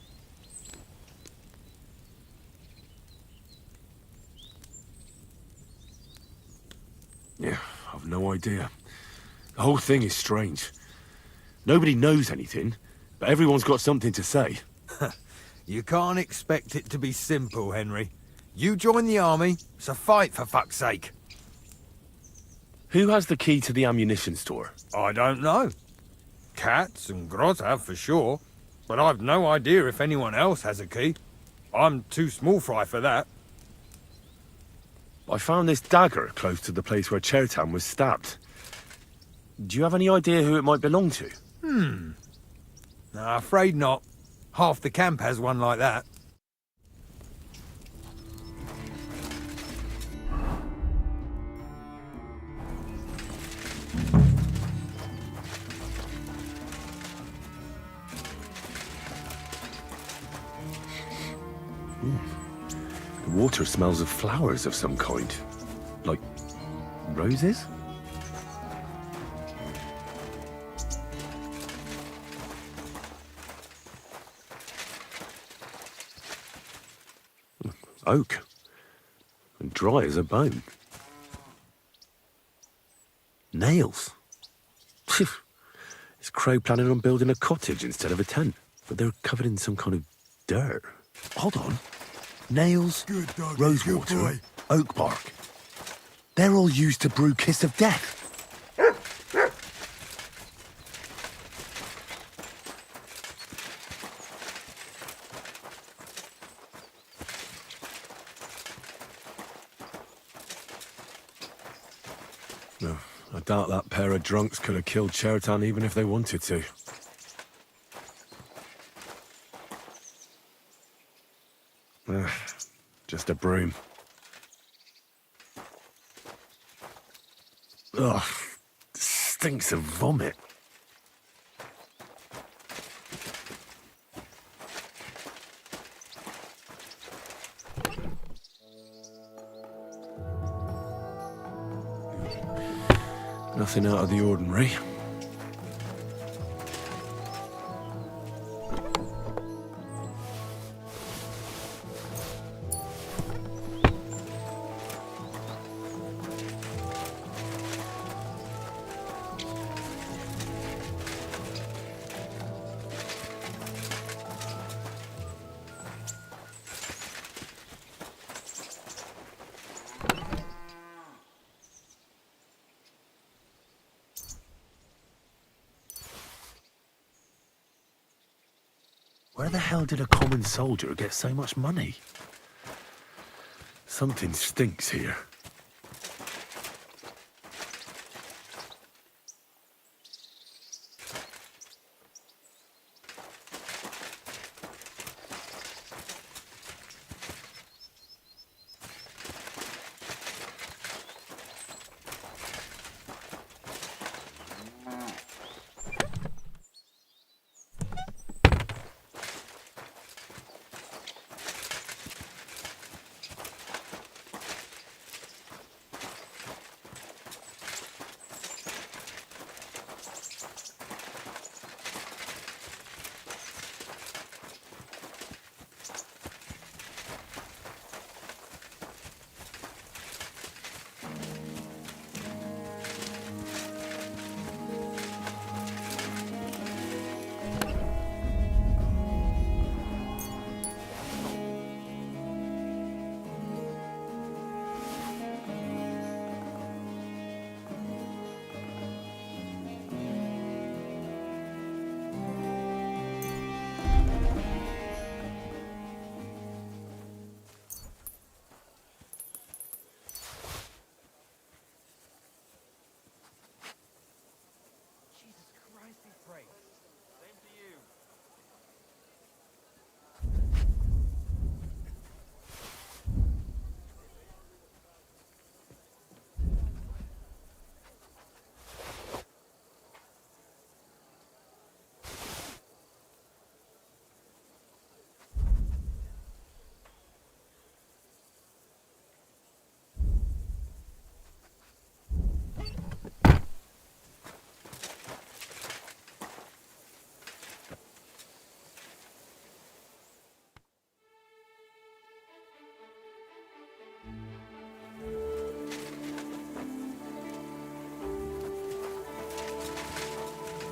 Yeah, I've no idea. The whole thing is strange. Nobody knows anything, but everyone's got something to say. You can't expect it to be simple, Henry. You join the army, so fight for fuck's sake. Who has the key to the ammunition store? I don't know. Katz and Groz have for sure, but I've no idea if anyone else has a key. I'm too small fry for that. I found this dagger close to the place where Chertan was stabbed. Do you have any idea who it might belong to? No, afraid not. Half the camp has one like that. The water smells of flowers of some kind. Like roses? Oak. And dry as a bone. Nails. Is Crow planning on building a cottage instead of a tent? But they're covered in some kind of dirt. Hold on. Nails, rosewater, oak bark. They're all used to brew Kiss of Death. No, I doubt that pair of drunks could have killed Chertan even if they wanted to. Just a broom. Ugh, stinks of vomit. Nothing out of the ordinary. Where the hell did a common soldier get so much money? Something stinks here.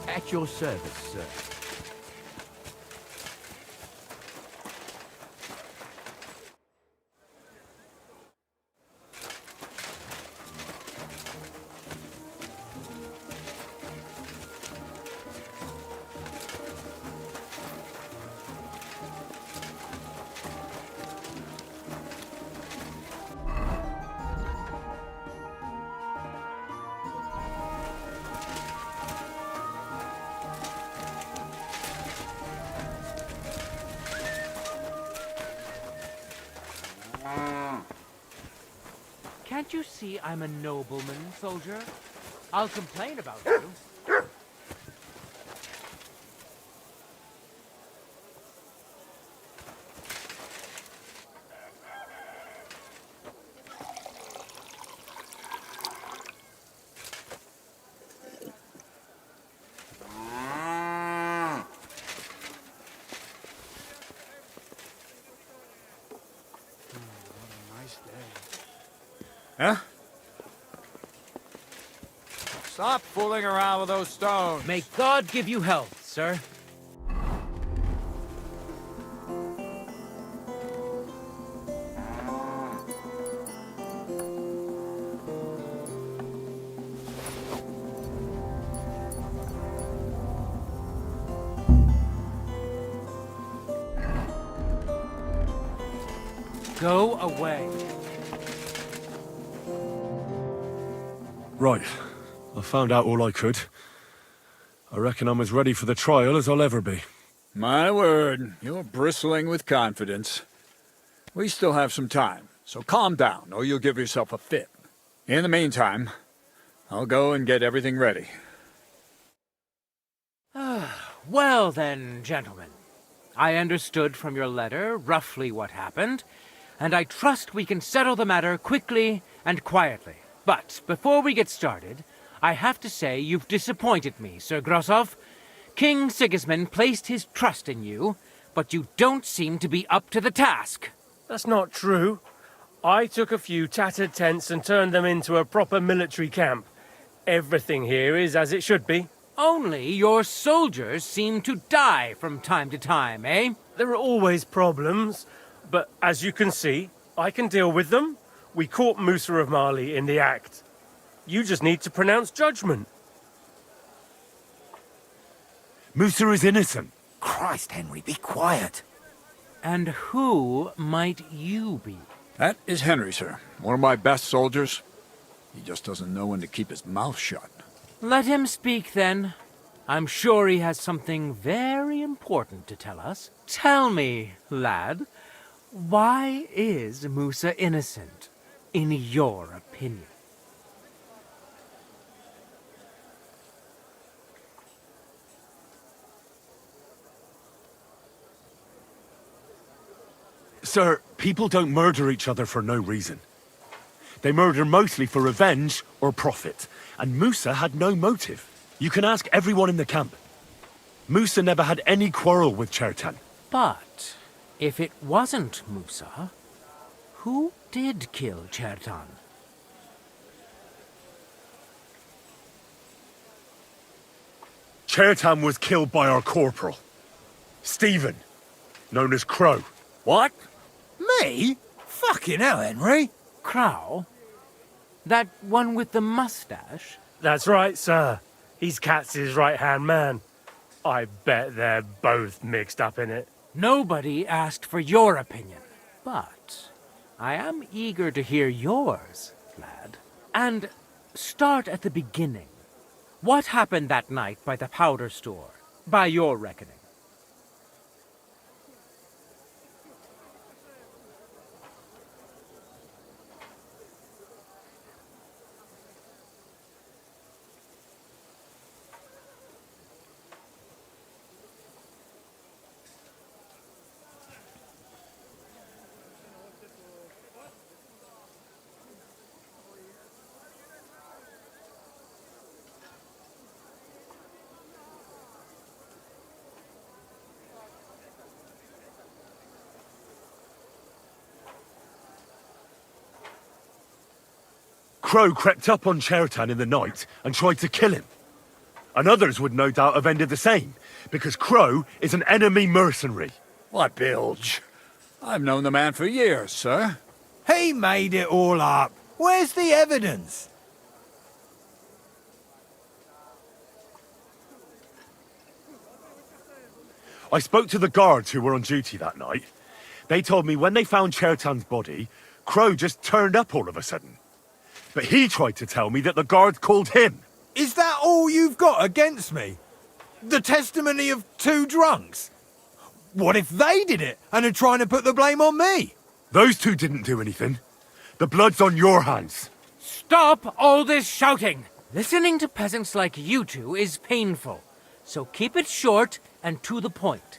At your service, sir. Can't you see I'm a nobleman, soldier? I'll complain about you. Huh? Stop fooling around with those stones. May God give you health, sir. Go away. Right. I found out all I could. I reckon I'm as ready for the trial as I'll ever be. My word, you're bristling with confidence. We still have some time, so calm down, or you'll give yourself a fit. In the meantime, I'll go and get everything ready. Well then, gentlemen. I understood from your letter roughly what happened, and I trust we can settle the matter quickly and quietly. But before we get started, I have to say you've disappointed me, Sir Grosov. King Sigismund placed his trust in you, but you don't seem to be up to the task. That's not true. I took a few tattered tents and turned them into a proper military camp. Everything here is as it should be. Only your soldiers seem to die from time to time, eh? There are always problems, but as you can see, I can deal with them. We caught Musa of Mali in the act. You just need to pronounce judgment. Musa is innocent. Christ, Henry, be quiet. And who might you be? That is Henry, sir. One of my best soldiers. He just doesn't know when to keep his mouth shut. Let him speak, then. I'm sure he has something very important to tell us. Tell me, lad, why is Musa innocent, in your opinion? Sir, people don't murder each other for no reason. They murder mostly for revenge or profit, and Musa had no motive. You can ask everyone in the camp. Musa never had any quarrel with Chertan. But if it wasn't Musa, who did kill Chertan? Chertan was killed by our corporal, Stephen, known as Crow. What? Me? Fucking hell, Henry. Crow? That one with the mustache? That's right, sir. He's Katz's right-hand man. I bet they're both mixed up in it. Nobody asked for your opinion, but I am eager to hear yours, lad. And start at the beginning. What happened that night by the powder store, by your reckoning? Crow crept up on Chertan in the night and tried to kill him. And others would no doubt have ended the same, because Crow is an enemy mercenary. What bilge? I've known the man for years, sir. He made it all up. Where's the evidence? I spoke to the guards who were on duty that night. They told me when they found Chertan's body, Crow just turned up all of a sudden. But he tried to tell me that the guards called him. Is that all you've got against me? The testimony of two drunks? What if they did it and are trying to put the blame on me? Those two didn't do anything. The blood's on your hands. Stop all this shouting! Listening to peasants like you two is painful, so keep it short and to the point.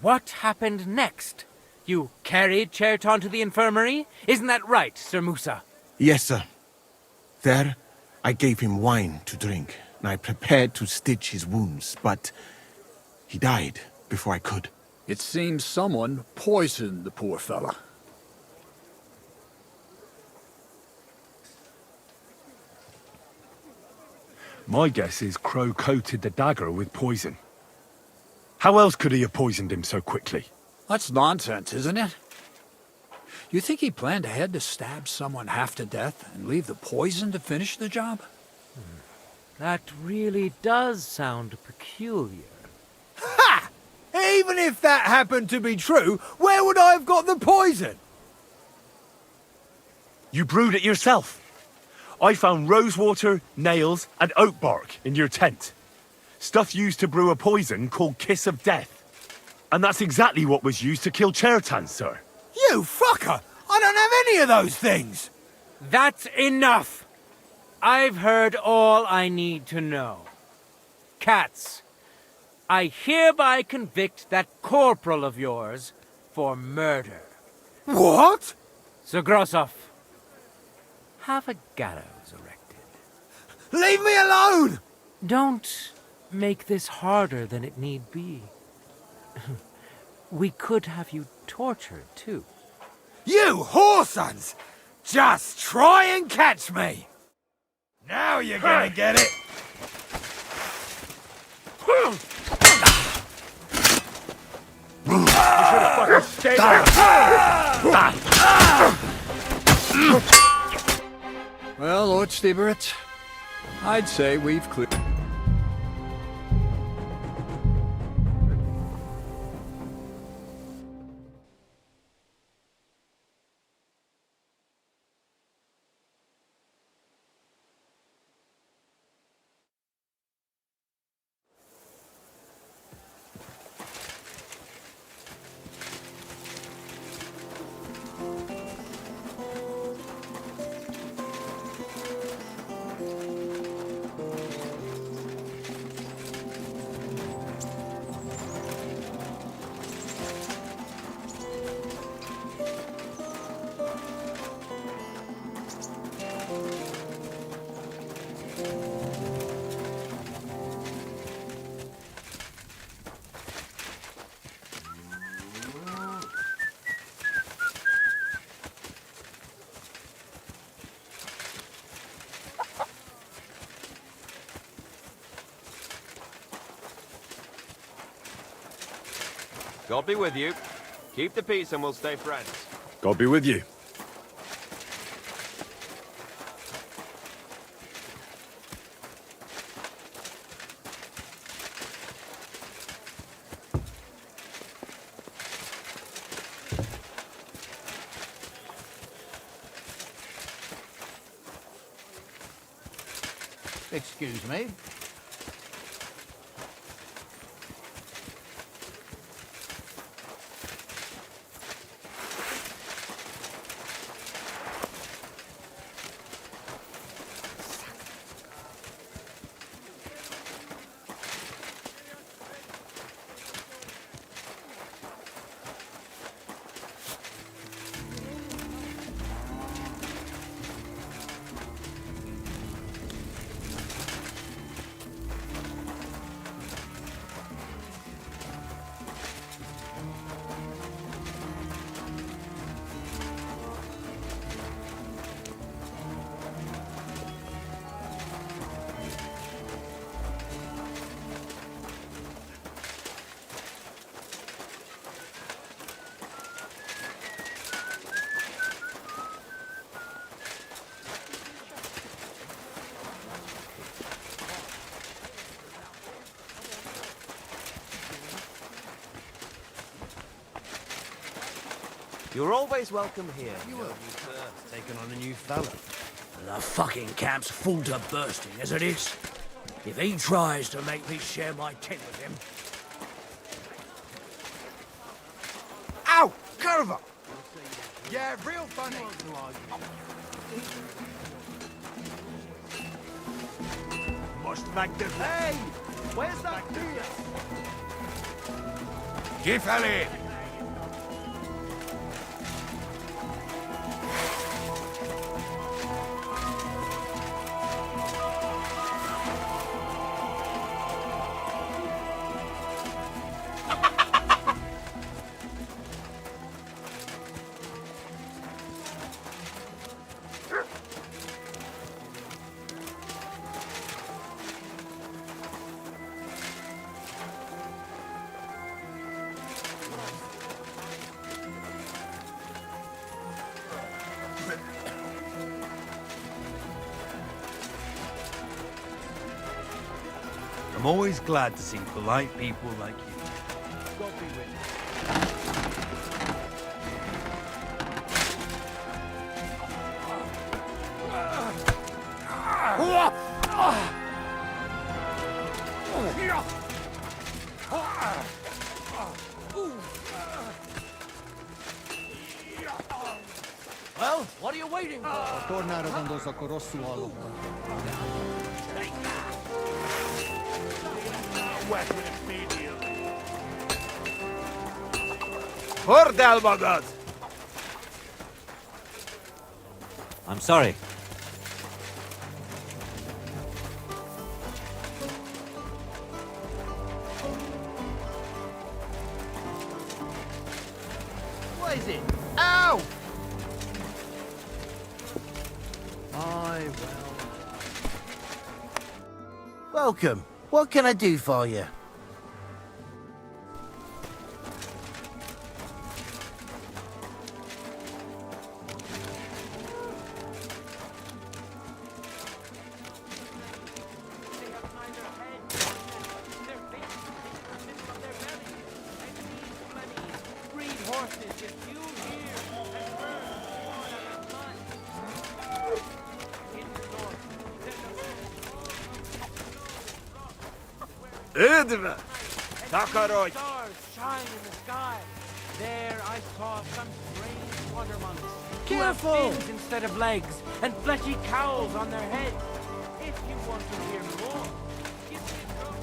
What happened next? You carried Chertan to the infirmary? Isn't that right, Sir Musa? Yes, sir. There, I gave him wine to drink, and I prepared to stitch his wounds, but he died before I could. It seems someone poisoned the poor fella. My guess is Crow coated the dagger with poison. How else could he have poisoned him so quickly? That's nonsense, isn't it? You think he planned ahead to stab someone half to death and leave the poison to finish the job? That really does sound peculiar. Ha! Even if that happened to be true, where would I have got the poison? You brewed it yourself. I found rosewater, nails, and oak bark in your tent. Stuff used to brew a poison called Kiss of Death. And that's exactly what was used to kill Chertan, sir. You fucker! I don't have any of those things! That's enough! I've heard all I need to know. Cats, I hereby convict that corporal of yours for murder. What? Sir Grossoff, have a gallows erected. Leave me alone! Don't make this harder than it need be. We could have you tortured, too. You whoresons! Just try and catch me! Now you're gonna get it! Well, Lord Stieberitz, I'd say we've cleared... God be with you. Keep the peace and we'll stay friends. God be with you. Excuse me. You're always welcome here. You know, sir. Taking on a new fella. The fucking camp's full to bursting as it is. If he tries to make me share my tent with him... Ow! Curva! Yeah, real funny. Must make the... Hey! Where's that beer? Gifali! I'm always glad to see polite people like you. God be with you. Well, what are you waiting for? Tornare quando soccorso Weapon immediately. Hordel bagad! I'm sorry. What is it? Ow! Welcome. What can I do for you? Edva! Takaroi! Stars shine in the sky. There I saw some strange water monks. Careful! Who have fins instead of legs and fleshy cowls on their heads. If you want to hear more, give me a go.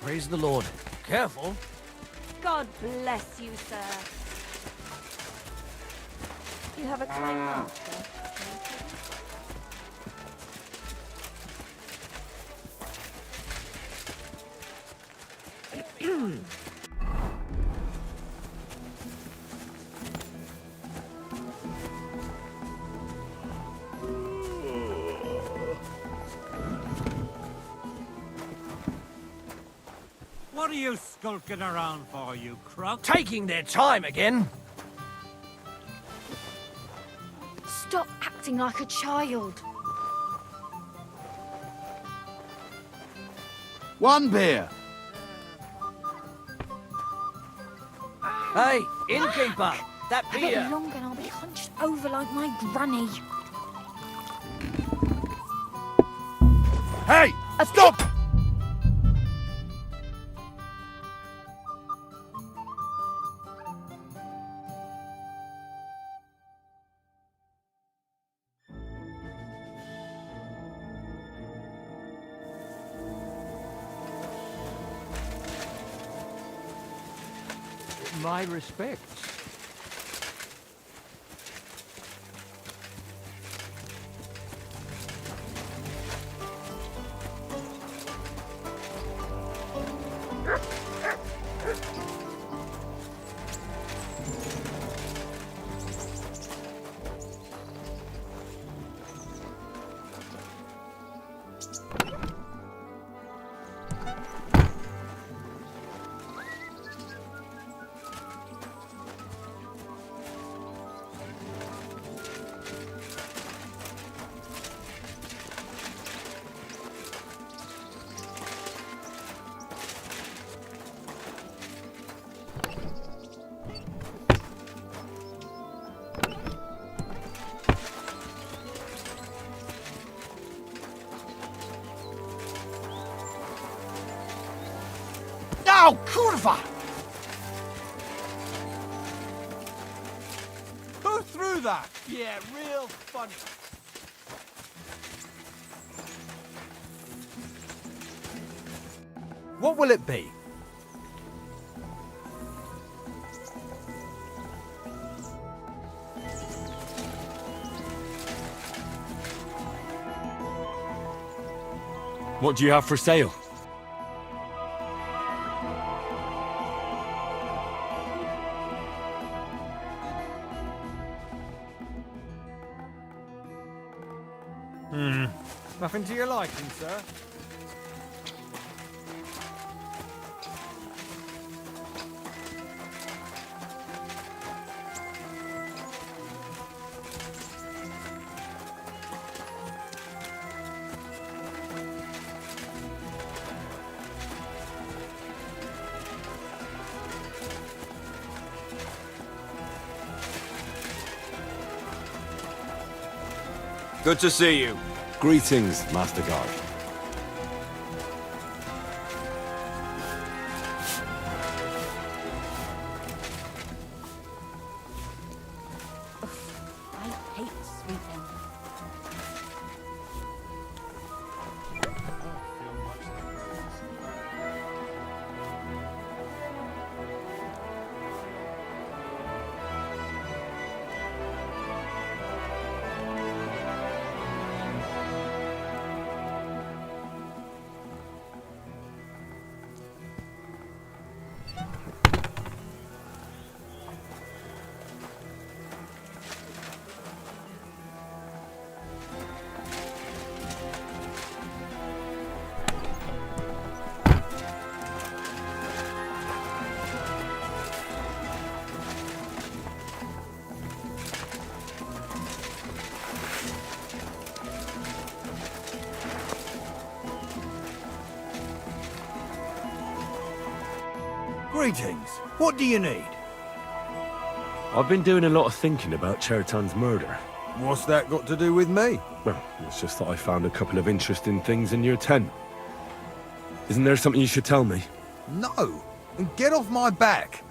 Praise the Lord. Careful. God bless you, sir. You have a kind master. What are you skulking around for, you crook? Taking their time again. Stop acting like a child. One beer. Hey, innkeeper, that A bit beer. longer and I'll be hunched over like my granny. Hey! Stop! My respects. Now, kurva! Who threw that? Yeah, real funny. What will it be? What do you have for sale? Nothing to your liking, sir? Good to see you. Greetings, Master Guard. I hate sweeping. Greetings. What do you need? I've been doing a lot of thinking about Chertan's murder. What's that got to do with me? Well, it's just that I found a couple of interesting things in your tent. Isn't there something you should tell me? No. And get off my back.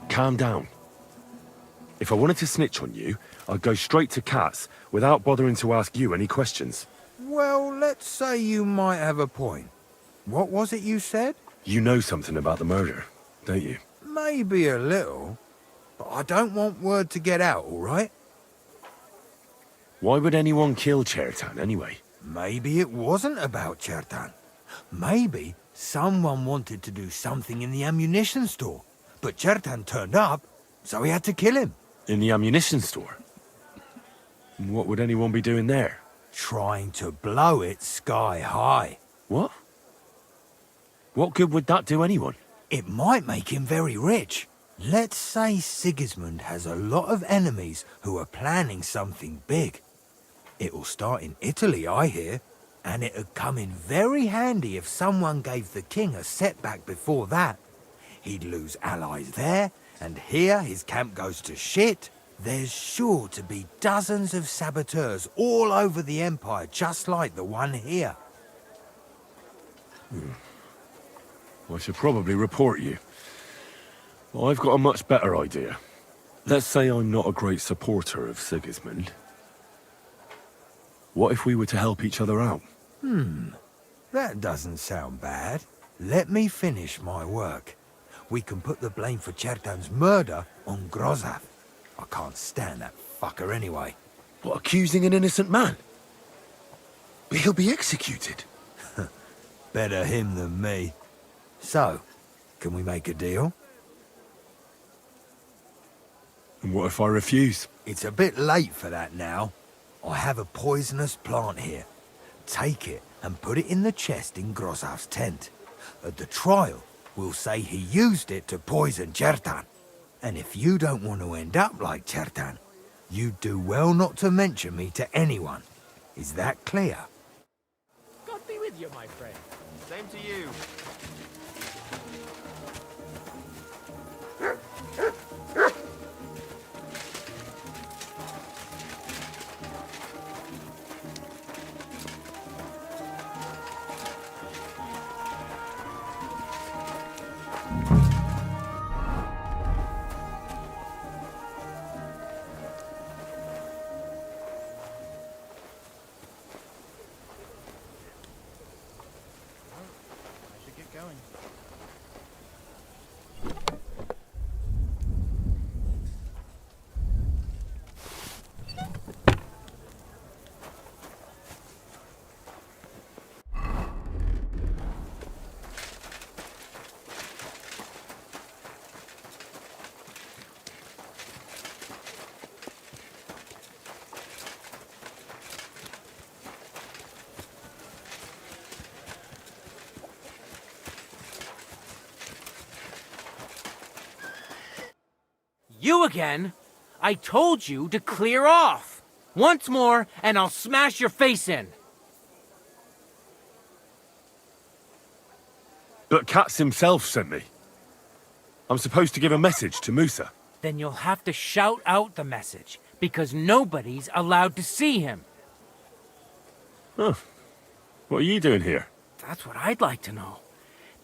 Calm down. If I wanted to snitch on you, I'd go straight to Katz without bothering to ask you any questions. Well, let's say you might have a point. What was it you said? You know something about the murder, don't you? Maybe a little, but I don't want word to get out, all right? Why would anyone kill Chertan anyway? Maybe it wasn't about Chertan. Maybe someone wanted to do something in the ammunition store, but Chertan turned up, so he had to kill him. In the ammunition store? What would anyone be doing there? Trying to blow it sky high. What? What good would that do anyone? It might make him very rich. Let's say Sigismund has a lot of enemies who are planning something big. It'll start in Italy, I hear, and it'd come in very handy if someone gave the king a setback before that. He'd lose allies there, and here his camp goes to shit. There's sure to be dozens of saboteurs all over the Empire, just like the one here. I should probably report you. But I've got a much better idea. Let's say I'm not a great supporter of Sigismund. What if we were to help each other out? That doesn't sound bad. Let me finish my work. We can put the blame for Chertan's murder on Grozav. I can't stand that fucker anyway. What, accusing an innocent man? But he'll be executed. Better him than me. So, can we make a deal? And what if I refuse? It's a bit late for that now. I have a poisonous plant here. Take it and put it in the chest in Grozav's tent. At the trial, we'll say he used it to poison Chertan. And if you don't want to end up like Chertan, you'd do well not to mention me to anyone. Is that clear? God be with you, my friend. Same to you. Get going. You again? I told you to clear off. Once more, and I'll smash your face in. But Katz himself sent me. I'm supposed to give a message to Musa. Then you'll have to shout out the message, because nobody's allowed to see him. Huh. What are you doing here? That's what I'd like to know.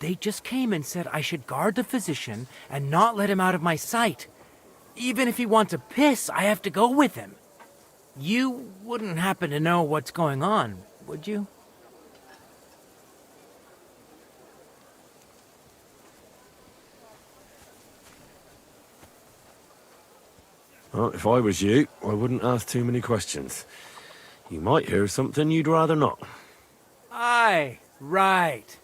They just came and said I should guard the physician and not let him out of my sight. Even if he wants to piss, I have to go with him. You wouldn't happen to know what's going on, would you? Well, if I was you, I wouldn't ask too many questions. You might hear something you'd rather not. Aye, right.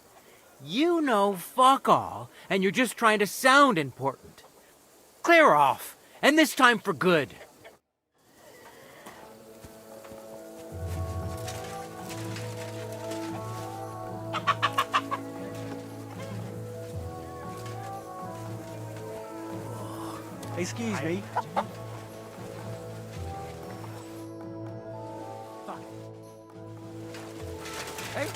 You know fuck all, and you're just trying to sound important. Clear off, and this time for good. Excuse me. Hey?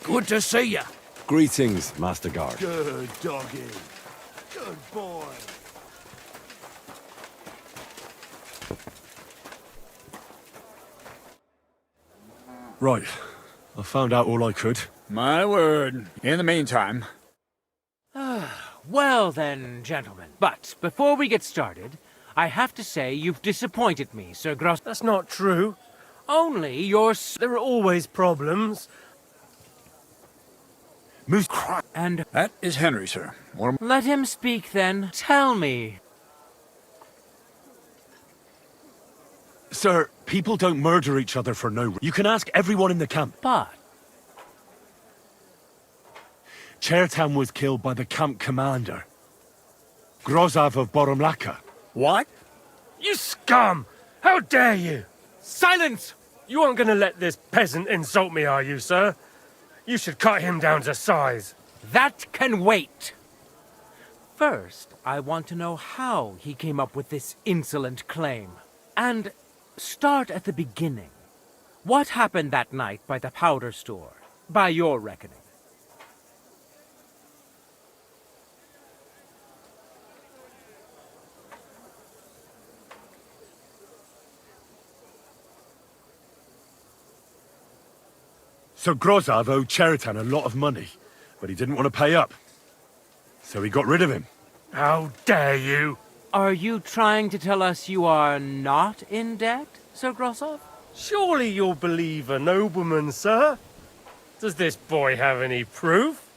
Good to see you. Greetings, Master Guard. Good doggy. Good boy. Right. I found out all I could. My word. In the meantime... Well then, gentlemen. But before we get started, I have to say you've disappointed me, Sir Gross. That's not true. Only your... There are always problems. Moose and... That is Henry, sir. Let him speak then. Tell me. Sir, people don't murder each other for no reason. You can ask everyone in the camp. But... Chertown was killed by the camp commander, Grozav of Boromlaka. What? You scum! How dare you! Silence! You aren't going to let this peasant insult me, are you, sir? You should cut him down to size. That can wait. First, I want to know how he came up with this insolent claim. And start at the beginning. What happened that night by the powder store, by your reckoning? So Grozav owed Chertown a lot of money, but he didn't want to pay up. So he got rid of him. How dare you! Are you trying to tell us you are not in debt, Sir Grozav? Surely you'll believe a nobleman, sir. Does this boy have any proof?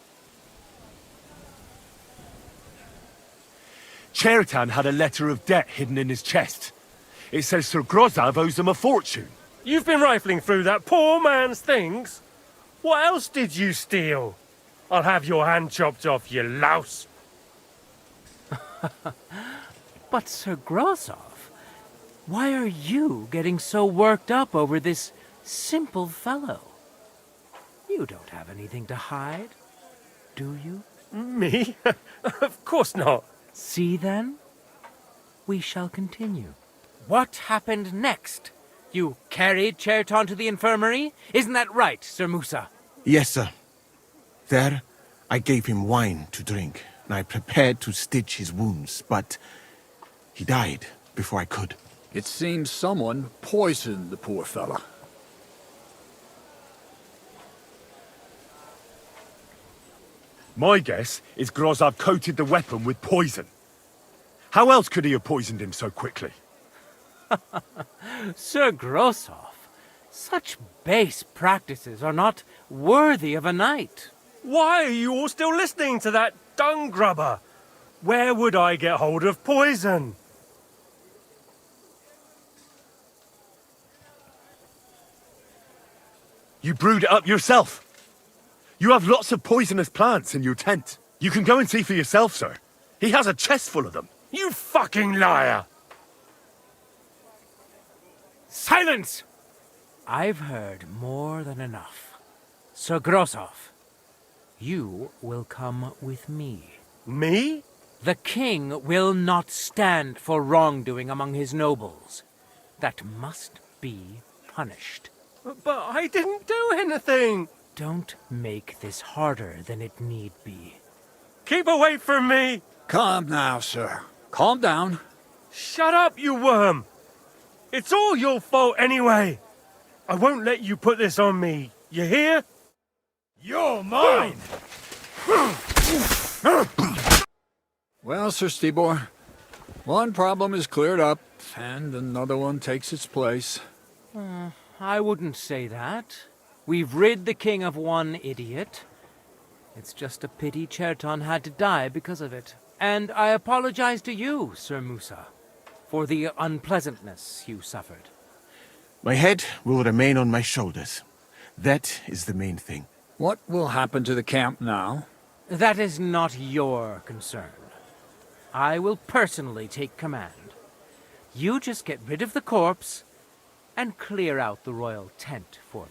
Chertown had a letter of debt hidden in his chest. It says Sir Grozav owes him a fortune. You've been rifling through that poor man's things? What else did you steal? I'll have your hand chopped off, you louse. But Sir Grozav, why are you getting so worked up over this simple fellow? You don't have anything to hide, do you? Me? Of course not. See then? We shall continue. What happened next? You carried Cherton to the infirmary? Isn't that right, Sir Musa? Yes, sir. There, I gave him wine to drink, and I prepared to stitch his wounds, but he died before I could. It seems someone poisoned the poor fella. My guess is Grozov coated the weapon with poison. How else could he have poisoned him so quickly? Sir Grosov, such base practices are not worthy of a knight. Why are you all still listening to that dung grubber? Where would I get hold of poison? You brewed it up yourself. You have lots of poisonous plants in your tent. You can go and see for yourself, sir. He has a chest full of them. You fucking liar! Silence! I've heard more than enough. Sir Grosov, you will come with me. Me? The king will not stand for wrongdoing among his nobles. That must be punished. But I didn't do anything! Don't make this harder than it need be. Keep away from me! Calm now, sir. Calm down. Shut up, you worm! It's all your fault anyway! I won't let you put this on me, you hear? You're mine! Well, Sir Stibor, one problem is cleared up, and another one takes its place. I wouldn't say that. We've rid the king of one idiot. It's just a pity Cherton had to die because of it. And I apologize to you, Sir Musa, for the unpleasantness you suffered. My head will remain on my shoulders. That is the main thing. What will happen to the camp now? That is not your concern. I will personally take command. You just get rid of the corpse and clear out the royal tent for me.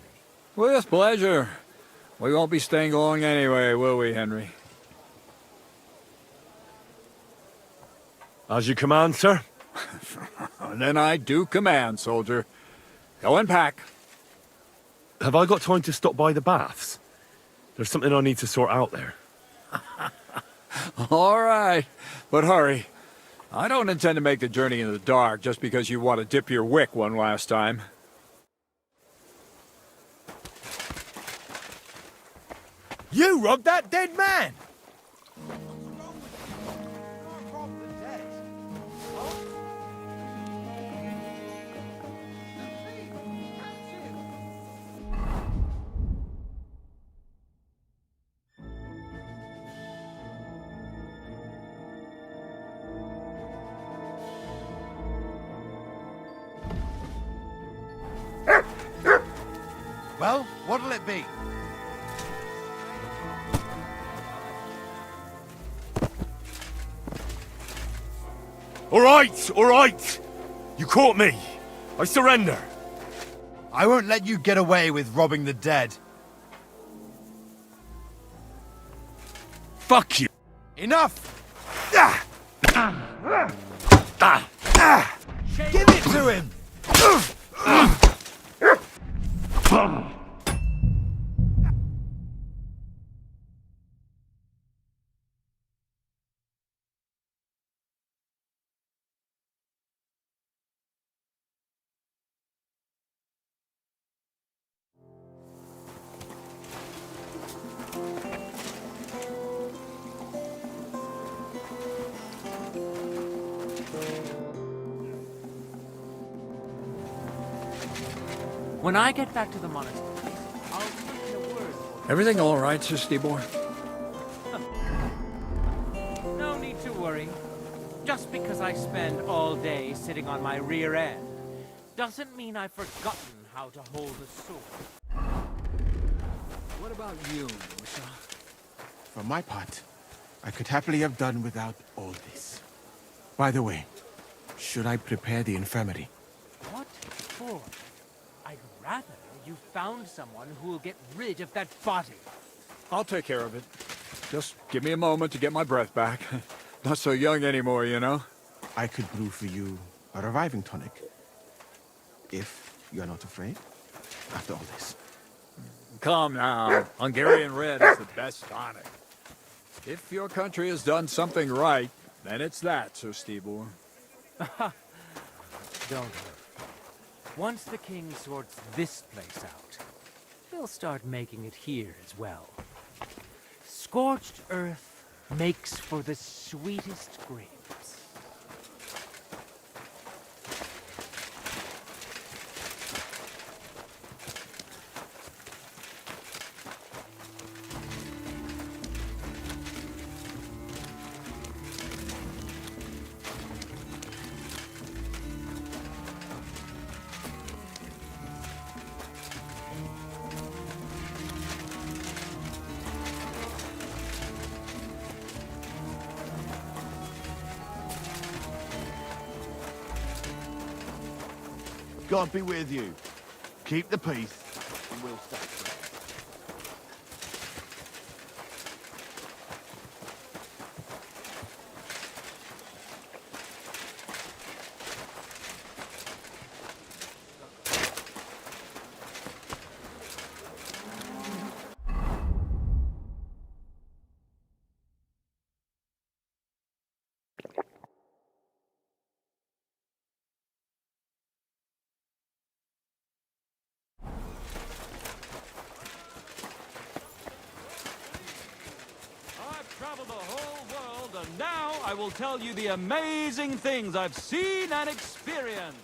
With pleasure. We won't be staying long anyway, will we, Henry? As you command, sir. Then I do command, soldier. Go and pack. Have I got time to stop by the baths? There's something I need to sort out there. All right, but hurry. I don't intend to make the journey in the dark just because you want to dip your wick one last time. You robbed that dead man! Well, what'll it be? All right! You caught me. I surrender. I won't let you get away with robbing the dead. Fuck you. Enough! Give it to him! When I get back to the monastery, I'll put in a word. Everything all right, Sir Stibor? No need to worry. Just because I spend all day sitting on my rear end doesn't mean I've forgotten how to hold a sword. What about you, Musa? For my part, I could happily have done without all this. By the way, should I prepare the infirmary? What for? I'd rather you found someone who will get rid of that body. I'll take care of it. Just give me a moment to get my breath back. Not so young anymore, you know? I could brew for you a reviving tonic. If you're not afraid, after all this. Come now. Hungarian Red is the best tonic. If your country has done something right, then it's that, Sir Stibor. Don't worry. Once the king sorts this place out, he'll start making it here as well. Scorched earth makes for the sweetest grapes. God be with you. Keep the peace, and we'll stay. Traveled the whole world, and now I will tell you the amazing things I've seen and experienced.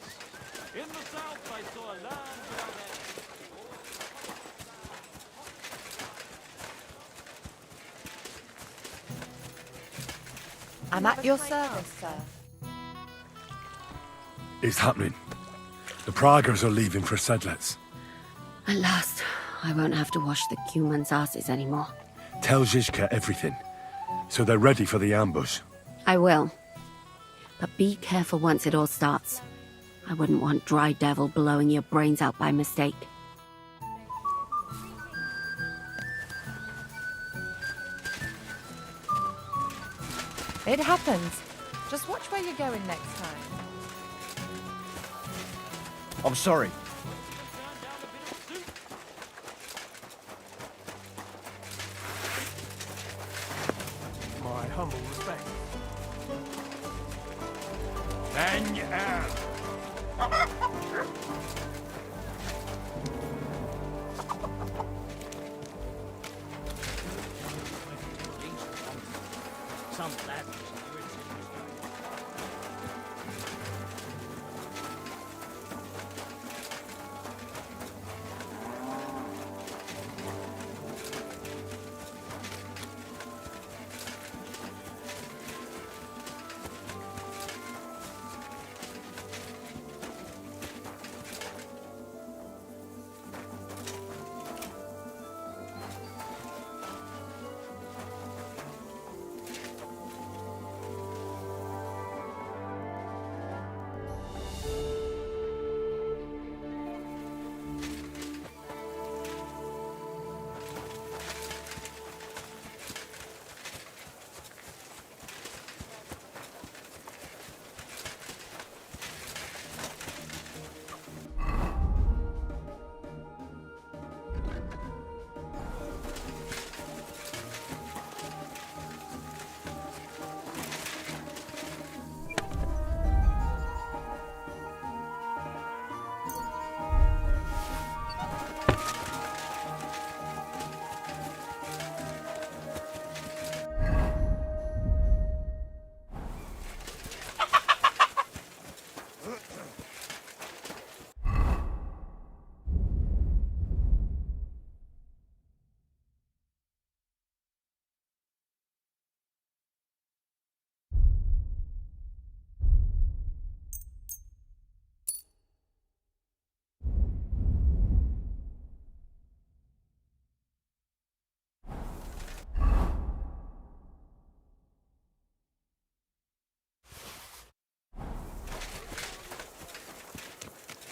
In the south, I saw a land without end. I'm at your service, sir. It's happening. The Praggers are leaving for Sedlets. At last, I won't have to wash the Cumans' asses anymore. Tell Zizka everything, so they're ready for the ambush. I will. But be careful once it all starts. I wouldn't want Dry Devil blowing your brains out by mistake. It happens. Just watch where you're going next time. I'm sorry. My humble respect. Then you have. Some lad.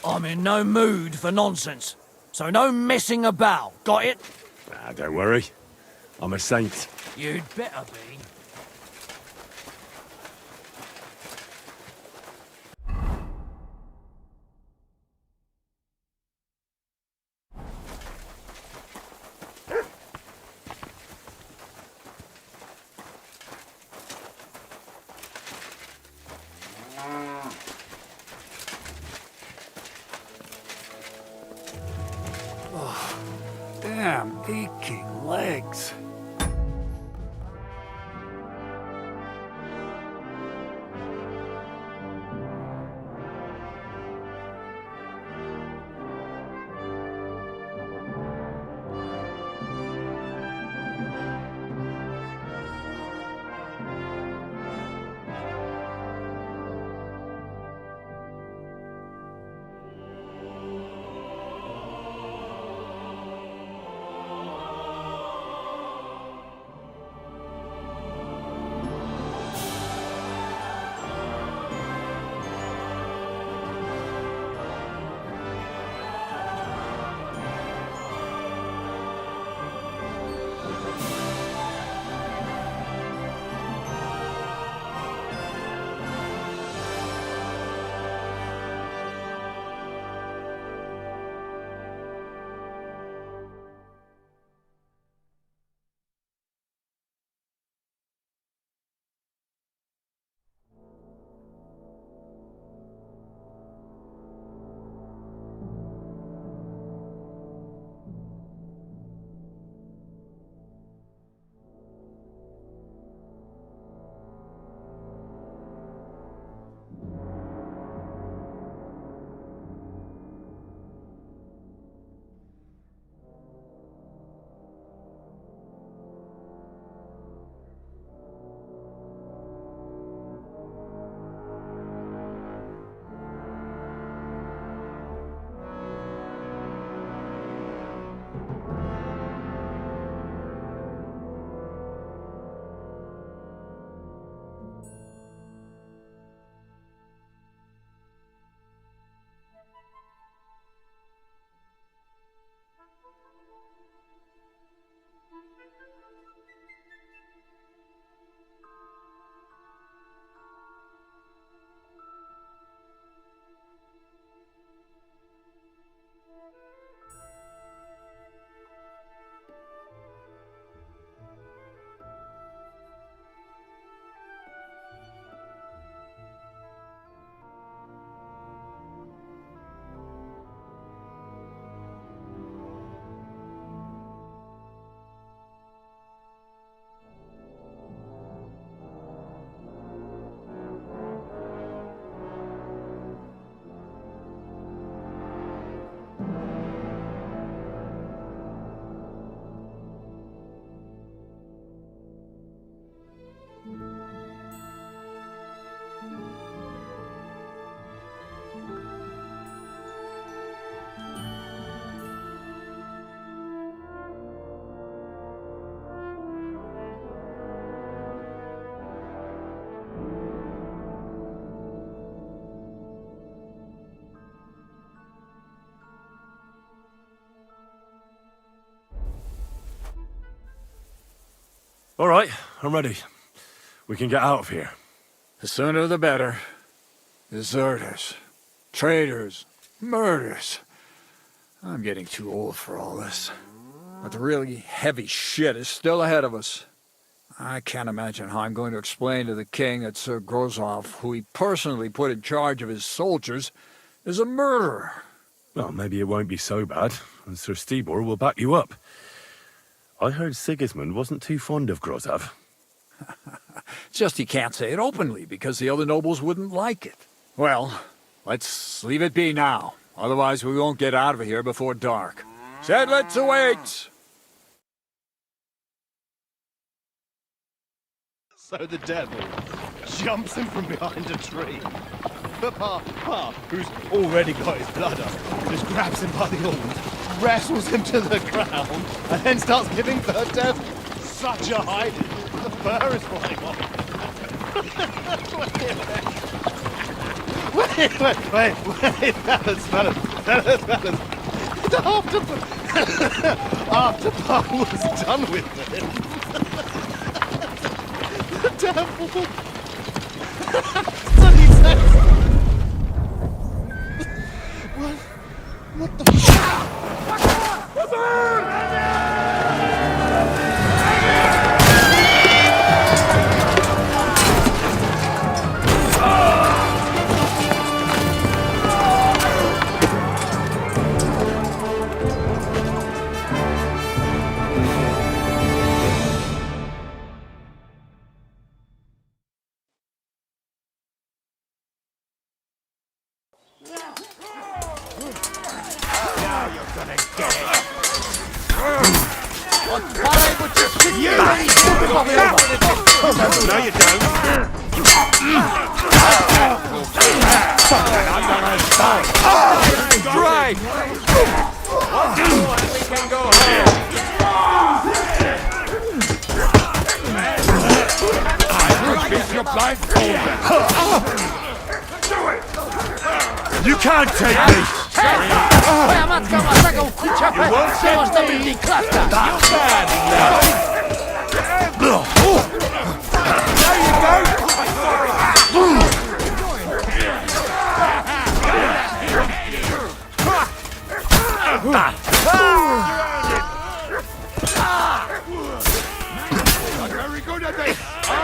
I'm in no mood for nonsense, so no messing about. Got it? Ah, don't worry. I'm a saint. You'd better be. Damn aching legs. All right, I'm ready. We can get out of here. The sooner the better. Deserters, traitors, murders. I'm getting too old for all this. But the really heavy shit is still ahead of us. I can't imagine how I'm going to explain to the king that Sir Grozov, who he personally put in charge of his soldiers, is a murderer. Well, maybe it won't be so bad, and Sir Stibor will back you up. I heard Sigismund wasn't too fond of Grozov. Just he can't say it openly, because the other nobles wouldn't like it. Well, let's leave it be now. Otherwise we won't get out of here before dark. Settlers await! So the devil jumps in from behind a tree. But Pa, who's already got his blood up, just grabs him by the horns, wrestles him to the ground, and then starts giving the devil such a hiding. The fur is flying off. Wait, fellas. After Pa was done with it, devil! Bloody devil! What the No, you don't. Right! We can go home. You're blindfolded. You can't take me! Twoja matka ma taką kuciapę, że można by w niej klaskać!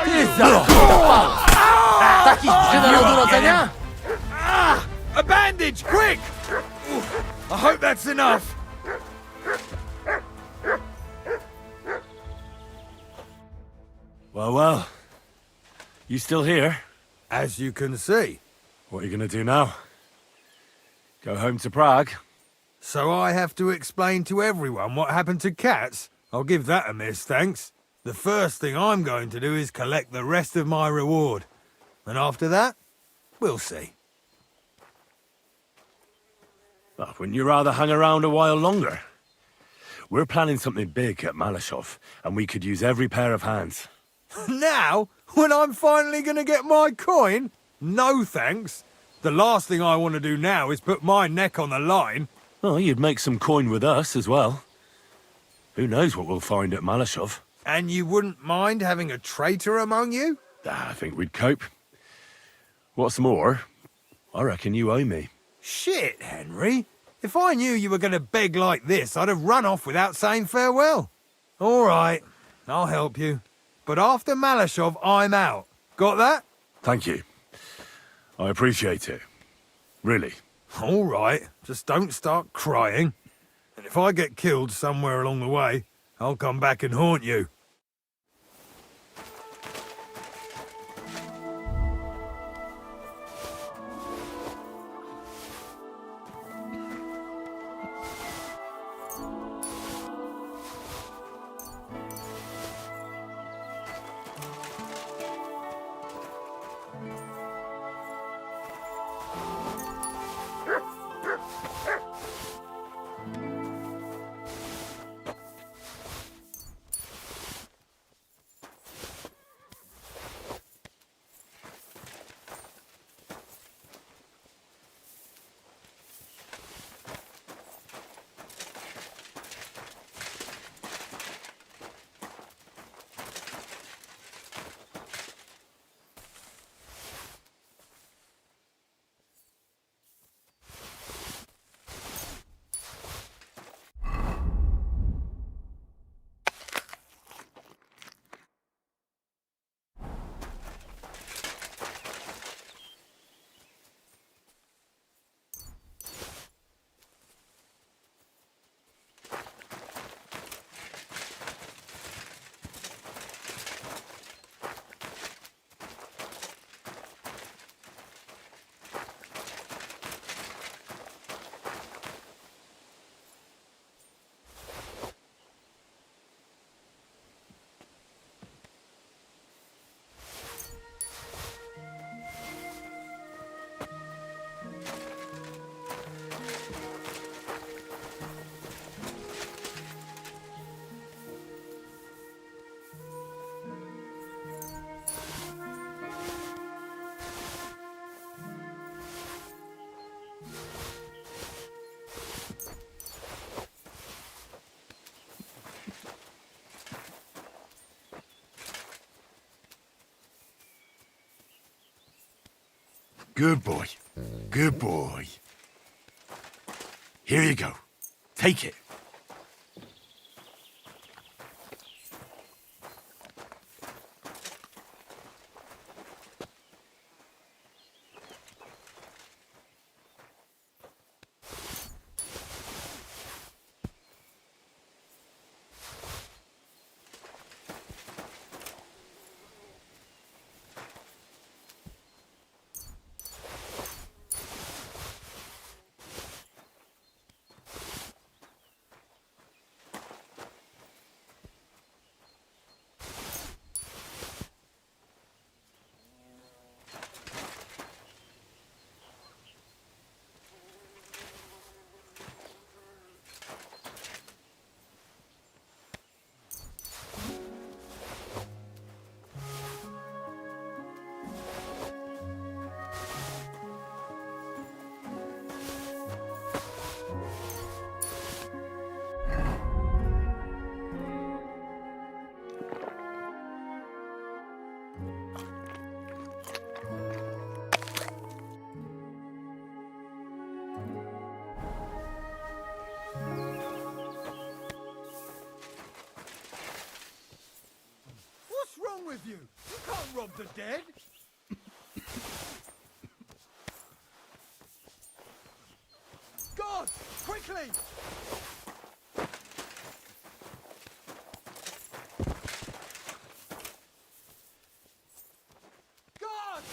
Ty za kurwa! Taki zbrzydol od urodzenia? A bandage, quick! I hope that's enough. Well, well. You still here? As you can see. What are you gonna do now? Go home to Prague? So I have to explain to everyone what happened to Cats? I'll give that a miss, thanks. The first thing I'm going to do is collect the rest of my reward. And after that, we'll see. Well, wouldn't you rather hang around a while longer? We're planning something big at Malashov, and we could use every pair of hands. Now? When I'm finally gonna get my coin? No thanks. The last thing I want to do now is put my neck on the line. Well, you'd make some coin with us as well. Who knows what we'll find at Malashov? And you wouldn't mind having a traitor among you? I think we'd cope. What's more, I reckon you owe me. Shit, Henry. If I knew you were going to beg like this, I'd have run off without saying farewell. All right, I'll help you. But after Malashov, I'm out. Got that? Thank you. I appreciate it. Really. All right, just don't start crying. And if I get killed somewhere along the way, I'll come back and haunt you. Good boy. Good boy. Here you go. Take it. What's wrong with you? You can't rob the dead. God, quickly! God!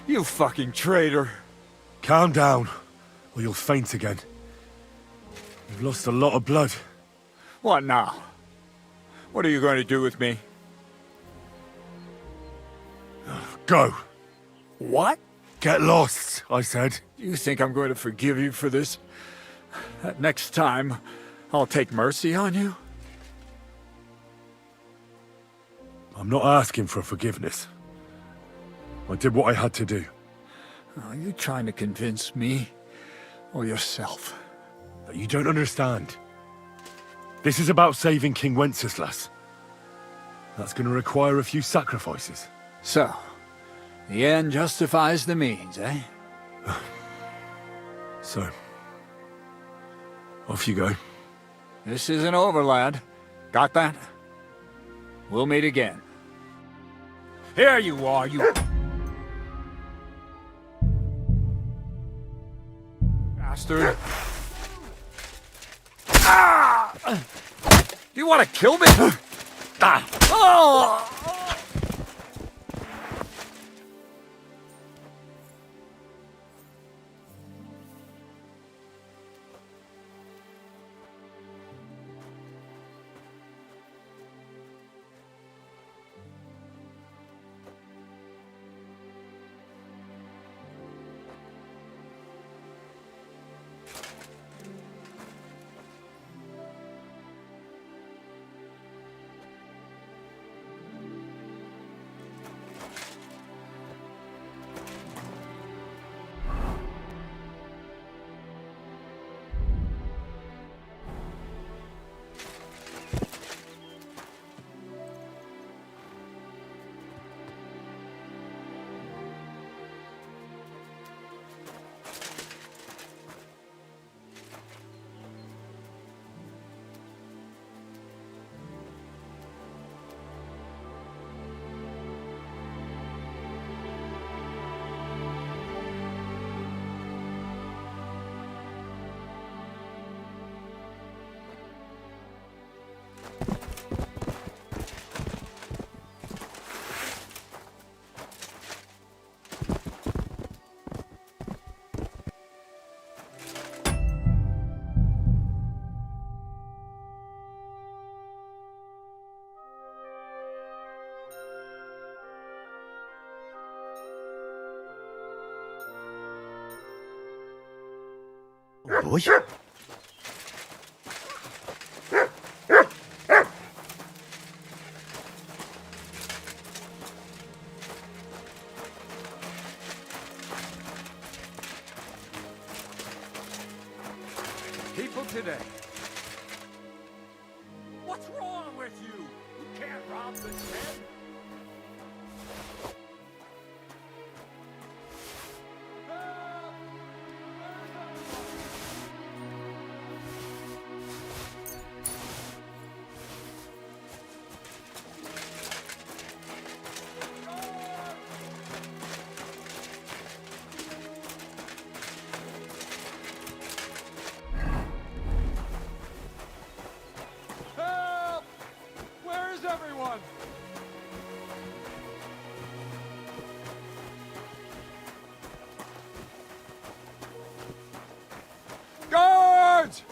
You fucking traitor. Calm down, or you'll faint again. You've lost a lot of blood. What now? What are you going to do with me? Go. What? Get lost, I said. You think I'm going to forgive you for this? Next time, I'll take mercy on you? I'm not asking for forgiveness. I did what I had to do. Are you trying to convince me or yourself? But you don't understand. This is about saving King Wenceslas. That's going to require a few sacrifices. So, the end justifies the means, eh? So, off you go. This isn't over, lad. Got that? We'll meet again. Here you are, you... bastard. Ah! Do you want to kill me? Ah! Oh! boy. People today. What's wrong with you? You can't rob the dead. Help! Where is everyone? Guards!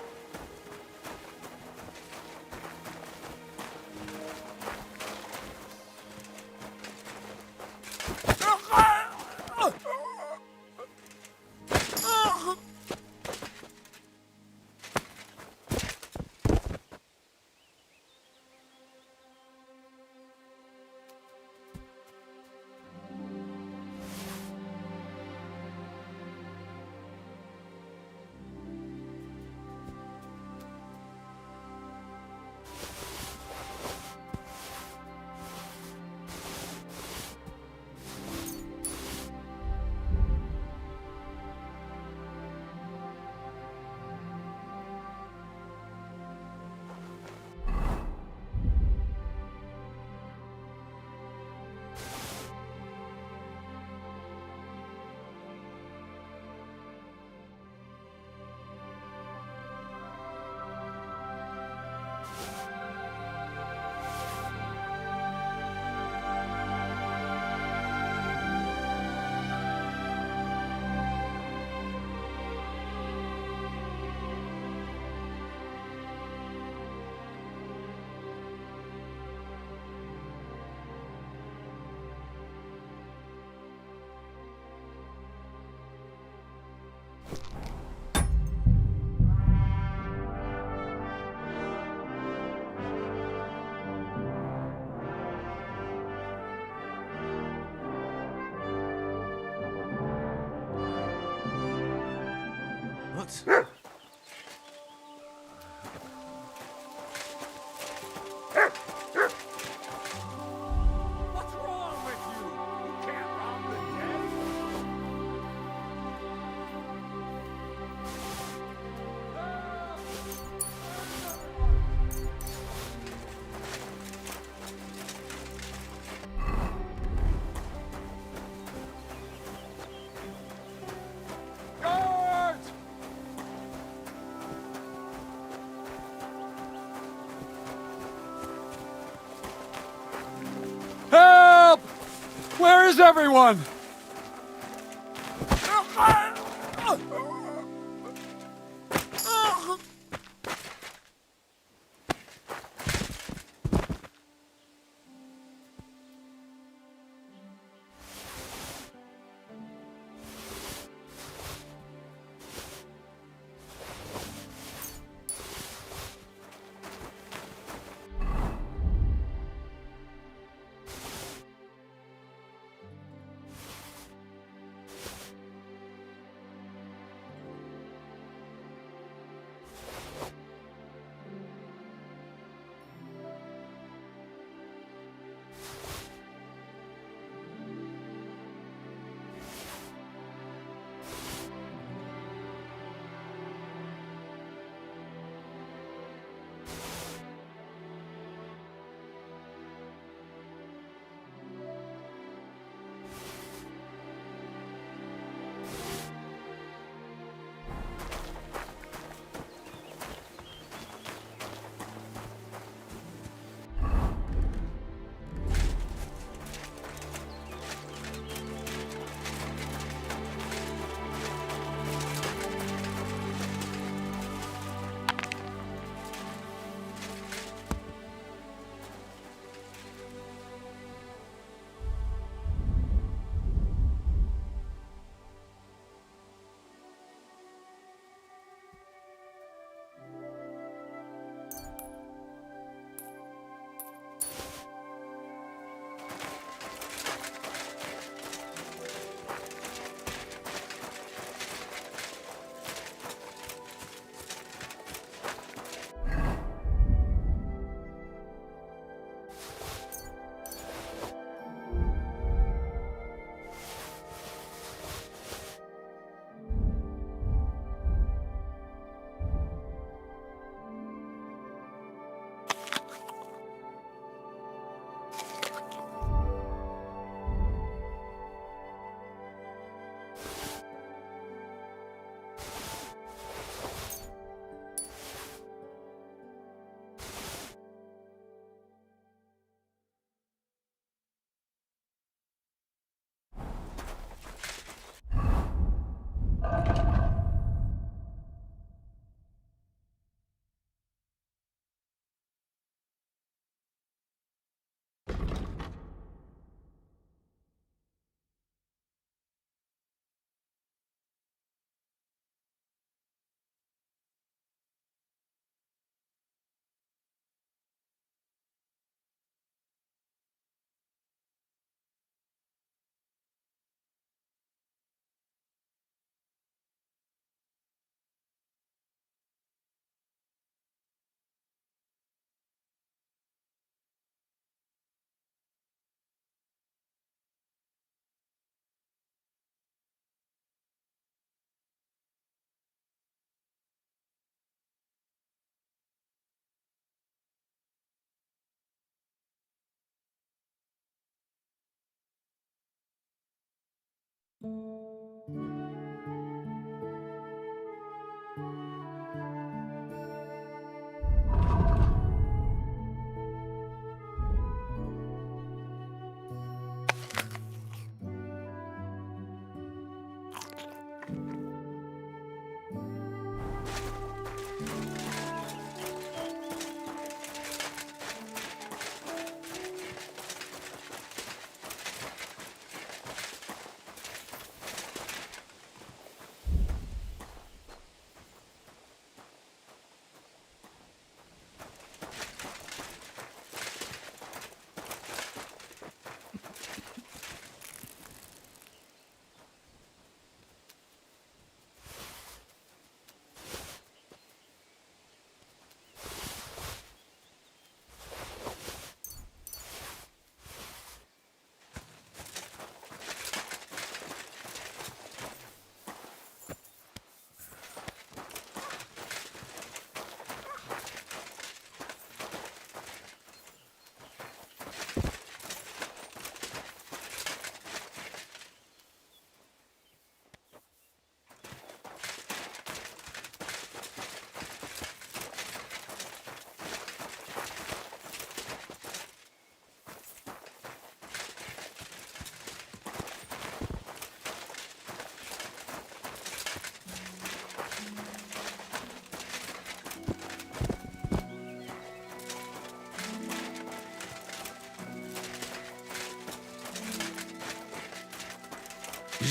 What? What's wrong with you? You can't rob the dead. Guards! Help! Where is everyone?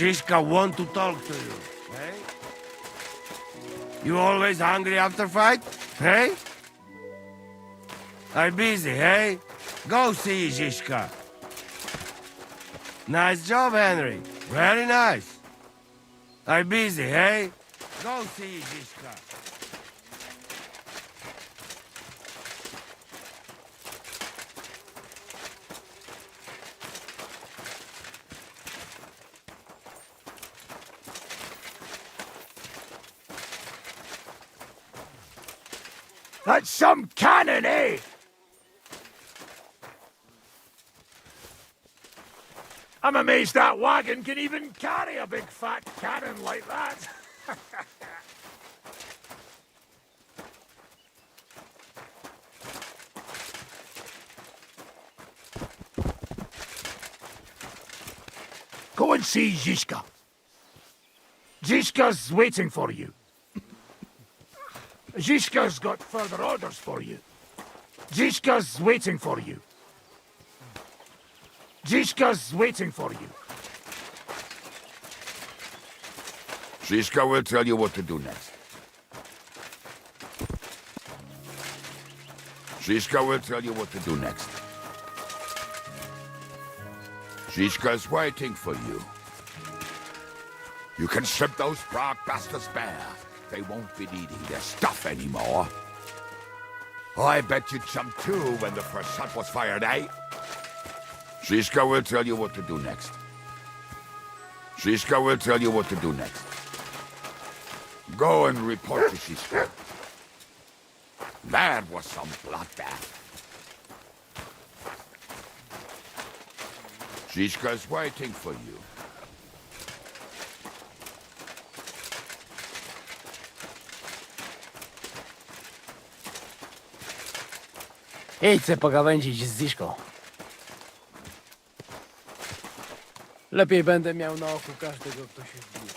Zizka want to talk to you, hey? You always hungry after fight, hey? I'm busy, hey? Go see Zizka. Nice job, Henry. Very nice. I'm busy, hey? Go see Zizka. That's some cannon, eh? I'm amazed that wagon can even carry a big fat cannon like that. Go and see Zizka. Zizka's waiting for you. Zizka's got further orders for you. Zizka's waiting for you. Zizka's waiting for you. Zizka will tell you what to do next. Zizka will tell you what to do next. Zizka's waiting for you. You can strip those Prague bastards bare. They won't be needing their stuff anymore. I bet you jumped too when the first shot was fired, eh? Zizka will tell you what to do next. Zizka will tell you what to do next. Go and report to Zizka. That was some bloodbath. Zizka's waiting for you. Idź pogawędzić z Zizką. Lepiej będę miał na oku każdego, kto się wbije.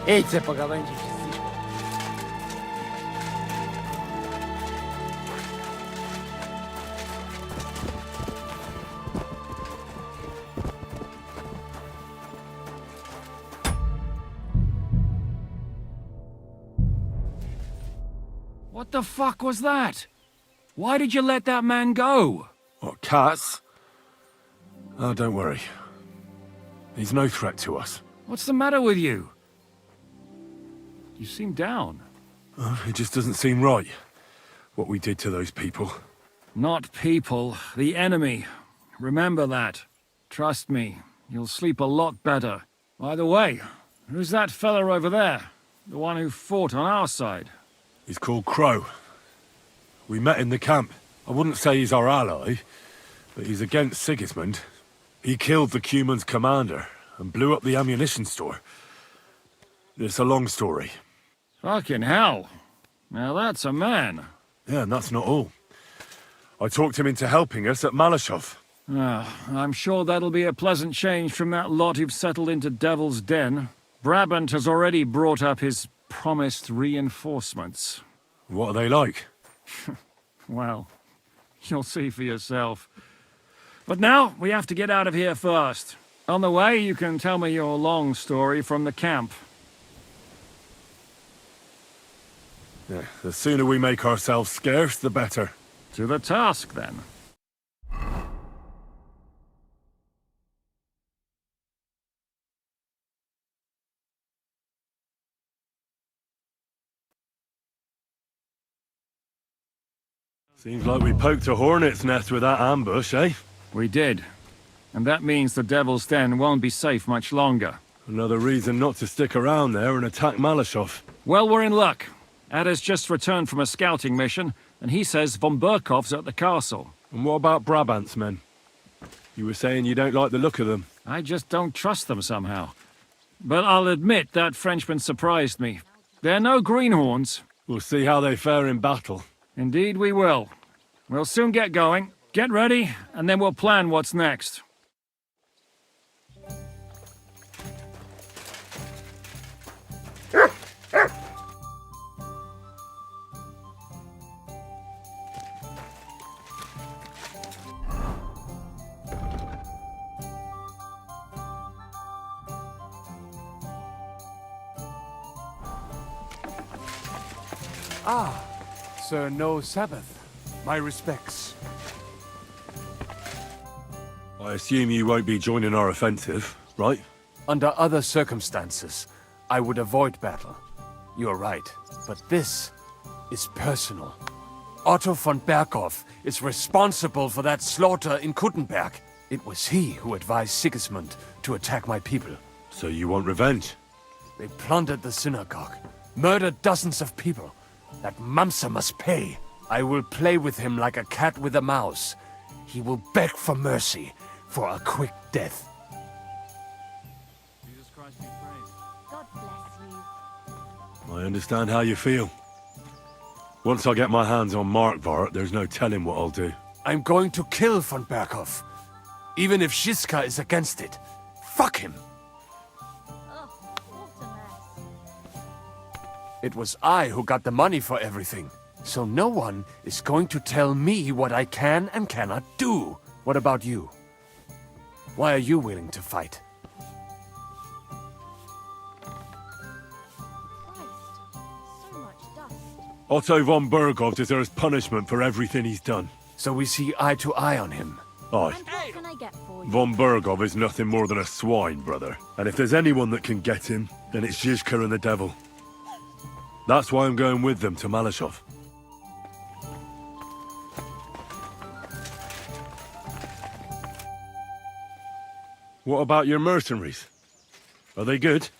Ej, chcę pogawędzić z Zipem. What the fuck was that? Why did you let that man go? What, cats? Oh, don't worry. He's no threat to us. What's the matter with you? You seem down. Oh, it just doesn't seem right, what we did to those people. Not people, the enemy. Remember that. Trust me, you'll sleep a lot better. By the way, who's that fella over there? The one who fought on our side? He's called Crow. We met in the camp. I wouldn't say he's our ally, but he's against Sigismund. He killed the Cuman's commander and blew up the ammunition store. It's a long story. Fucking hell. Now that's a man. Yeah, and that's not all. I talked him into helping us at Malashov. I'm sure that'll be a pleasant change from that lot who've settled into Devil's Den. Brabant has already brought up his promised reinforcements. What are they like? Well, you'll see for yourself. But now, we have to get out of here first. On the way, you can tell me your long story from the camp. Yeah, the sooner we make ourselves scarce, the better. To the task, then. Seems like we poked a hornet's nest with that ambush, eh? We did. And that means the Devil's Den won't be safe much longer. Another reason not to stick around there and attack Malashov. Well, we're in luck. Ada's just returned from a scouting mission, and he says von Burkov's at the castle. And what about Brabant's men? You were saying you don't like the look of them. I just don't trust them somehow. But I'll admit that Frenchman surprised me. They're no greenhorns. We'll see how they fare in battle. Indeed we will. We'll soon get going. Get ready, and then we'll plan what's next. Ah, sir, no Sabbath. My respects. I assume you won't be joining our offensive, right? Under other circumstances, I would avoid battle. You're right, but this is personal. Otto von Berkhoff is responsible for that slaughter in Kuttenberg. It was he who advised Sigismund to attack my people. So you want revenge? They plundered the synagogue, murdered dozens of people. That Mamsa must pay. I will play with him like a cat with a mouse. He will beg for mercy, for a quick death. Jesus Christ be praised. God bless you. I understand how you feel. Once I get my hands on Markvart, there's no telling what I'll do. I'm going to kill von Berkhoff. Even if Shiska is against it. Fuck him! It was I who got the money for everything. So no one is going to tell me what I can and cannot do. What about you? Why are you willing to fight? Otto von Berghoff deserves punishment for everything he's done. So we see eye to eye on him. Aye. What can I get for you? Von Berghoff is nothing more than a swine, brother. And if there's anyone that can get him, then it's Zizka and the devil. That's why I'm going with them to Malashov. What about your mercenaries? Are they good?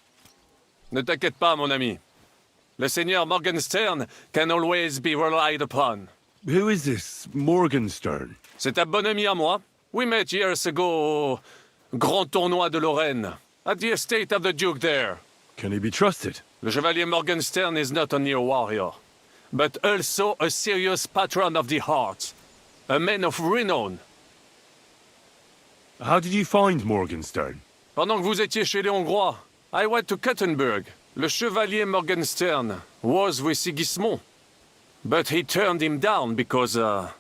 Ne t'inquiète pas, mon ami. Le Seigneur Morgenstern can always be relied upon. Who is this Morgenstern? C'est un bon ami à moi. We met years ago au Grand Tournoi de Lorraine, at the estate of the Duke there. Can he be trusted? Le Chevalier Morgenstern is not only a warrior, but also a serious patron of the heart. A man of renown. How did you find Morgenstern? Pendant que vous étiez chez les Hongrois, I went to Kuttenberg, Le Chevalier Morgenstern was with Sigismund. But he turned him down because, le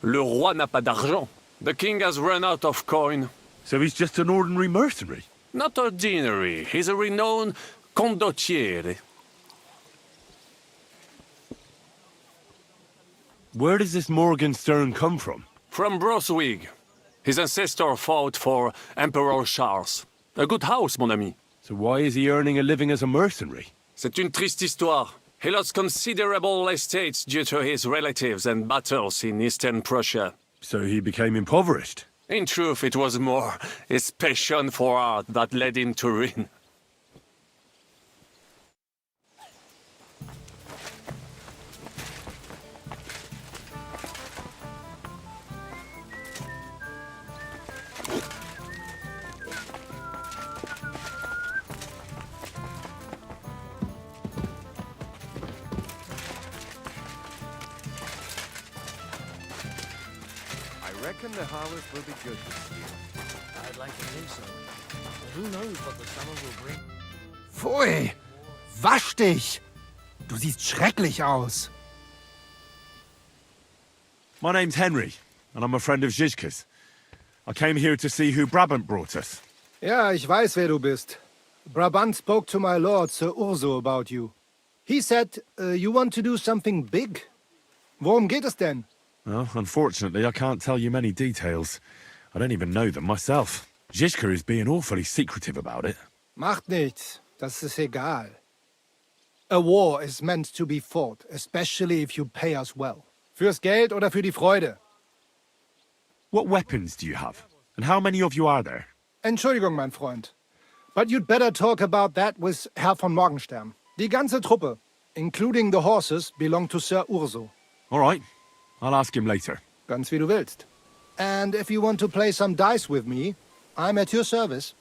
roi n'a pas d'argent. The king has run out of coin. So he's just an ordinary mercenary? Not ordinary. He's a renowned condottiere. Where does this Morgenstern come from? From Broswig. His ancestor fought for Emperor Charles. A good house, mon ami. So why is he earning a living as a mercenary? C'est une triste histoire. He lost considerable estates due to his relatives and battles in eastern Prussia. So he became impoverished? In truth, it was more his passion for art that led him to ruin. I reckon the harvest will be good this year. I'd like to think so. But who knows what the summer will bring? Pfui! Wasch dich! Du siehst schrecklich aus. My name's Henry, and I'm a friend of Zizka's. I came here to see who Brabant brought us. Ja, ich weiß, wer du bist. Brabant spoke to my lord, Sir Urso, about you. He said you want to do something big. Worum geht es denn? Well, unfortunately, I can't tell you many details. I don't even know them myself. Zizka is being awfully secretive about it. Macht nichts. Das ist egal. A war is meant to be fought, especially if you pay us well. Fürs Geld oder für die Freude? What weapons do you have? And how many of you are there? Entschuldigung, mein Freund. But you'd better talk about that with Herr von Morgenstern. Die ganze Truppe, including the horses, belong to Sir Urso. All right. I'll ask him later. Ganz wie du willst. And if you want to play some dice with me, I'm at your service.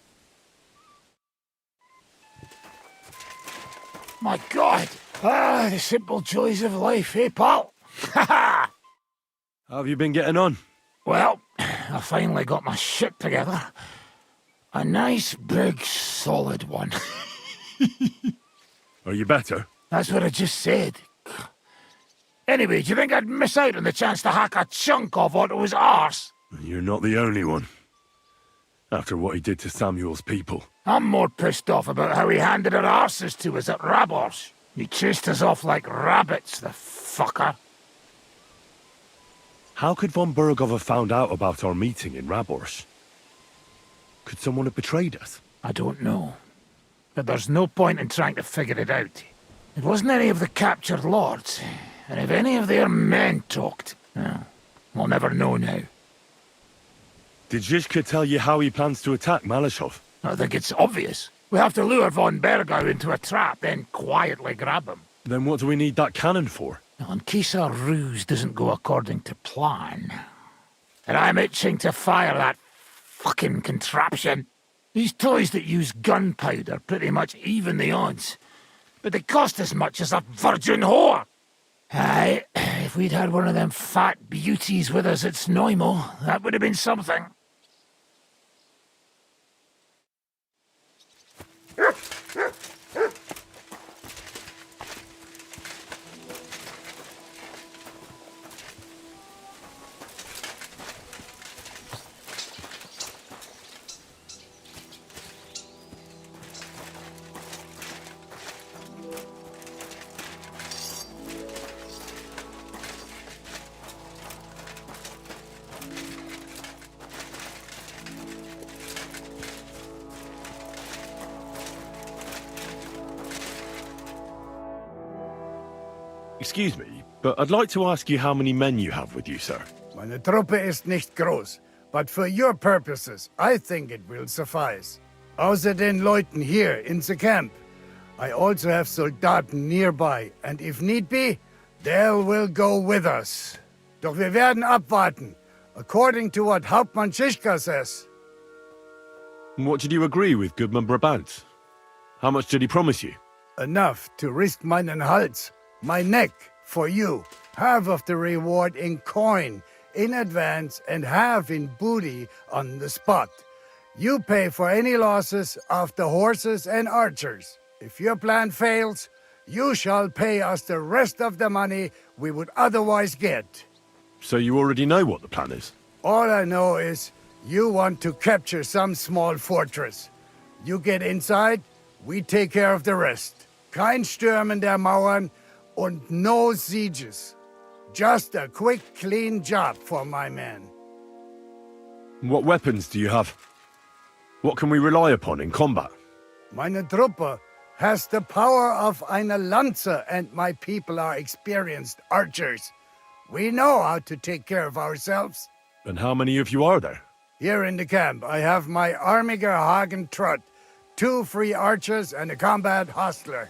My God! Ah, the simple joys of life, eh, pal? How have you been getting on? Well, I finally got my shit together. A nice, big, solid one. Are you better? That's what I just said. Anyway, do you think I'd miss out on the chance to hack a chunk off onto his arse? You're not the only one. After what he did to Samuel's people. I'm more pissed off about how he handed our arses to us at Rabos. He chased us off like rabbits, the fucker. How could von Burgov have found out about our meeting in Rabors? Could someone have betrayed us? I don't know. But there's no point in trying to figure it out. It wasn't any of the captured lords. And if any of their men talked, well, we'll never know now. Did Zizka tell you how he plans to attack Malashov? I think it's obvious. We have to lure von Bergau into a trap, then quietly grab him. Then what do we need that cannon for? Well, in case our ruse doesn't go according to plan. And I'm itching to fire that fucking contraption. These toys that use gunpowder pretty much even the odds. But they cost as much as a virgin whore. Aye, if we'd had one of them fat beauties with us at Snoimo, that would have been something. Excuse me, but I'd like to ask you how many men you have with you, sir. Meine Truppe ist nicht groß, but for your purposes, I think it will suffice. Außer den Leuten here in the camp, I also have Soldaten nearby, and if need be, they will go with us. Doch wir werden abwarten, according to what Hauptmann Schischka says. What did you agree with Goodman Brabant? How much did he promise you? Enough to risk meinen Hals, my neck, for you. Half of the reward in coin, in advance, and half in booty on the spot. You pay for any losses of the horses and archers. If your plan fails, you shall pay us the rest of the money we would otherwise get. So you already know what the plan is? All I know is you want to capture some small fortress. You get inside, we take care of the rest. Kein Stürmen der Mauern und no sieges. Just a quick, clean job for my men. What weapons do you have? What can we rely upon in combat? Meine Truppe has the power of eine Lanze, and my people are experienced archers. We know how to take care of ourselves. And how many of you are there? Here in the camp, I have my Armiger Hagen Trott, 2 free archers and a combat hostler.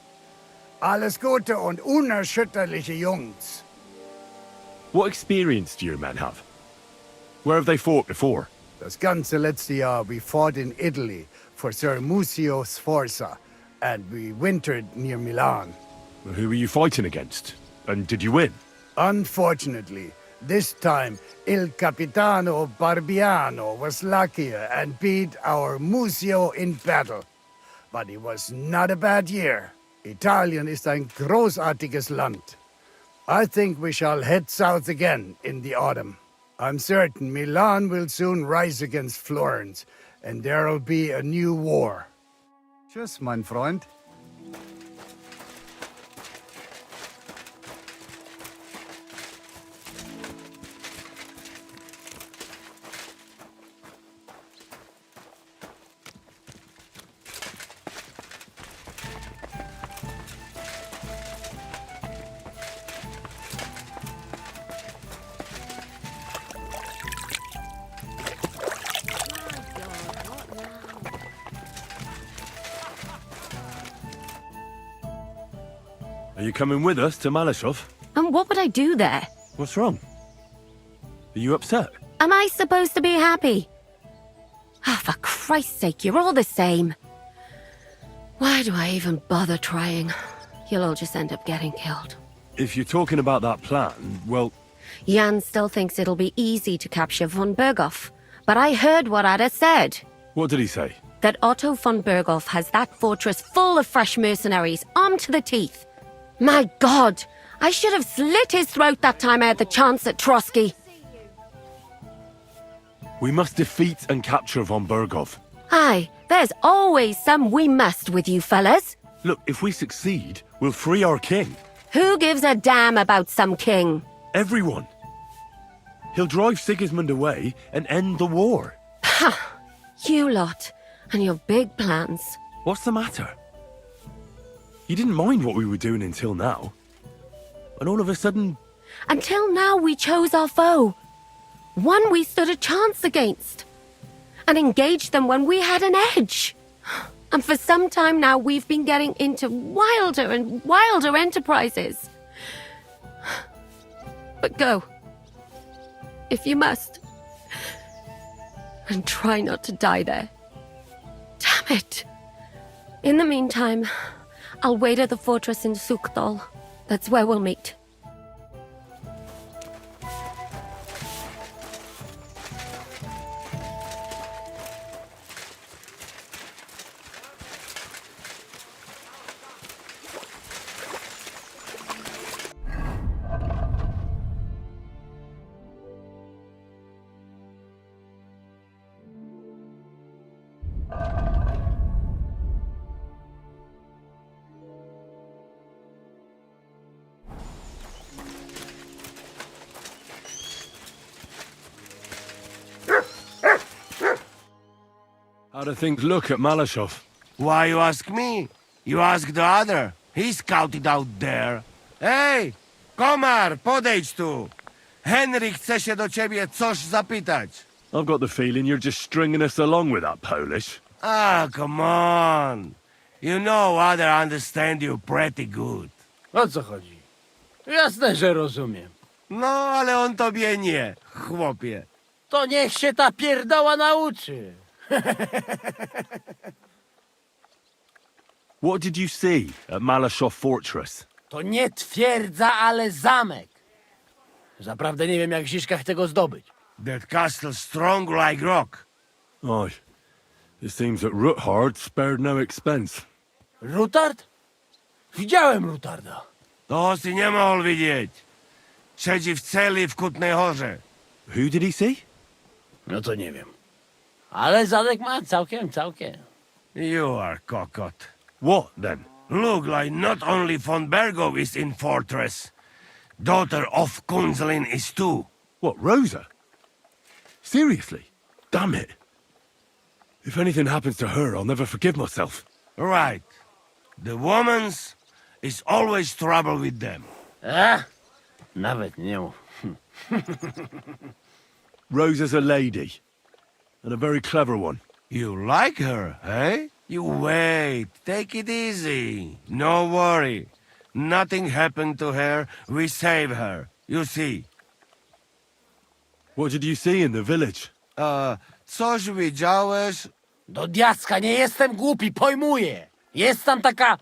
Alles Gute und unerschütterliche Jungs. What experience do your men have? Where have they fought before? Das ganze letzte Jahr we fought in Italy for Sir Musio Sforza, and we wintered near Milan. Who were you fighting against? And did you win? Unfortunately, this time Il Capitano Barbiano was luckier and beat our Musio in battle. But it was not a bad year. Italien ist ein großartiges Land. I think we shall head south again in the autumn. I'm certain Milan will soon rise against Florence, and there'll be a new war. Tschüss, mein Freund. Are you coming with us to Malashov? And what would I do there? What's wrong? Are you upset? Am I supposed to be happy? Ah, for Christ's sake, you're all the same. Why do I even bother trying? You'll all just end up getting killed. If you're talking about that plan, well... Jan still thinks it'll be easy to capture von Berghoff. But I heard what Ada said. What did he say? That Otto von Berghoff has that fortress full of fresh mercenaries, armed to the teeth. My God! I should have slit his throat that time I had the chance at Trotsky. We must defeat and capture von Berghoff. Aye, there's always some we must with you fellas. Look, if we succeed, we'll free our king. Who gives a damn about some king? Everyone. He'll drive Sigismund away and end the war. Ha! You lot, and your big plans. What's the matter? You didn't mind what we were doing until now. And all of a sudden... Until now we chose our foe. One we stood a chance against. And engaged them when we had an edge. And for some time now we've been getting into wilder and wilder enterprises. But go. If you must. And try not to die there. Damn it. In the meantime, I'll wait at the fortress in Sukdal. That's where we'll meet. How do things look at Malashov? Why you ask me? You ask the other. He scouted out there. Hej! Komar, podejdź tu! Henry chce się do ciebie coś zapytać. I've got the feeling you're just stringing us along with that Polish. Ah, come on. You know other understand you pretty good. O co chodzi? Jasne, że rozumiem. No, ale on tobie nie, chłopie. To niech się ta pierdoła nauczy. What did you see at Malashov Fortress? To nie twierdza, ale zamek. Zaprawdę nie wiem, jak w Ziszkach tego zdobyć. That castle strong like rock. Aye. It seems that Ruthard spared no expense. Rutard? Widziałem Rutarda. To si nemohol vidieť. Siedzi w celi w Kutnej Horze. Who did he see? No to nie wiem. Ale zadek ma całkiem. You are cockot. What, then? Look like not only von Bergo is in fortress. Daughter of Kunzelin is too. What, Rosa? Seriously? Damn it. If anything happens to her, I'll never forgive myself. Right. The woman's is always trouble with them. Nawet nie mów. Rosa's a lady. And a very clever one. You like her, eh? You wait. Take it easy. No worry. Nothing happened to her. We save her. You see. What did you see in the village? Coś widziałeś? Do diaska, nie jestem głupi, pojmuję. Jest tam taka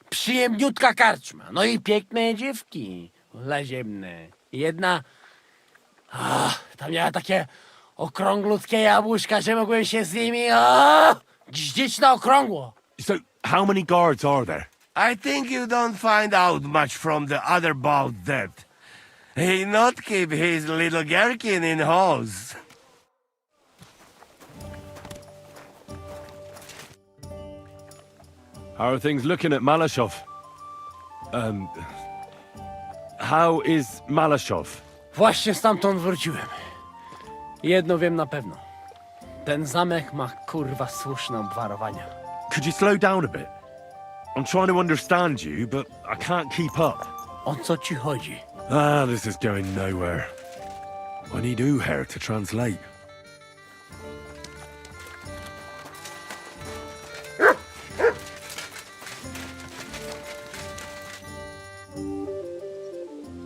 przyjemniutka karczma. No i piękne dziewki. Laziemne. Jedna... tam miała takie okrąglutkie jabłuszka, że mogłem się z nimi gździć na okrągło. So, how many guards are there? I think you don't find out much from the other about that. He not keep his little gherkin in halls. How are things looking at Malashov? How is Malashov? Właśnie stamtąd wróciłem. Jedno wiem na pewno. Ten zamek ma kurwa słuszne obwarowania. Could you slow down a bit? I'm trying to understand you, but I can't keep up. O co ci chodzi? This is going nowhere. I need Uher to translate.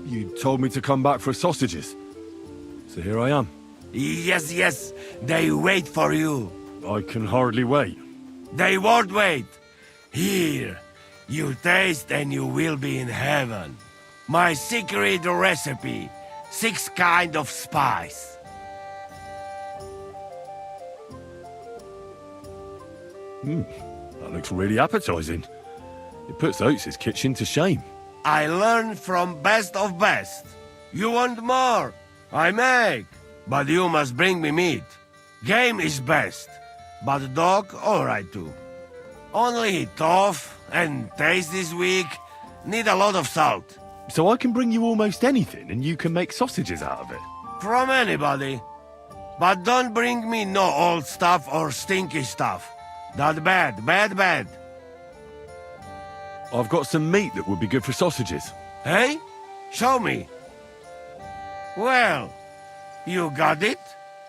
You told me to come back for sausages. So here I am. Yes. They wait for you. I can hardly wait. They won't wait. Here. You taste and you will be in heaven. My secret recipe. 6 kind of spice. That looks really appetizing. It puts Oates' kitchen to shame. I learn from best of best. You want more? I make. But you must bring me meat. Game is best. But dog, alright too. Only tough and taste this weak. Need a lot of salt. So I can bring you almost anything and you can make sausages out of it? From anybody. But don't bring me no old stuff or stinky stuff. That bad. I've got some meat that would be good for sausages. Hey? Show me. Well, you got it,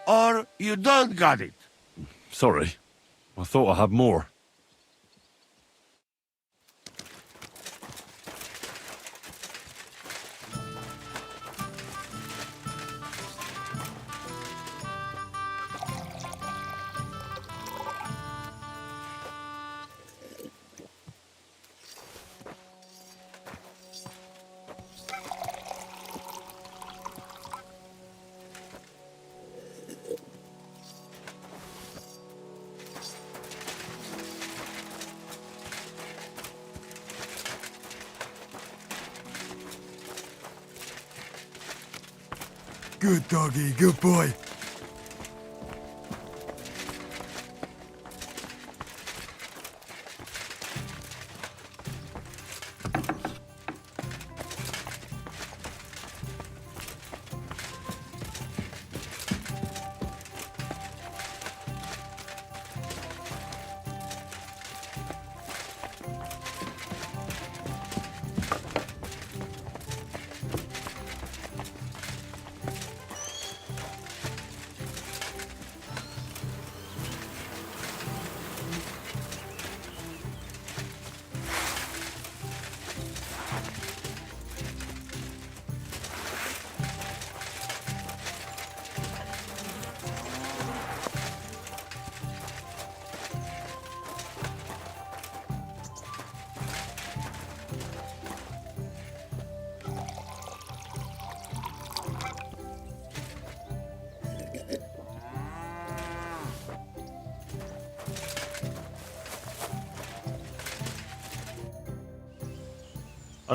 or you don't got it. Sorry. I thought I had more. Good doggy, good boy.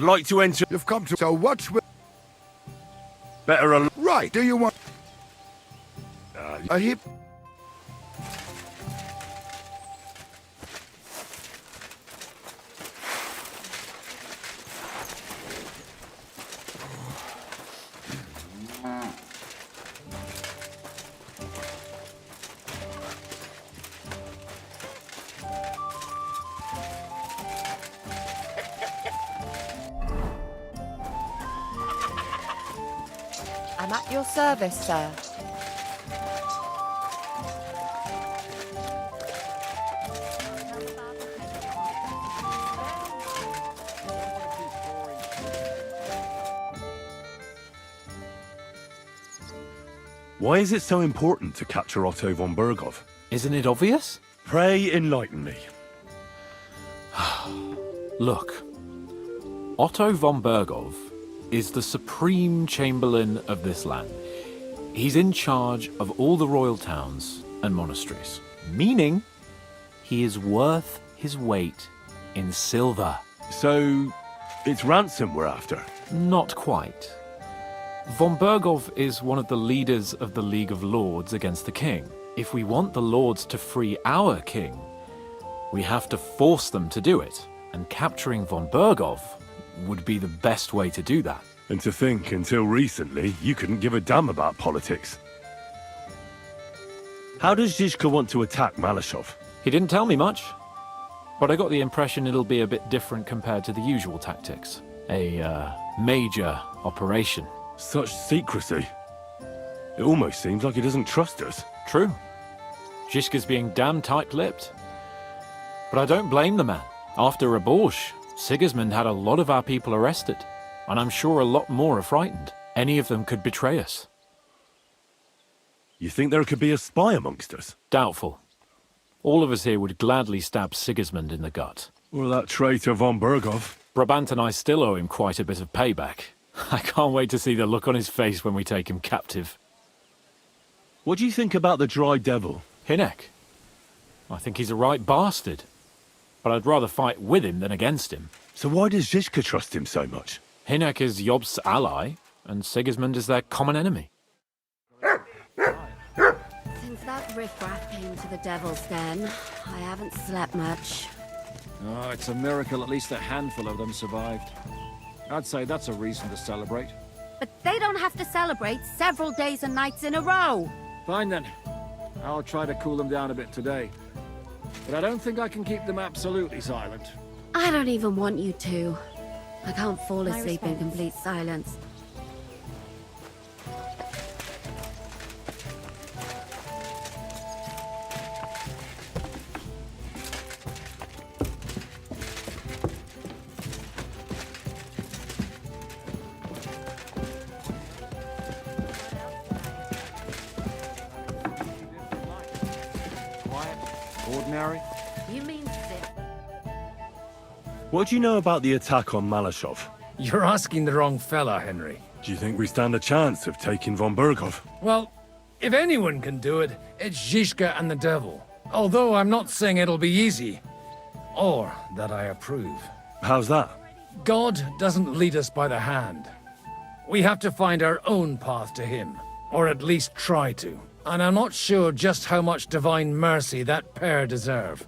I'd like to enter... You've come to... So what will... Better Right, do you want... a hip... I'm at your service, sir. Why is it so important to capture Otto von Berghoff? Isn't it obvious? Pray enlighten me. Look, Otto von Berghoff is the supreme chamberlain of this land. He's in charge of all the royal towns and monasteries, meaning he is worth his weight in silver. So, it's ransom we're after? Not quite. Von Berghoff is one of the leaders of the League of Lords against the king. If we want the lords to free our king, we have to force them to do it, and capturing von Berghoff would be the best way to do that. And to think, until recently, you couldn't give a damn about politics. How does Zizka want to attack Malashov? He didn't tell me much, but I got the impression it'll be a bit different compared to the usual tactics. A major operation. Such secrecy. It almost seems like he doesn't trust us. True. Zizka's being damn tight-lipped. But I don't blame the man. After Raborsh, Sigismund had a lot of our people arrested, and I'm sure a lot more are frightened. Any of them could betray us. You think there could be a spy amongst us? Doubtful. All of us here would gladly stab Sigismund in the gut. Or that traitor von Berghoff. Brabant and I still owe him quite a bit of payback. I can't wait to see the look on his face when we take him captive. What do you think about the Dry Devil? Hinek. I think he's a right bastard. But I'd rather fight with him than against him. So why does Zizka trust him so much? Hinek is Yob's ally, and Sigismund is their common enemy. Since that riffraff came to the Devil's Den, I haven't slept much. Oh, it's a miracle at least a handful of them survived. I'd say that's a reason to celebrate. But they don't have to celebrate several days and nights in a row. Fine then. I'll try to cool them down a bit today. But I don't think I can keep them absolutely silent. I don't even want you to. I can't fall My asleep in respects. complete silence. Quiet, ordinary. You mean sit? What do you know about the attack on Malashov? You're asking the wrong fella, Henry. Do you think we stand a chance of taking von Berghoff? Well, if anyone can do it, it's Zizka and the Devil. Although I'm not saying it'll be easy. Or that I approve. How's that? God doesn't lead us by the hand. We have to find our own path to him. Or at least try to. And I'm not sure just how much divine mercy that pair deserve.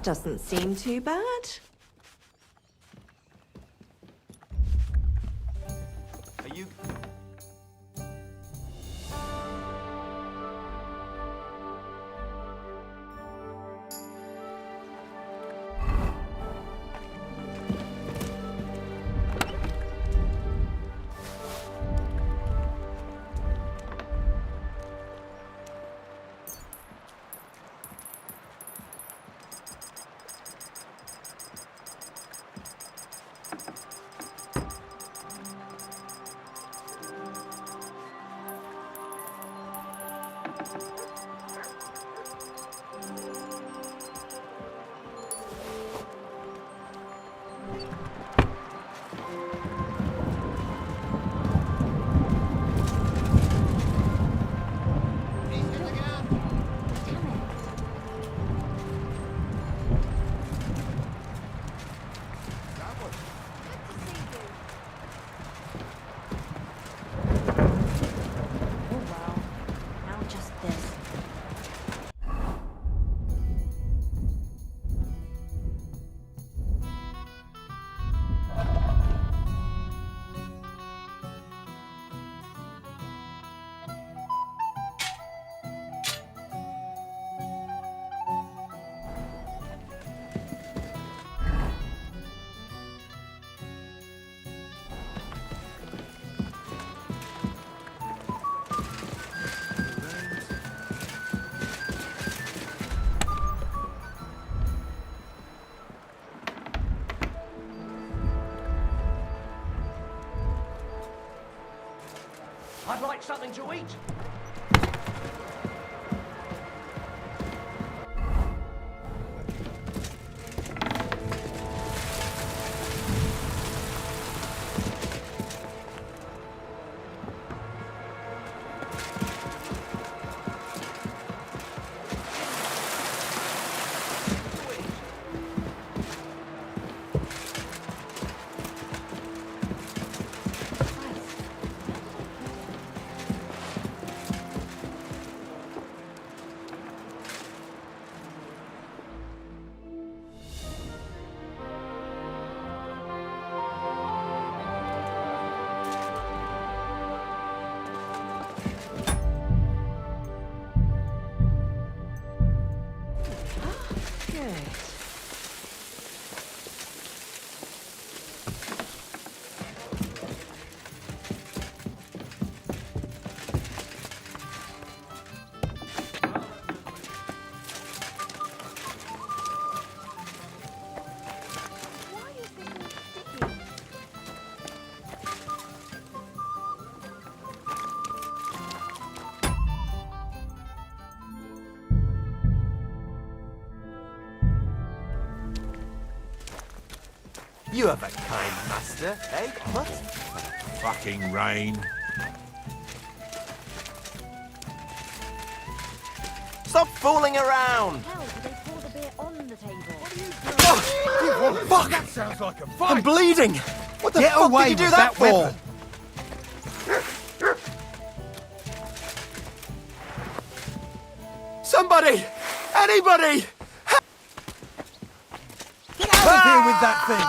doesn't seem too bad. Are you... I'd like something to eat. You have a kind master, eh, Mutt? Fucking rain. Stop fooling around! How do they pour the beer on the table? Oh, fuck! That sounds like a fight. I'm bleeding! What the Get fuck away did you do with that that for? weapon. Somebody! Anybody! Get out of here with that thing!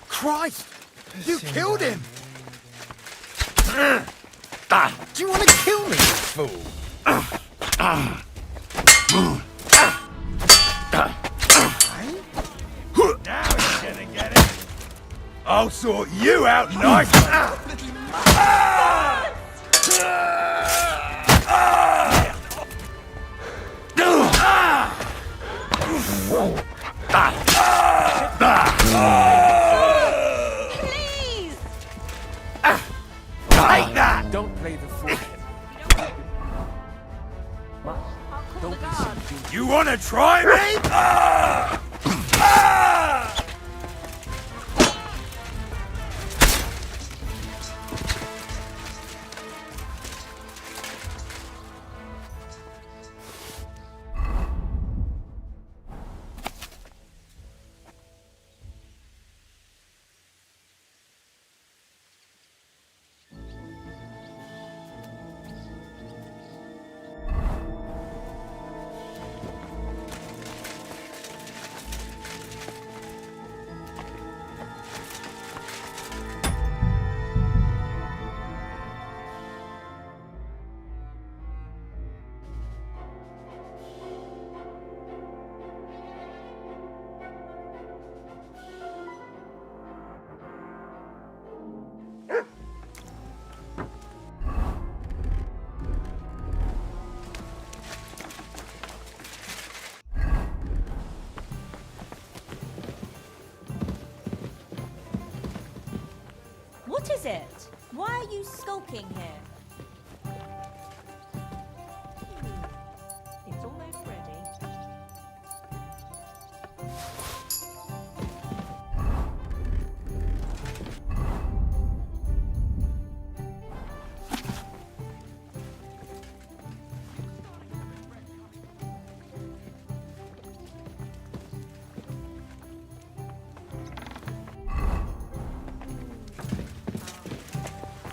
Christ! You killed him! Do you want to kill me, you fool? Now you're gonna get it! I'll sort you out nice! Please! Take that! Don't play the fool. Don't be subdued. You wanna try me? What is it? Why are you skulking here? It's almost ready.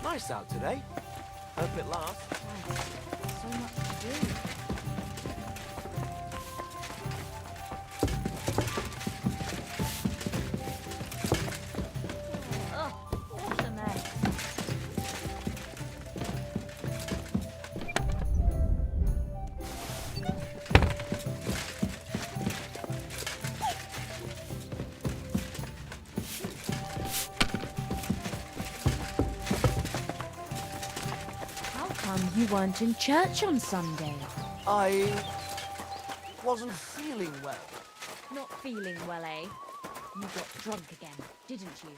Nice out today. Hope it lasts. So much to do. Ugh, what a mess. How come you weren't in church on Sunday? I wasn't feeling well. Not feeling well, eh? You got drunk again, didn't you?